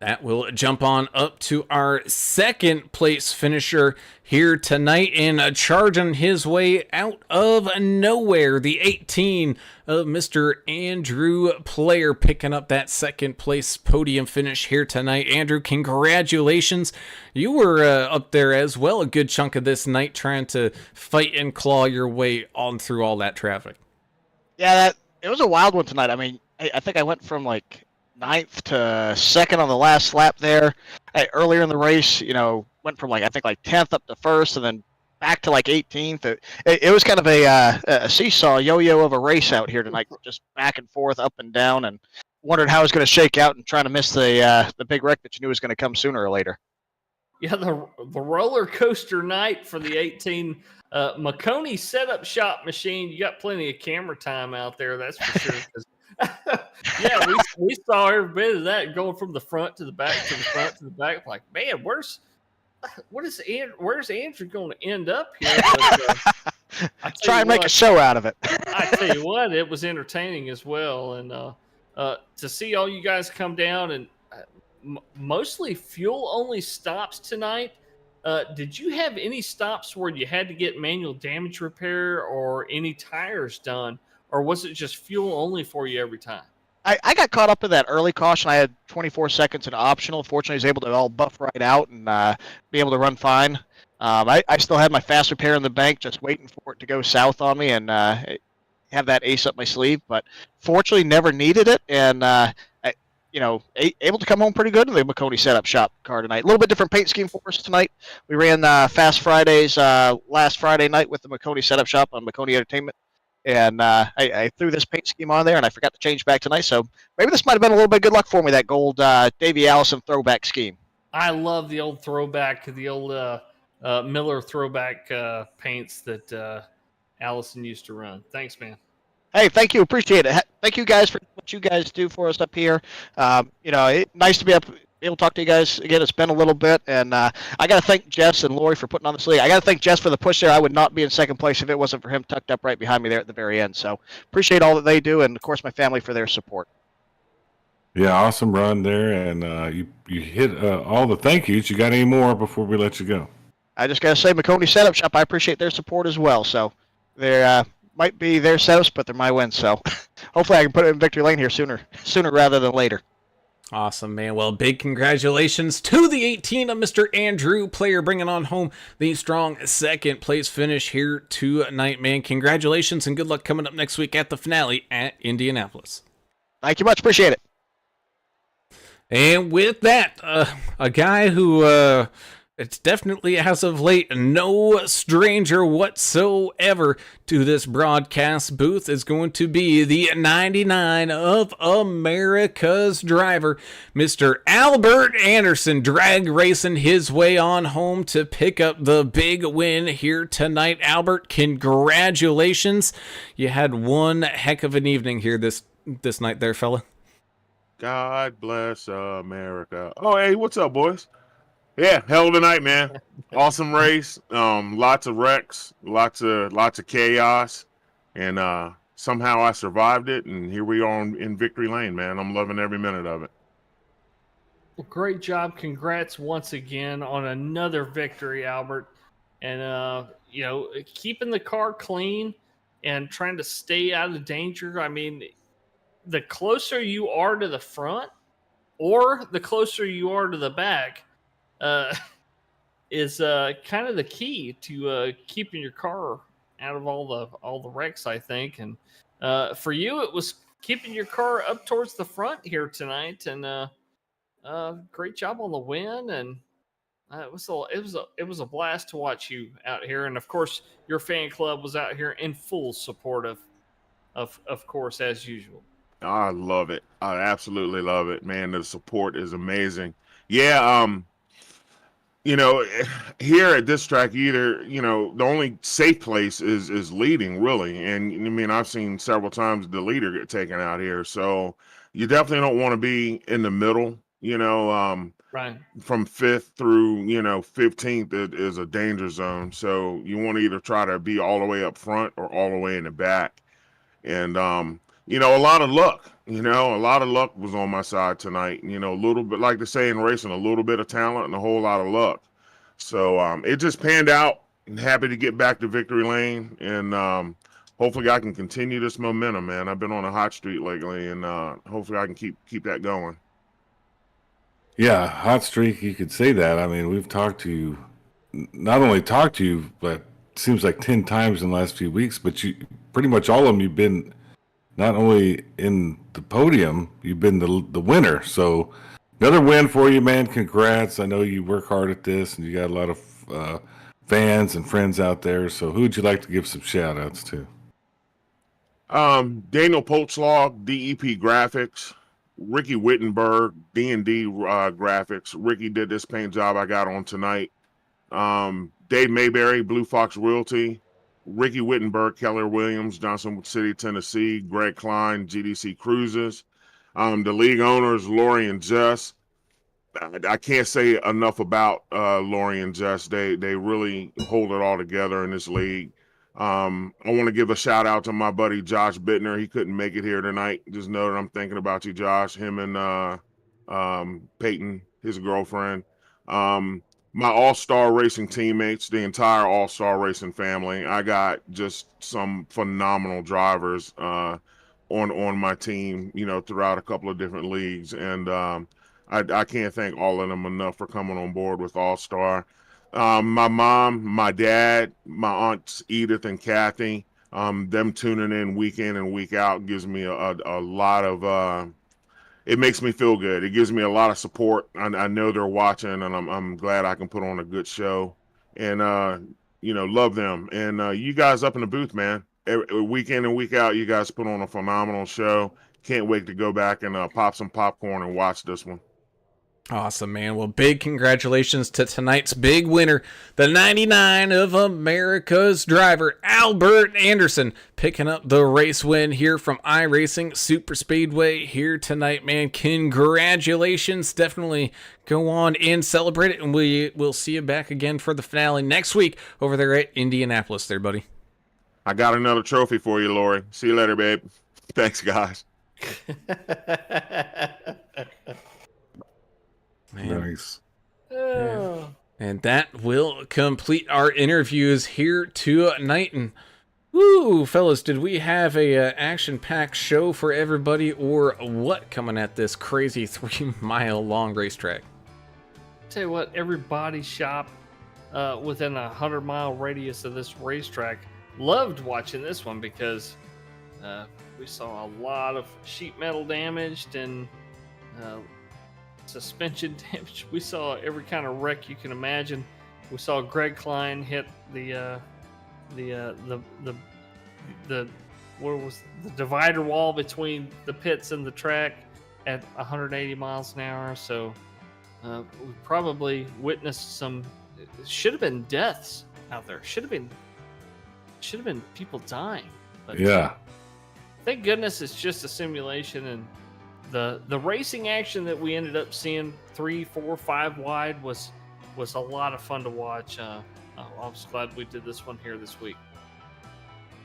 That will jump on up to our 2nd place finisher here tonight, and charging his way out of nowhere, the 18 of Mr. Andrew Player, picking up that 2nd place podium finish here tonight. Andrew, congratulations. You were up there as well a good chunk of this night, trying to fight and claw your way on through all that traffic. Yeah, it was a wild one tonight. I mean, I think I went from like 9th to 2nd on the last lap there. Earlier in the race, went from I think 10th up to 1st, and then back to 18th. It was kind of a seesaw yo-yo of a race out here tonight, just back and forth, up and down, and wondered how it was going to shake out and trying to miss the big wreck that you knew was going to come sooner or later. Yeah, the roller coaster night for the 18 Maconi setup shop machine. You got plenty of camera time out there, that's for sure. Yeah, we saw every bit of that going from the front to the back to the front to the back. Like, man, where's Andrew going to end up here? But, try and make a show out of it. I tell you what, it was entertaining as well, and to see all you guys come down and mostly fuel only stops tonight. Did you have any stops where you had to get manual damage repair or any tires done? Or was it just fuel only for you every time? I got caught up in that early caution. I had 24 seconds in optional. Fortunately, I was able to all buff right out and be able to run fine. I still had my fast repair in the bank, just waiting for it to go south on me and have that ace up my sleeve. But fortunately, never needed it, and able to come home pretty good in the Maconi setup shop car tonight. A little bit different paint scheme for us tonight. We ran Fast Fridays last Friday night with the Maconi setup shop on Maconi Entertainment. And I threw this paint scheme on there, and I forgot to change back tonight. So maybe this might have been a little bit of good luck for me, that gold Davey Allison throwback scheme. I love the old throwback, the old Miller throwback paints that Allison used to run. Thanks, man. Hey, thank you. Appreciate it. Thank you guys for what you guys do for us up here. Nice to be able to talk to you guys again. It's been a little bit, and I got to thank Jess and Lori for putting on this league. I got to thank Jess for the push there. I would not be in 2nd place if it wasn't for him tucked up right behind me there at the very end. So appreciate all that they do, and of course my family for their support. Yeah, awesome run there, and you hit all the thank yous. You got any more before we let you go? I just got to say, Maconi Setup Shop, I appreciate their support as well. So they're might be their setups, but they're my wins. So hopefully I can put it in victory lane here sooner rather than later. Awesome, man. Well, big congratulations to the 18 of Mr. Andrew Player, bringing on home the strong 2nd place finish here tonight, man. Congratulations and good luck coming up next week at the finale at Indianapolis. Thank you much. Appreciate it. And with that, a guy who it's definitely, as of late, no stranger whatsoever to this broadcast booth is going to be the 99 of America's driver, Mr. Albert Anderson, drag racing his way on home to pick up the big win here tonight. Albert, congratulations. You had one heck of an evening here this night there, fella. God bless America. Oh, hey, what's up, boys? Yeah, hell of a night, man. Awesome race. Lots of wrecks, lots of chaos, and somehow I survived it, and here we are in victory lane, man. I'm loving every minute of it. Well, great job. Congrats once again on another victory, Albert. And, keeping the car clean and trying to stay out of danger. I mean, the closer you are to the front or the closer you are to the back is kind of the key to keeping your car out of all the wrecks, I think. And for you, it was keeping your car up towards the front here tonight. And great job on the win. And it was a blast to watch you out here. And of course, your fan club was out here in full support of course, as usual. I love it. I absolutely love it, man. The support is amazing. Yeah, here at this track, either, the only safe place is leading, really. And I mean, I've seen several times the leader get taken out here. So you definitely don't want to be in the middle, Right. from 5th through, 15th is a danger zone. So you want to either try to be all the way up front or all the way in the back. And, a lot of luck, was on my side tonight. A little bit, like they say in racing, a little bit of talent and a whole lot of luck. So it just panned out. I'm happy to get back to victory lane, and hopefully I can continue this momentum, man. I've been on a hot streak lately, and hopefully I can keep that going. Yeah, hot streak, you could say that. I mean, we've talked to you, not only talked to you, but it seems like 10 times in the last few weeks, but you pretty much all of them, you've been not only in the podium, you've been the winner. So another win for you, man. Congrats. I know you work hard at this, and you got a lot of fans and friends out there. So who would you like to give some shout outs to? Daniel Polchlaw, DEP Graphics, Ricky Wittenberg, D&D Graphics. Ricky did this paint job I got on tonight. Dave Mayberry, Blue Fox Realty, Ricky Wittenberg, Keller Williams, Johnsoncity, Tennessee, Greg Klein, GDC Cruises. The league owners, Lori and Jess. I can't say enough about Lori and Jess. They really hold it all together in this league. I want to give a shout out to my buddy Josh Bittner. He couldn't make it here tonight. Just know that I'm thinking about you, Josh. Him and Peyton, his girlfriend. My all-star racing teammates, the entire all-star racing family. I got just some phenomenal drivers on my team, throughout a couple of different leagues. And I can't thank all of them enough for coming on board with All-Star. My mom, my dad, my aunts Edith and Kathy, them tuning in week in and week out gives me a lot of it makes me feel good. It gives me a lot of support. I know they're watching, and I'm glad I can put on a good show. And love them. And you guys up in the booth, man. Every week in and week out, you guys put on a phenomenal show. Can't wait to go back and pop some popcorn and watch this one. Awesome, man. Well, big congratulations to tonight's big winner, the 99 of America's driver, Albert Anderson, picking up the race win here from iRacing Super Speedway here tonight, man. Congratulations. Definitely go on and celebrate it, and we will see you back again for the finale next week over there at Indianapolis there, buddy. I got another trophy for you, Lori. See you later, babe. Thanks, guys. Man. Nice. Yeah. And that will complete our interviews here tonight. And woo, fellas, did we have a action-packed show for everybody, or what, coming at this crazy 3-mile long racetrack? Tell you what, every body shop within a 100-mile radius of this racetrack loved watching this one, because we saw a lot of sheet metal damaged and suspension damage. We saw every kind of wreck you can imagine. We saw Greg Klein hit the what was the divider wall between the pits and the track at 180 miles an hour. So we probably witnessed some. It should have been deaths out there. Should have been people dying. But Yeah. thank goodness it's just a simulation, and the racing action that we ended up seeing 3, 4, 5 wide was a lot of fun to watch. I'm just glad we did this one here this week.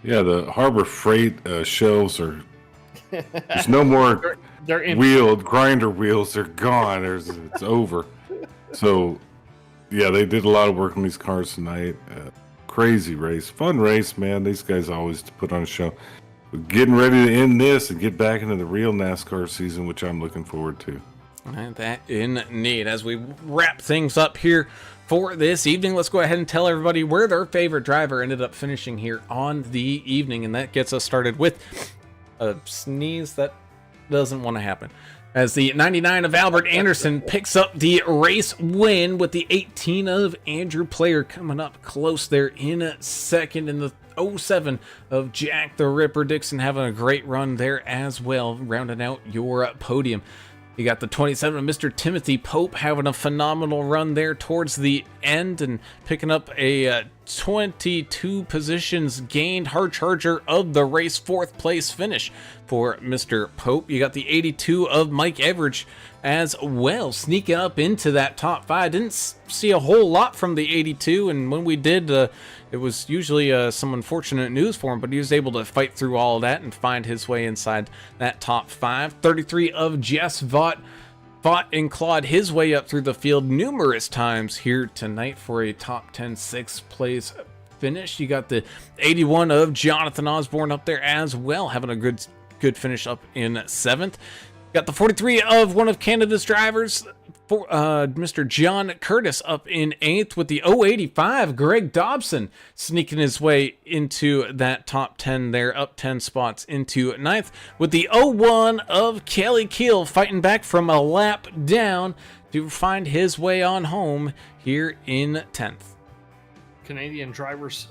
Yeah, the Harbor Freight shelves are. There's no more They're empty. grinder wheels. They're gone. It's over. So, yeah, they did a lot of work on these cars tonight. Crazy race, fun race, man. These guys always put on a show. We're getting ready to end this and get back into the real NASCAR season, which I'm looking forward to. And that indeed. As we wrap things up here for this evening, let's go ahead and tell everybody where their favorite driver ended up finishing here on the evening. And that gets us started with a sneeze that doesn't want to happen. As the 99 of Albert Anderson picks up the race win, with the 18 of Andrew Player coming up close there in second, in the 07 of Jack the Ripper Dixon having a great run there as well, rounding out your podium. You got the 27 of Mr. Timothy Pope having a phenomenal run there towards the end and picking up a 22 positions gained hard charger of the race, 4th place finish for Mr. Pope. You got the 82 of Mike Everidge as well, sneaking up into that top 5. Didn't see a whole lot from the 82, and when we did, it was usually some unfortunate news for him, but he was able to fight through all of that and find his way inside that top 5. 33 of Jess Vaught fought and clawed his way up through the field numerous times here tonight for a top 10 6th place finish. You got the 81 of Jonathan Osborne up there as well, having a good finish up in 7th. Got the 43 of one of Canada's drivers, for Mr. John Curtis, up in 8th, with the 085 Greg Dobson sneaking his way into that top 10 there, up 10 spots into 9th, with the 01 of Kelly Keel fighting back from a lap down to find his way on home here in 10th. Canadian drivers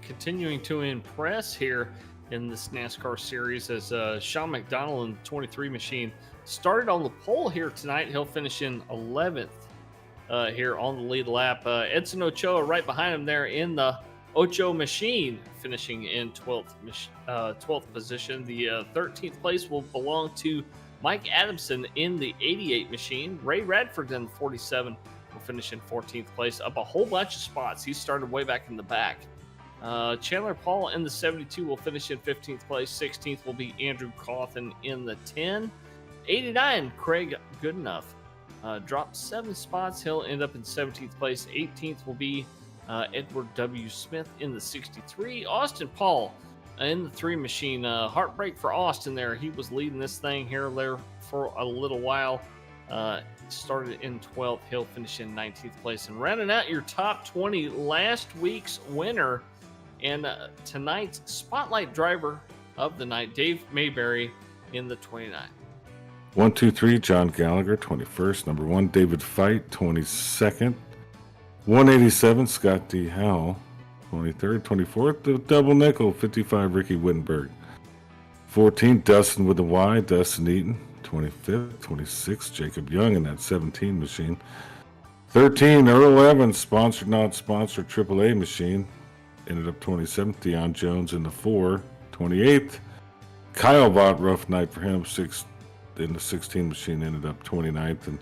continuing to impress here in this NASCAR series, as Sean McDonald in the 23 machine started on the pole here tonight. He'll finish in 11th here on the lead lap. Edson Ochoa right behind him there in the Ocho machine, finishing in 12th position. The 13th place will belong to Mike Adamson in the 88 machine. Ray Radford in the 47 will finish in 14th place, up a whole bunch of spots. He started way back in the back. Chandler Paul in the 72 will finish in 15th place. 16th will be Andrew Cawthon in the 10. 89, Craig Goodenough dropped 7 spots. He'll end up in 17th place. 18th will be Edward W. Smith in the 63. Austin Paul in the 3 machine. Heartbreak for Austin there. He was leading this thing here there for a little while. Started in 12th. He'll finish in 19th place. And rounding out your top 20, last week's winner and tonight's spotlight driver of the night, Dave Mayberry in the 29. 1, 2, 3, John Gallagher, 21st. Number 1, David Fight, 22nd. 187, Scott D. Howell, 23rd. 24th, the double nickel, 55, Ricky Wittenberg. 14, Dustin with a Y, Dustin Eaton, 25th. 26th, Jacob Young in that 17 machine. 13, Earl Evans, sponsored, not sponsored, AAA machine. Ended up 27th. Deion Jones in the 4. 28th, Kyle Vaught, rough night for him, 6th. In the 16 machine, ended up 29th.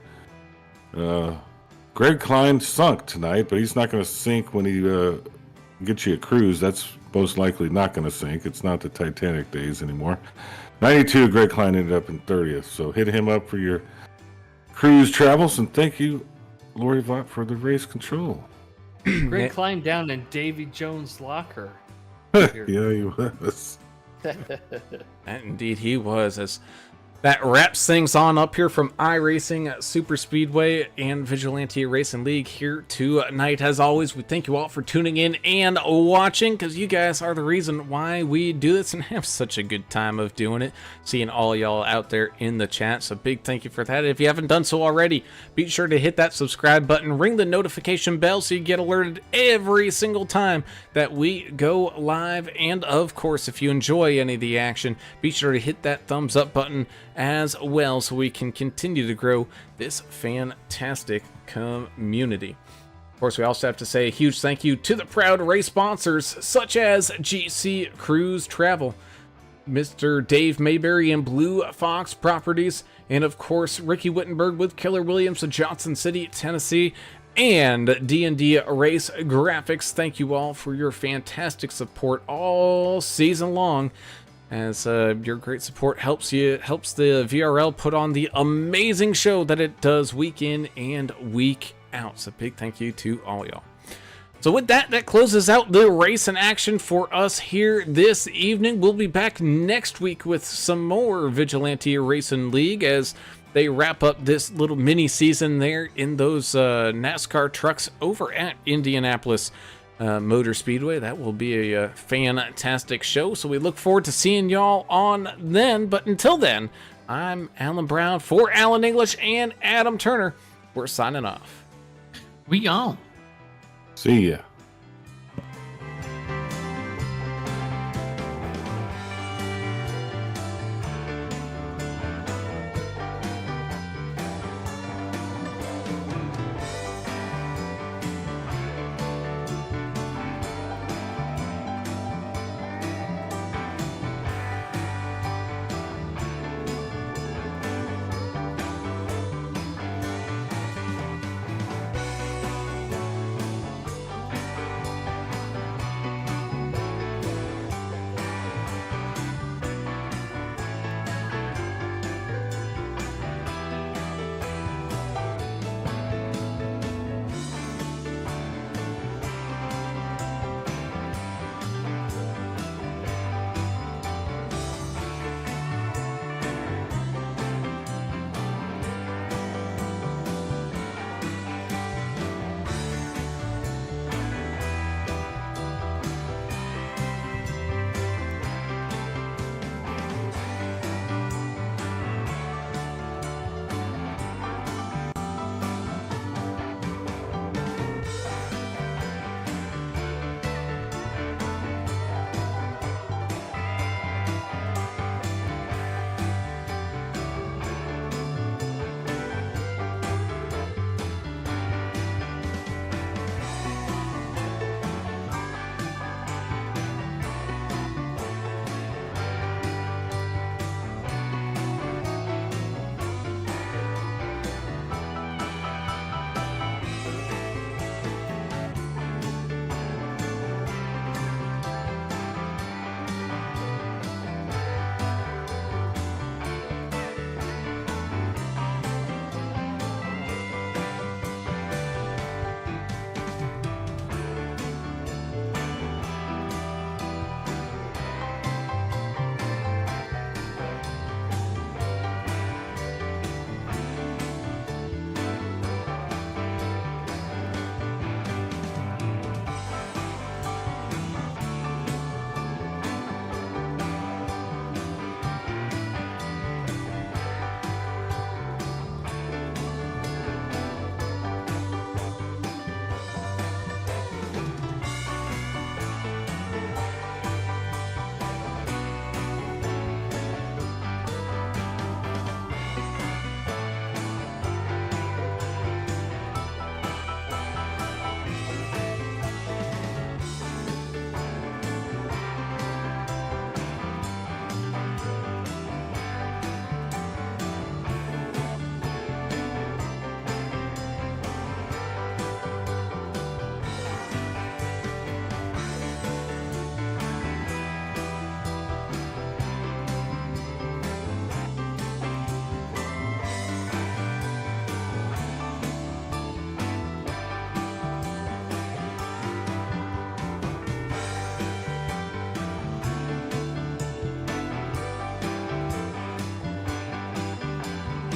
And Greg Klein sunk tonight, but he's not going to sink when he gets you a cruise. That's most likely not going to sink. It's not the Titanic days anymore. 92, Greg Klein ended up in 30th. So hit him up for your cruise travels. And thank you, Lori Vaught, for the race control. Greg Klein down in Davy Jones' locker. Yeah, he was. And indeed he was, as That wraps things on up here from iRacing Super Speedway and Vigilante Racing League here tonight. As always, we thank you all for tuning in and watching, because you guys are the reason why we do this and have such a good time of doing it. Seeing all y'all out there in the chat, so big thank you for that. If you haven't done so already, be sure to hit that subscribe button, ring the notification bell so you get alerted every single time that we go live. And of course, if you enjoy any of the action, be sure to hit that thumbs up button as well so we can continue to grow this fantastic community. Of course, we also have to say a huge thank you to the proud race sponsors such as GC Cruise Travel, Mr. Dave Mayberry and Blue Fox Properties, and of course Ricky Wittenberg with Keller Williams of Johnsoncity, Tennessee, and D&D Race Graphics. Thank you all for your fantastic support all season long, as your great support helps the VRL put on the amazing show that it does week in and week out. So big thank you to all y'all. So with that, that closes out the race in action for us here this evening. We'll be back next week with some more Vigilante Racing League as they wrap up this little mini season there in those NASCAR trucks over at Indianapolis Motor Speedway. That will be a fantastic show, so we look forward to seeing y'all on then. But until then, I'm Alan Brown for Alan English and Adam Turner. We're signing off. We on. See ya.